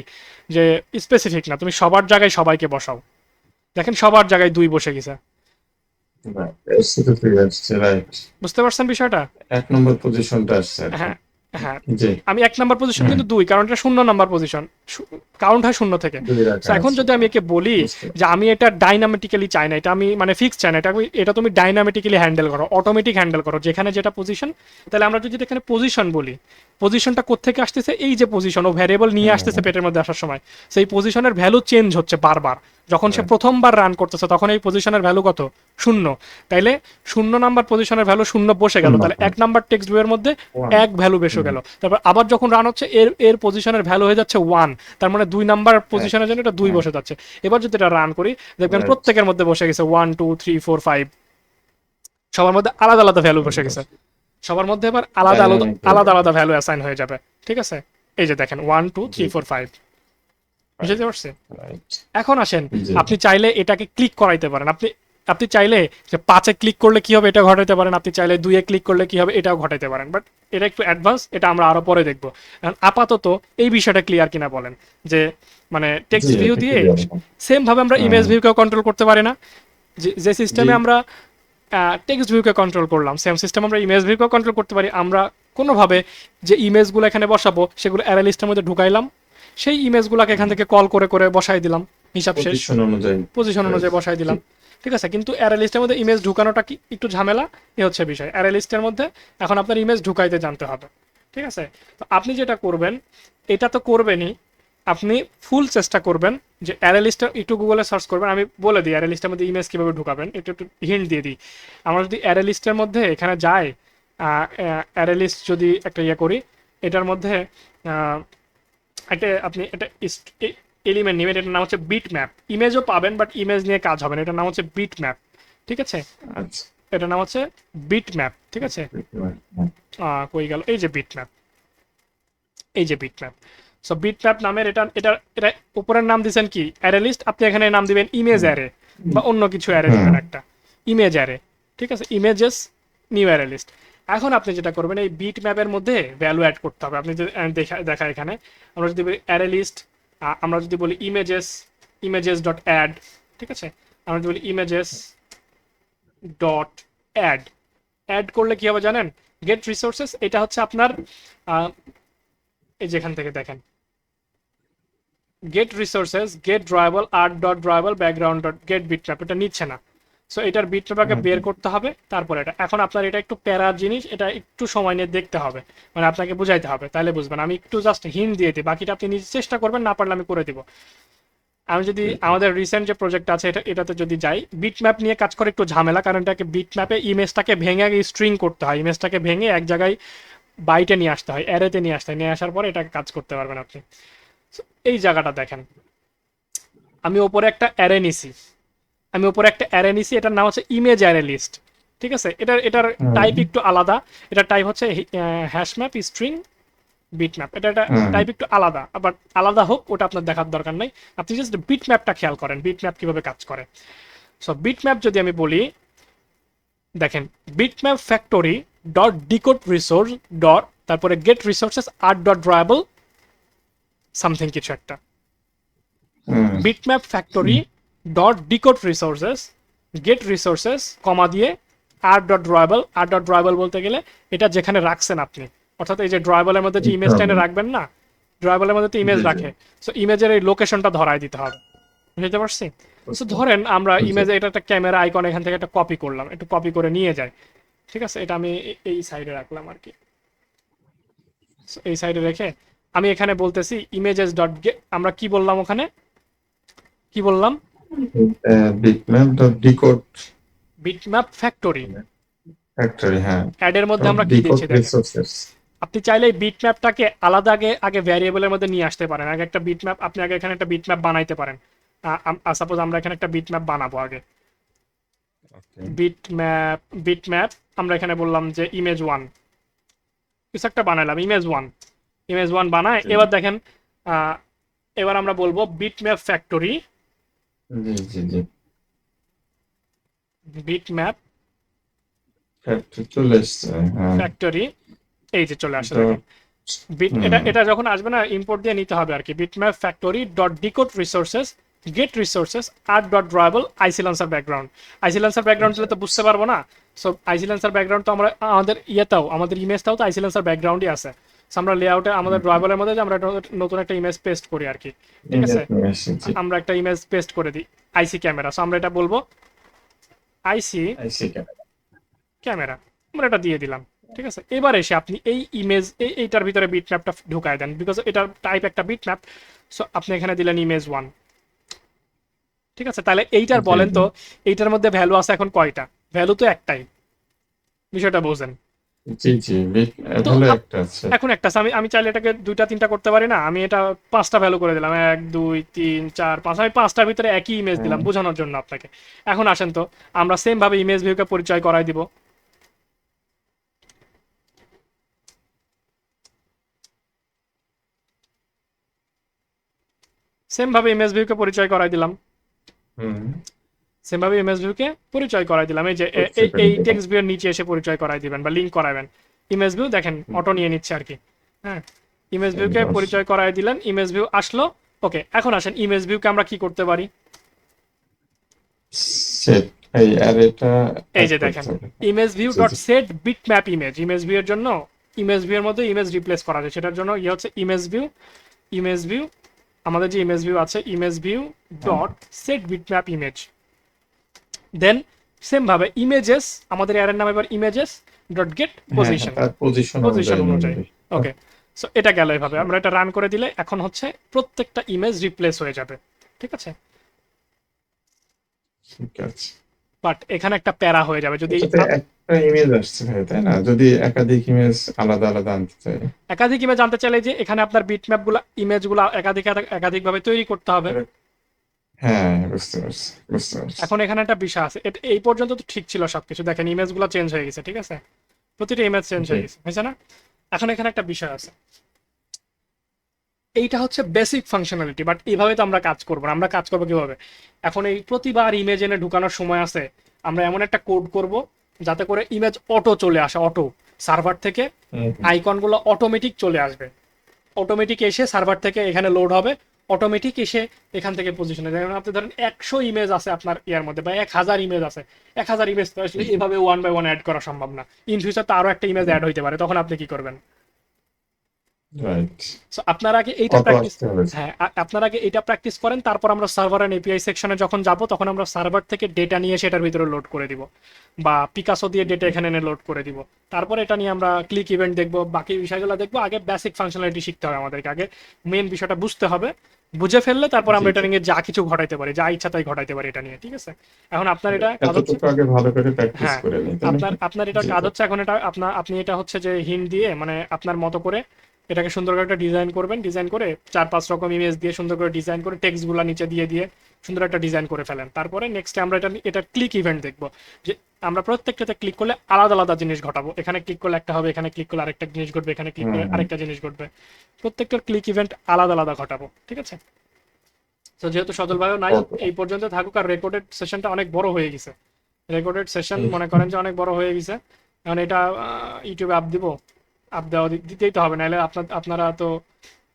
যে স্পেসিফিক না, তুমি সবার জায়গায় সবাইকে বসাও, দেখেন সবার জায়গায় 2 বসে গেছে। বুঝতে পারছেন বিষয়টা? 1 নম্বর পজিশনটা আসছে। হ্যাঁ, আমি 1 নাম্বার পজিশন কিন্তু 2, কারণ এটা 0 নাম্বার পজিশন, কাউন্ট হয় 0 থেকে। এখন যদি আমি একে বলি যে আমি এটা ডাইনামিক্যালি চাই না, এটা আমি মানে ফিক্স চাই না, এটা তুমি ডাইনামিক্যালি হ্যান্ডেল করো, অটোমেটিক হ্যান্ডেল করো, যেখানে যেটা পজিশন। তাহলে আমরা যদি এখানে পজিশন বলি, পজিশনটা কোত্থেকে আসতেছে? এই যে পজিশন, ও ভ্যারিয়েবল নিয়ে আসতেছে পেটের মধ্যে আসার সময়, সেই পজিশনের ভ্যালু চেঞ্জ হচ্ছে বারবার। যখন সে প্রথমবার রান করতেছে তখন এই পজিশনের ভ্যালু কত? 0। তাইলে 0 নাম্বার পজিশনের ভ্যালু 0 বসে গেল, তাহলে 1 নাম্বার টেক্সট ভিউ এর মধ্যে 1 ভ্যালু বসে গেল। তারপর আবার যখন রান হচ্ছে এর পজিশনের ভ্যালু হয়ে যাচ্ছে 1, তার মানে 2 নাম্বার পজিশনের জন্য এটা 2 বসে যাচ্ছে। এবার যদি এটা রান করি দেখবেন Right. প্রত্যেকের মধ্যে বসে গেছে 1 2 3 4 5, সবার মধ্যে আলাদা আলাদা ভ্যালু বসে গেছে। সবার মধ্যে এবার আলাদা আলাদা Dynamic value. আলাদা আলাদা ভ্যালু অ্যাসাইন হয়ে যাবে, ঠিক আছে? এই যে দেখেন 1 2 3 4 5, বুঝতে পারছি? Right. এখন আসেন, জি। আপনি চাইলে এটাকে ক্লিক করাইতে পারেন। আপনি চাইলে যে 5-এ ক্লিক করলে কি হবে এটা ঘটাইতে পারেন, আপনি চাইলে 2-এ ক্লিক করলে কি হবে এটাও ঘটাইতে পারেন, বাট এটা একটু অ্যাডভান্স, এটা আমরা আরো পরে দেখবো। এখন আপাতত এই বিষয়টা ক্লিয়ার কিনা বলেন, যে মানে টেক্সট জি, ভিউ এটা দিয়ে clear। সেম ভাবে আমরা ইমেজ ভিউকেও কন্ট্রোল করতে পারি না? যে সিস্টেমে জি। আমরা টেক্সট ভিউকে কন্ট্রোল করলাম, সেম সিস্টেম আমরা ইমেজ ভিউকেও কন্ট্রোল করতে পারি। আমরা কোনোভাবে যে ইমেজগুলো এখানে বসাবো সেগুলো অ্যারে লিস্টের মধ্যে ঢুকাইলাম, সেই ইমেজগুলোকে এখান থেকে কল করে করে বসাই দিলাম, হিসাব শেষ, Position অনুযায়ী। পজিশন অনুযায়ী বসাই দিলাম, ঠিক আছে? কিন্তু অ্যারে লিস্টের মধ্যে ইমেজ ঢুকানোটা কি একটু ঝামেলা, এ হচ্ছে বিষয়। অ্যারে লিস্টের মধ্যে এখন আপনার ইমেজ ঢুকাইতে জানতে হবে, ঠিক আছে? তো আপনি যেটা করবেন, এটা তো করবেনই, আপনি ফুল চেষ্টা করবেন যে অ্যারে লিস্টটা একটু গুগলে সার্চ করবেন। আমি বলে দিই অ্যারে লিস্টের মধ্যে ইমেজ কীভাবে ঢুকাবেন, একটু একটু হিন্ট দিয়ে দিই। আমরা যদি অ্যারে লিস্টের মধ্যে এখানে যাই, অ্যারে লিস্ট যদি একটা ইয়ে করি, এটার মধ্যে একটা আপনি একটা এলিমেন্ট নেবেন, এটার নাম হচ্ছে বিট ম্যাপ। ইমেজও পাবেন বাট ইমেজ নিয়ে কাজ হবে না, এটার নাম হচ্ছে বিট ম্যাপ, ঠিক আছে? আচ্ছা। এটার নাম হচ্ছে বিট ম্যাপ, ঠিক আছে? কই গেল, এই যে বিট ম্যাপ, এই যে bit map. So bit map নামের এটা এটা এটা উপরের নাম দিবেন কি অ্যারে লিস্ট, আপনি এখানে নাম দিবেন ইমেজ অ্যারে বা অন্য কিছু অ্যারে দিবেন একটা, ইমেজ অ্যারে, ঠিক আছে? Images new array list. এখন আপনি যেটা করবেন, এই বিট ম্যাপের মধ্যে ভ্যালু অ্যাড করতে হবে। আপনি যদি দেখা এখানে আমরা যদি বলি অ্যারে লিস্ট, আমরা যদি বলি ইমেজেস ডট অ্যাড, ঠিক আছে? আমরা যদি বলি ইমেজেস ডট অ্যাড, অ্যাড করলে কি হবে জানেন? গেট রিসোর্সেস, এটা হচ্ছে আপনার এই যেখান থেকে দেখেন get resources, get drawable, R dot drawable, background dot get bitmap, এটা নিচ্ছে না। সো এটার বিটম্যাপকে বের করতে হবে, তারপর এটা। এখন আপনার এটা একটু প্যারার জিনিস, এটা একটু সময় নিয়ে দেখতে হবে, মানে আপনাকে বুঝাইতে হবে, তাহলে বুঝবেন। আমি একটু জাস্ট হিন্ট দিয়ে দিই, বাকিটা আপনি নিজে চেষ্টা করবেন, না পারলে আমি করে দিব। আমি যদি আমাদের রিসেন্ট যে প্রজেক্ট আছে এটাতে যদি যাই, বিটম্যাপ নিয়ে কাজ করে একটু ঝামেলা, কারণ এটাকে বিটম্যাপে ইমেজটাকে ভেঙে স্ট্রিং করতে হয়, ইমেজটাকে ভেঙে এক জায়গায় বাইটে নিয়ে আসতে হয়, অ্যারেতে নিয়ে আসতে হয়, নিয়ে আসার পরে এটাকে কাজ করতে পারবেন আপনি। এই জায়গাটা দেখেন, আমি ওপরে একটা অ্যারে নিছি, এটার নাম হচ্ছে ইমেজ অ্যারে লিস্ট, ঠিক আছে? এটার টাইপ একটু আলাদা, এটার টাইপ হচ্ছে হ্যাশ ম্যাপ স্ট্রিং বিটম্যাপ, এটা টাইপ একটু আলাদা, আবার আলাদা হোক ওটা আপনার দেখার দরকার নাই, আপনি জাস্ট বিটম্যাপটা খেয়াল করেন, বিটম্যাপ কিভাবে কাজ করে। সো বিটম্যাপ যদি আমি বলি, দেখেন bitmap factory dot decode resource dot, তারপরে get resources R dot drawable something কিছু একটা, bitmap factory dot decode resources get resources comma দিয়ে আর্ট ডট ড্রয়েবল বলতে গেলে এটা যেখানে রাখছেন আপনি, অর্থাৎ এই যে ড্রয়েবলের মধ্যে যে ইমেজটা এনে রাখবেন না, ড্রয়েবলের মধ্যে তো ইমেজ রাখে, সো ইমেজের এই লোকেশনটা ধরায় দিতে হবে, বুঝতে পারছি? সো ধরেন আমরা ইমেজে এটা একটা ক্যামেরা আইকন এখান থেকে একটা কপি করলাম, একটু কপি করে নিয়ে যাই, ঠিক আছে? এটা আমি এই সাইডে রাখলাম আর কি, এই সাইডে রেখে আমি এখানে বলতেছি ইমেজেস ডট গেট, আমরা কি বললাম ওখানে, কি বললাম? Bitmap dot decode bitmap factory, factory, হ্যাঁ। অ্যাডের মধ্যে আমরা কি দিচ্ছি দেখেন, রিসোর্সেস। আপনি চাইলে বিটম্যাপটাকে আলাদা আগে ভ্যারিয়েবলের মধ্যে নিয়ে আসতে পারেন। আগে একটা বিটম্যাপ, আপনি আগে এখানে একটা বিটম্যাপ বানাইতে পারেন। সাপোজ আমরা এখানে একটা বিটম্যাপ বানাবো, আগে বিটম্যাপ আমরা এখানে বললাম যে ইমেজ 1 কিছু একটা বানাইলাম, ইমেজ 1 বানায়। এবার দেখেন এবার আমরা বলবো বিটম্যাপ ফ্যাক্টরি, জি জি জি, বিটম্যাপ ফ্যাক্টরি চলে এসছে, হ্যাঁ। ফ্যাক্টরি, এই যে চলে আসে তো দেখেন। এটা যখন আসবে না, ইম্পোর্ট দিয়ে নিতে হবে আর কি। Bitmap factory dot decode resources get resources R dot drawable IC launcher background. IC launcher background দিলে তো বুঝতে পারবো না, সো আইসি লান্সার ব্যাকগ্রাউন্ড তো আমরা আমাদের ইয়েটাও, আমাদের ইমেজটাও তো আইসি লান্সার ব্যাকগ্রাউন্ডই আছে। সো আমরা লেআউটে আমাদের ড্রয়েবলের মধ্যে যে আমরা নতুন একটা ইমেজ পেস্ট করি আর কি, ঠিক আছে? আমরা একটা ইমেজ পেস্ট করে দিই আইসি ক্যামেরা, সো আমরা এটা বলবো আইসি ক্যামেরা, আমরা এটা দিয়ে দিলাম, ঠিক আছে? এবার এসে আপনি এই ইমেজ এইটার ভিতরে বিটম্যাপটা ঢুকায় দেন, বিকজ এটার টাইপ একটা বিটম্যাপ, সো আপনি এখানে দিলেন ইমেজ 1, ঠিক আছে? তাহলে এইটার বলেন তো এইটার মধ্যে ভ্যালু আছে এখন কয়টা? ভ্যালু তো একটাই, বিষয়টা বোঝেন। জি জি তো ভালো একটা আছে। এখন একটা আছে, আমি আমি চাইলে এটাকে দুইটা তিনটা করতে পারি না, আমি এটা পাঁচটা ভ্যালু করে দিলাম, 1 2 3 4 5, আমি পাঁচটার ভিতরে একই ইমেজ দিলাম হ্যাঁ বোঝানোর জন্য আপনাকে। এখন আসেন তো আমরা সেম ভাবে ইমেজ ভিউকে পরিচয় করাই দিব। সেম ভাবে ইমেজ ভিউকে পরিচয় করাই দিলাম। হুম সেম ভাবে ইমেজ ভিউকে পরিচয় করাই দিলাম, এই যে পরিচয় করে এই দিলাম। টেক্সট ভিউ এর নিচে এসে পরিচয় করাই দিবেন বা লিংক করাবেন। ইমেজ ভিউ দেখেন হুম, অটো নিয়ে নিচ্ছে আর কি। হ্যাঁ, ইমেজ ভিউকে সুন্দর। পরিচয় করাই দিলেন, ইমেজ ভিউ আসলো। ওকে, এখন আসেন ইমেজ ভিউকে আমরা কি করতে পারি। সেট এই অ্যারেটা এই অ্যাড যে দেখেন করতে হবে। Image view G dot G set bitmap image, image view এর জন্য ইমেজ ভিউ এর মধ্যে ইমেজ রিপ্লেস করা যায়, সেটার জন্য ইয়ে হচ্ছে ইমেজ ভিউ। ইমেজ ভিউ আমাদের যে ইমেজ ভিউ আছে, ইমেজ ভিউ হ্যাঁ ডট সেট বিটম্যাপ ইমেজ। দেন সেম ভাবে ইমেজেস, আমাদের অ্যারের নাম এবার ইমেজেস ডট গেট হ্যাঁ হ্যাঁ, পজিশন, তার পজিশন পজিশন অনুযায়ী নিয়ে অনুযায়ী। নেবে। ওকে, সো এটা গেল এভাবে, আমরা এটা রান করে দিলে এখন হচ্ছে প্রত্যেকটা ইমেজ রিপ্লেস হয়ে যাবে। ঠিক আছে, ঠিক আছে। বাট এখানে একটা প্যারা হয়ে যাবে যদি এটাতে একটা ইমেজ আসছে ভাই, তাই না? যদি একাধিক ইমেজ আলাদা আলাদা আনতে চাই। একাধিক ইমেজ জানতে চাইলে যে এখানে আপনার বিটম্যাপ গুলা ইমেজ গুলা একাধিক ভাবে তৈরি করতে হবে। হ্যাঁ বুঝতে পারছি বুঝতে পারছি। এখন এখানে একটা বিষয় আছে, এই পর্যন্ত তো ঠিক ছিল সবকিছু, দেখেন ইমেজ গুলো চেঞ্জ হয়ে গেছে, ঠিক আছে, প্রতিটা ইমেজ চেঞ্জ জি হয়ে গেছে, হয়েছে না? এখন এখানে একটা বিষয় আছে, এইটা হচ্ছে বেসিক ফাংশনালিটি, বাট এইভাবে তো আমরা কাজ করবো না। আমরা কাজ করবো কিভাবে, এখন এই প্রতিবার ইমেজ এনে ঢুকানোর সময় আছে, আমরা এমন একটা কোড করব যাতে করে ইমেজ অটো চলে আসে, অটো সার্ভার থেকে হুম, হুম। আইকনগুলো অটোমেটিক চলে আসবে, অটোমেটিক এসে সার্ভার থেকে এখানে লোড হবে, অটোমেটিক এসে এখান থেকে পজিশনে, যেমন আপনি ধরেন 100 ইমেজ আছে আপনার ইয়ার মধ্যে বা 1000 ইমেজ আছে, 1000 ইমেজ তো আসলে এভাবে 1 বাই 1 অ্যাড করা সম্ভব না। ইন ফিউচার তো আরো একটা ইমেজ অ্যাড হইতে পারে, তখন আপনি কি করবেন? রাইট। সো আপনারা আগে এইটা অটো প্র্যাকটিস, আসতে হবে। হ্যাঁ আপনারা আগে এইটা প্র্যাকটিস করেন, তারপর আমরা সার্ভার এন্ড এপিআই সেকশনে যখন যাব তখন আমরা সার্ভার থেকে ডেটা নিয়ে সেটার ভিতরে লোড করে দিব, বা পিকাসো দিয়ে ডেটা এখানে এনে লোড করে দিব। তারপরে এটা নিয়ে আমরা ক্লিক ইভেন্ট দেখবো, বাকি বিষয়গুলো দেখবো। আগে বেসিক ফাংশনালিটি শিখতে হবে আমাদেরকে, আগে মেন বিষয়টা বুঝতে হবে, বুঝে ফেললে তারপর জি আমরা এটা জি। নিয়ে যা কিছু ঘটাইতে পারি, যা ইচ্ছা তাই ঘটাইতে পারি এটা নিয়ে, ঠিক আছে? এখন আপনার এটা কাজ হচ্ছে, এতটুকু আগে ভালো করে প্র্যাকটিস হ্যাঁ করে নিই, তাই আপনার নাকি? আপনার এটা জি কাজ জি। হচ্ছে এখন, এটা আপনি এটা হচ্ছে যে হিন্ট দিয়ে মানে আপনার মতো করে এটাকে সুন্দর করে একটা ডিজাইন করবেন, ডিজাইন করে 4-5 রকম ইমেজ দিয়ে সুন্দর করে ডিজাইন করে টেক্সটগুলো নিচে দিয়ে দিয়ে সুন্দর একটা ডিজাইন করে ফেলেন। তারপরে নেক্সট আমরা এটা ক্লিক ইভেন্ট দেখবো, যে আমরা প্রত্যেকটাতে ক্লিক করলে আলাদা আলাদা জিনিস ঘটাবো, এখানে ক্লিক করলে একটা হবে, এখানে ক্লিক করলে আরেকটা জিনিস ঘটবে, এখানে ক্লিক হুম করলে হুম। আরেকটা জিনিস ঘটবে, প্রত্যেকটার ক্লিক ইভেন্ট আলাদা আলাদা ঘটাবো, ঠিক আছে? তো যেহেতু সজল ভাইও নাই, অটো। এই পর্যন্ত থাকুক। আর রেকর্ডেড সেশনটা অনেক বড় হয়ে গেছে, রেকর্ডেড সেশন মনে করেন যে অনেক বড় হয়ে গেছে। এখন এটা ইউটিউবে আপ দিব, আপ দেওয়া দিতেই তো হবে, নাহলে আপনারা তো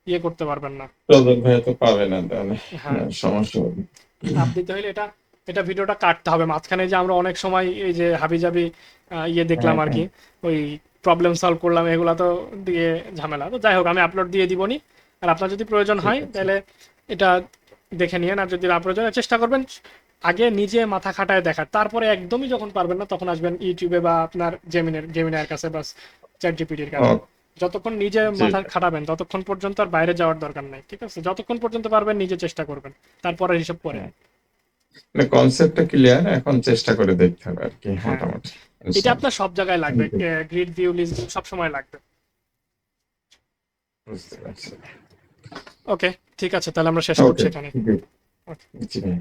ইয়ে করতে পারবেন না। প্রদীপ ভাই তো পাবে না তাহলে। হ্যাঁ, সমস্যা হবে। আপ দিতে হলে এটা এটা ভিডিওটা কাটতে হবে মাঝখানে, যে আমরা অনেক সময় এই যে হাবিজাবি ইয়ে দেখলাম হ্যাঁ আর হ্যাঁ কি, ওই প্রবলেম সলভ করলাম, এগুলা তো দিয়ে ঝামেলা। তো যাই হোক, আমি আপলোড দিয়ে দিবনি। আর আপনার যদি প্রয়োজন ঠিক হয় আছে। তাহলে এটা দেখে নিয়েন, আর যদি না প্রয়োজন হয় চেষ্টা করবেন আগে নিজে মাথা খাটায় দেখার, তারপরে একদমই যখন পারবেন না তখন আসবেন ইউটিউবে বা আপনার জেমিনের কাছে বা চ্যাট জিপিটির ও কাছে। যতক্ষণ নিজে জি। মাথা খাটাবেন ততক্ষণ পর্যন্ত আর বাইরে যাওয়ার দরকার নাই, ঠিক আছে? যতক্ষণ পর্যন্ত পারবেন নিজে চেষ্টা করবেন, তারপরে হিসাব পরে। হ্যাঁ, মানে কনসেপ্টটা ক্লিয়ার, এখন চেষ্টা করে দেখতে হবে আর কি, হ্যাঁ, মোটামুটি। এটা ইনশাআল্লাহ। আপনার সব জায়গায় লাগবে, গ্রিড ভিউ লিস্ট সব সময় লাগবে। বুঝতে পারছি। ওকে, ঠিক আছে, তাহলে আমরা শেষ করছি ওকে, এখানে। গুড। জি ভাই।